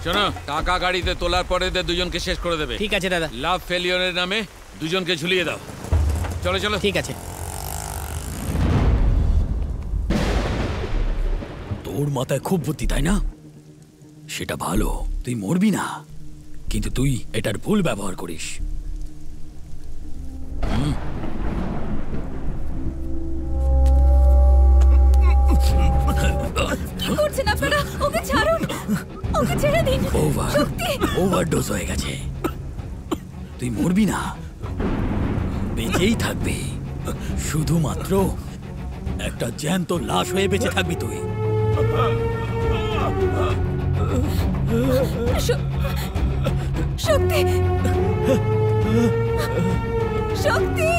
শোনো, টাকা গাড়িতে তোলার পরে দুজনকে শেষ করে দেবে। ঠিক আছে দাদা। লাভ ফেলিওরের নামে দুজনকে ঝুলিয়ে দাও। চলো চলো। ঠিক আছে। তোর মাথায় খুব বুদ্ধি, তাই না? সেটা ভালো, তুই মরবি না, কিন্তু তুই এটার ভুল ব্যবহার করিস। কি করছেন আপনারা? ওকে ছাড়ুন, ওকে ছেড়ে দিন। ওভারডোজ হয়ে গেছে। তুই মরবি না, বেঁচেই থাকবি। শুধুমাত্র একটা জ্যান্ত লাশ হয়ে বেঁচে থাকবি তুই। শক্তি, শক্তি,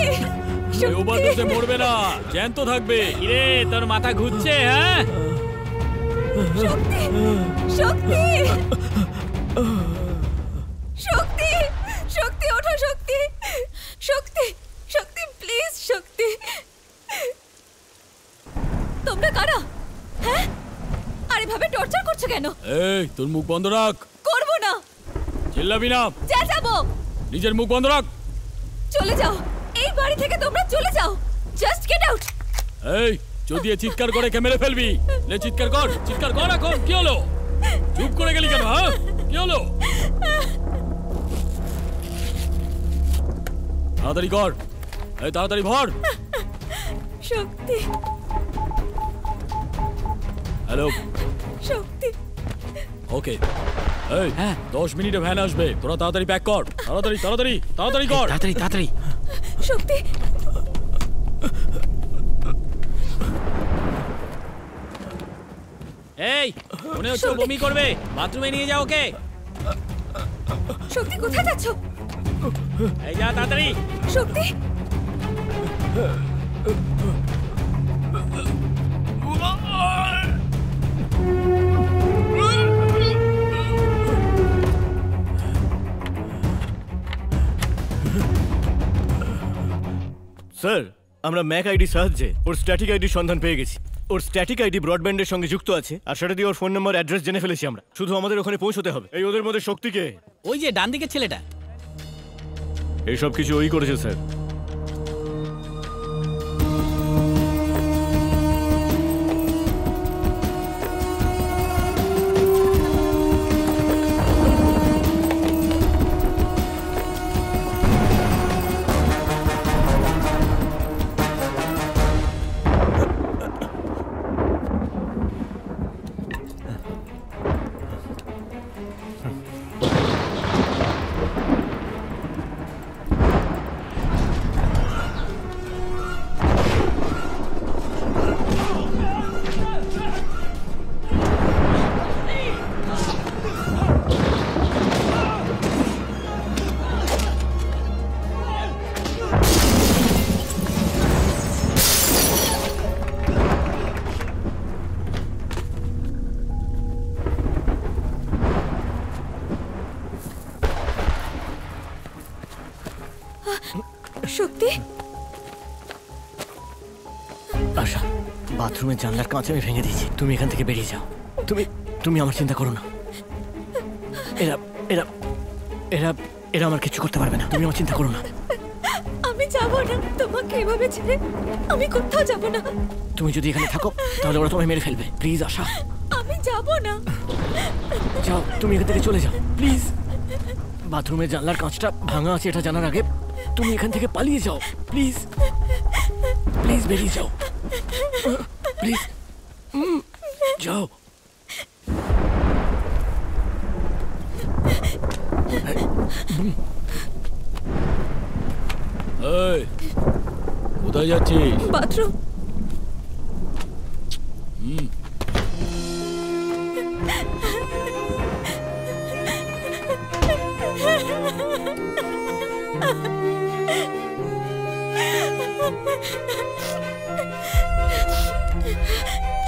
ওভারডোজে মরবে না, জ্যান্ত থাকবে। কিরে, তোর মাথা ঘুরছে? হ্যাঁ, শক্তি, শক্তি, শক্তি, শক্তি, ওঠো শক্তি, শক্তি, শক্তি, প্লিজ শক্তি। তোমরা কারা? হ্যাঁ, আর এভাবে টর্চার করছো কেন? এই, তোর মুখ বন্ধ রাখ। করবো না। চিল্লাবি না। চেঁচাবো। নিজের মুখ বন্ধ রাখ। চলে যাও, এই বাড়ি থেকে তোমরা চলে যাও। Just get out. এই, যদি চিৎকার করে কে মেরে ফেলবি। লে, চিৎকার কর, চিৎকার কর এখন। কি হলো? চুপ করে গেলি কেন? হ্যাঁ, কি হলো? তাড়াতাড়ি কর। এই, তাড়াতাড়ি ভর। শক্তি, হ্যালো শক্তি। ওকে। এই, 10 মিনিটে ভ্যান আসবে, তোরা তাড়াতাড়ি প্যাক কর। তাড়াতাড়ি তাড়াতাড়ি তাড়াতাড়ি কর। তাড়াতাড়ি তাড়াতাড়ি। শক্তি, এই, মনে হচ্ছে বমি করবে, বাথরুমে নিয়ে যাও ওকে। শক্তি কোথায় যাচ্ছ? এই যা তাড়াতাড়ি। শক্তি, স্যার, আমরা ম্যাক আইডির সাহায্যে ওর স্ট্যাটিক আইডির সন্ধান পেয়ে গেছি। ওর স্ট্যাটিক আইডি ব্রডব্যান্ডের সঙ্গে যুক্ত আছে, আর সেটা দিয়ে ওর ফোন নাম্বার অ্যাড্রেস জেনে ফেলেছি আমরা। শুধু আমাদের ওখানে পৌঁছতে হবে। এই ওদের মধ্যে শক্তিকে, ওই যে ডান দিকের ছেলেটা। এইসব কিছু ওই করেছে স্যার। শক্তি, আশা, বাথরুমের জানলার কাঁচ আমি ভেঙে দিয়েছি। তুমি এখান থেকে বেরিয়ে যাও। তুমি আমার চিন্তা করো না। এরা এরা এরা এরা আমার কিছু করতে পারবে না। তুমি আমার চিন্তা করো না। আমি যাব না তোমাকে এভাবে ছেড়ে, আমি কোথাও যাব না। তুমি যদি এখানে থাকো তাহলে ওরা তোমায় মেরে ফেলবে। প্লিজ আশা, আমি যাব না। যাও, তুমি এখান থেকে চলে যাও প্লিজ। বাথরুমের জানলার কাঁচটা ভাঙা আছে এটা জানার আগে তুমি এখান থেকে পালিয়ে যাও প্লিজ। প্লিজ বেরিয়ে যাও প্লিজ। যাও। এই, কোথায় যাচ্ছিস? বাথরুম।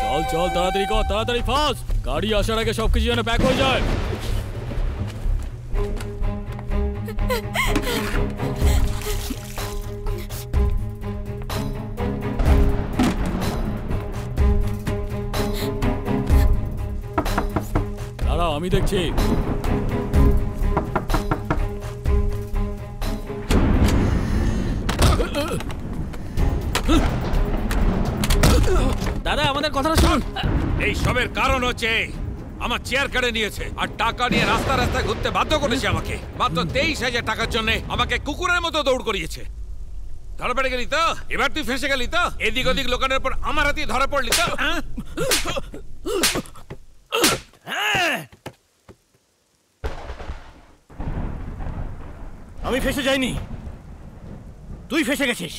চল চল, তাড়াতাড়ি কর, তাড়াতাড়ি ফাস্ট। গাড়ি আসার আগে সবকিছু যেন প্যাক হয়ে যায়। দাঁড়াও, আমি দেখছি। দাদা, আমাদের কথাটা শুনুন। এই সবের কারণ হচ্ছে আমার চেয়ার কেড়ে নিয়েছে আর টাকা নিয়ে রাস্তা রাস্তায় ঘুরতে বাধ্য করেছে আমাকে। মাত্র 23,000 টাকার জন্য আমাকে কুকুরের মতো দৌড় করিয়েছে। ধরা পড়ে গেলি তো? এবার তুই ফেঁসে গেলি তো? এদিক ওদিক লোকানোর পর আমার হাতে ধরা পড়লি তো? আমি ফেঁসে যাইনি, তুই ফেঁসে গেছিস।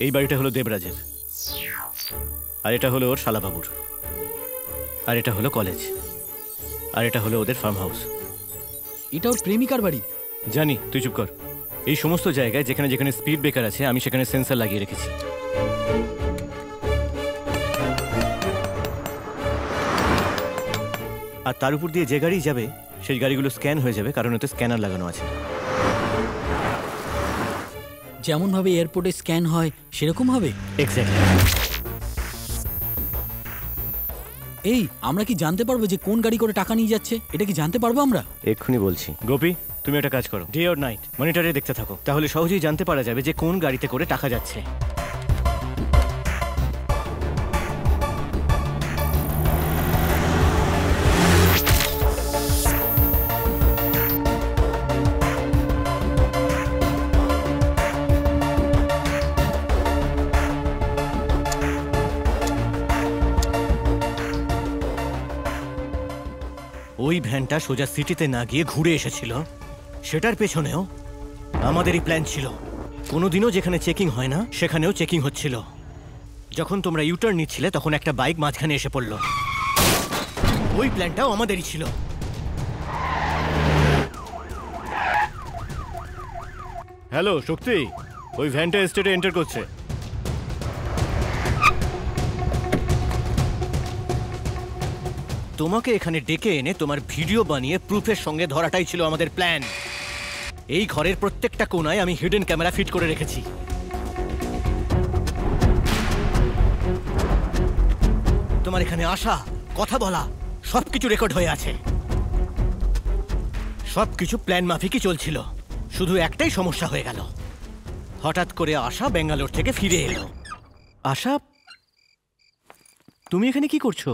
এই বাড়িটা হলো দেবরাজের, আর এটা হলো ওর শালাবাবুর, আর এটা হলো কলেজ, আর এটা হলো ওদের ফার্ম হাউস। এটা ওর প্রেমিকার বাড়ি। জানি, তুই চুপ কর। এই সমস্ত জায়গায় যেখানে যেখানে স্পিড ব্রেকার আছে আমি সেখানে সেন্সর লাগিয়ে রেখেছি। আর তার উপর দিয়ে যে গাড়ি যাবে সেই গাড়িগুলো স্ক্যান হয়ে যাবে, কারণ ওতে স্ক্যানার লাগানো আছে। যেমন ভাবে এয়ারপোর্টে স্ক্যান হয় সেরকম হবে। এক্স্যাক্টলি। এই, আমরা কি জানতে পারবো যে কোন গাড়ি করে টাকা নিয়ে যাচ্ছে? এটা কি জানতে পারবো আমরা? এক্ষুনি বলছি। গোপী, তুমি একটা কাজ করো, ডে অর নাইট মনিটরে দেখতে থাকো, তাহলে সহজেই জানতে পারা যাবে যে কোন গাড়িতে করে টাকা যাচ্ছে। ওই ভ্যানটা সোজা সিটিতে না গিয়ে ঘুরে এসেছিল, সেটার পেছনেও আমাদেরই প্ল্যান ছিল। কোনোদিনও যেখানে চেকিং হয় না সেখানেও চেকিং হচ্ছিল। যখন তোমরা ইউটার্ন নিচ্ছিলে তখন একটা বাইক মাঝখানে এসে পড়ল। ওই প্ল্যানটাও আমাদেরই ছিল। হ্যালো শক্তি, ওই ভ্যানটা এস্টেটে এন্টার করছে। তোমাকে এখানে ডেকে এনে তোমার ভিডিও বানিয়ে প্রুফের সঙ্গে ধরাটাই ছিল আমাদের প্ল্যান। এই ঘরের প্রত্যেকটা কোণায় আমি হিডেন ক্যামেরা ফিট করে রেখেছি। তোমার এখানে আসা, কথা বলা সবকিছু রেকর্ড হয়ে আছে। সবকিছু প্ল্যান মাফিকই চলছিল, শুধু একটাই সমস্যা হয়ে গেল। হঠাৎ করে আশা ব্যাঙ্গালোর থেকে ফিরে এলো। আশা, তুমি এখানে কি করছো?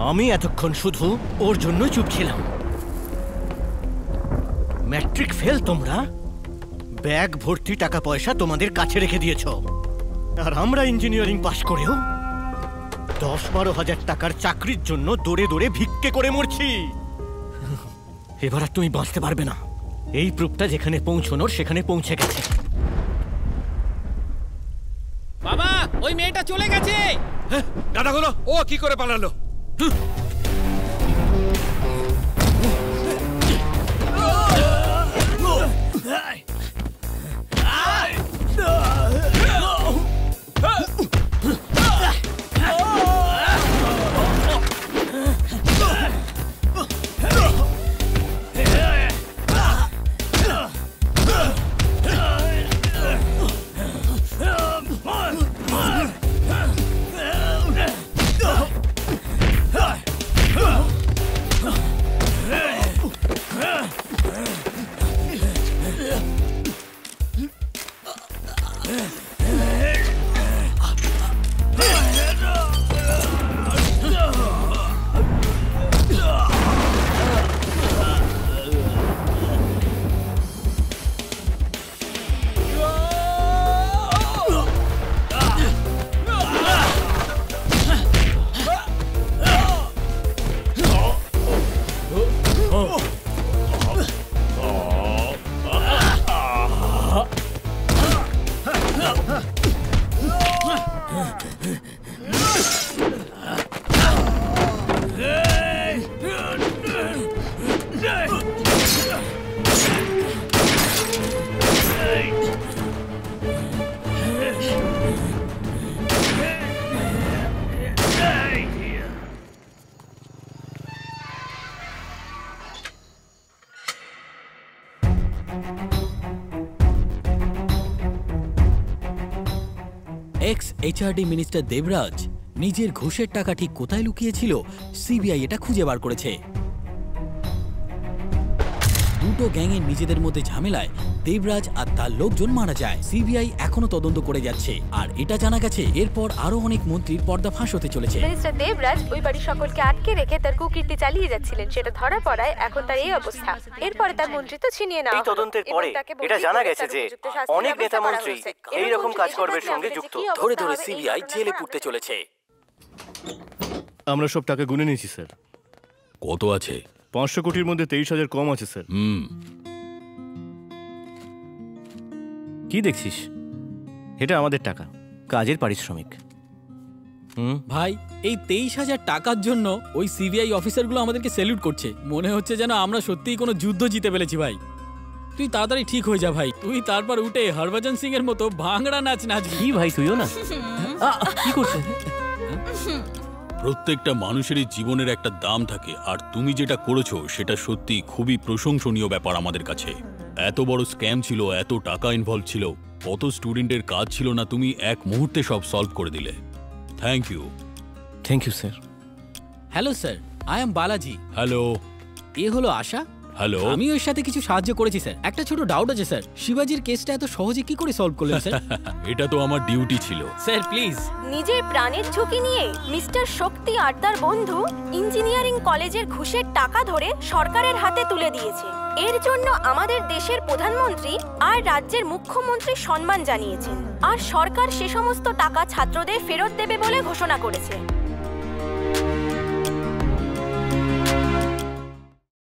আমি এতক্ষণ শুধু ওর জন্য চুপ ছিলাম। ম্যাট্রিক ফেল তোমরা, ব্যাগ ভর্তি টাকা পয়সা তোমাদের কাছে রেখে দিয়েছো, আর আমরা ইঞ্জিনিয়ারিং পাশ করেও 10-12 হাজার টাকার চাকরির জন্য দৌড়ে দৌড়ে ভিক্ষে করে মরছি। এবার আর তুমি বাঁচতে পারবে না। এই প্রুফটা যেখানে পৌঁছনোর সেখানে পৌঁছে গেছে। বাবা, ওই মেয়েটা চলে গেছে। দাদাগুলো ও কি করে পালালো? এক্স এইচআরডি মিনিস্টার দেবরাজ নিজের ঘুষের টাকা ঠিক কোথায় লুকিয়েছিল সিবিআই এটা খুঁজে বার করেছে। দুটো গ্যাংয়ের নিজেদের মধ্যে ঝামেলায় দেবরাজ আর তার লোকজন মারা যায়। সিবিআই এখনো তদন্ত করে যাচ্ছে, আর এটা জানা গেছে এরপর আরো অনেক মন্ত্রীর পর্দা ফাঁস হতে চলেছে। মিনিস্টার দেবরাজ ওই বাড়ির সকলকে আটকে রেখে তার কুকীর্তি চালিয়ে যাচ্ছিলেন, সেটা ধরা পড়ায় এখন তার এই অবস্থা। এরপরে তার মন্ত্রিত্ব ছিনিয়ে নেওয়া এই তদন্তের পরে এটা জানা গেছে যে অনেক নেতা মন্ত্রী এই রকম কাজকর্মের সঙ্গে যুক্ত। ধরে ধরে সিবিআই জেলে পুড়তে চলেছে। আমরা সব টাকা গুনে নিয়েছি স্যার। কত আছে? 500 কোটির মধ্যে 23,000 কম আছে স্যার। কি দেখছিস? এটা আমাদের টাকা, কাজের পারিশ্রমিক। ভাই, এই 23,000 টাকার জন্য ওই সিবিআই অফিসারগুলো আমাদেরকে স্যালুট করছে। মনে হচ্ছে যেন আমরা সত্যিই কোনো যুদ্ধ জিতে ফেলেছি। ভাই তুই তাড়াতাড়ি ঠিক হয়ে যা ভাই, তুই তারপর উঠে হরভজন সিং এর মতো ভাঙড়া নাচ নাচবি। কি ভাই তুইও না? কি করছিস? প্রত্যেকটা মানুষেরই জীবনের একটা দাম থাকে, আর তুমি যেটা করেছো সেটা সত্যি খুবই প্রশংসনীয় ব্যাপার আমাদের কাছে। এত বড় স্ক্যাম ছিল, এত টাকা ইনভলভ ছিল, কত স্টুডেন্টের কাজ ছিল না, তুমি এক মুহূর্তে সব সলভ করে দিলে। Thank you. Thank you sir. Hello sir, I am Balaji. Hello. এ হলো আশা। হ্যালো। আমি ওর সাথে কিছু সাহায্য করেছি স্যার। একটা ছোট ডাউট আছে স্যার, শিবাজির কেসটা এত সহজে কি করে সলভ করলেন স্যার? এটা তো আমার ডিউটি ছিল। Sir please. নিজের প্রাণের ঝুঁকি নিয়ে মিস্টার শক্তি আর তার বন্ধু ইঞ্জিনিয়ারিং কলেজের ঘুষের টাকা ধরে সরকারের হাতে তুলে দিয়েছে। এর জন্য আমাদের দেশের প্রধানমন্ত্রী আর রাজ্যের মুখ্যমন্ত্রী সম্মান জানিয়েছেন, আর সরকার সে সমস্ত টাকা ছাত্রদের ফেরত দেবে বলে ঘোষণা করেছে।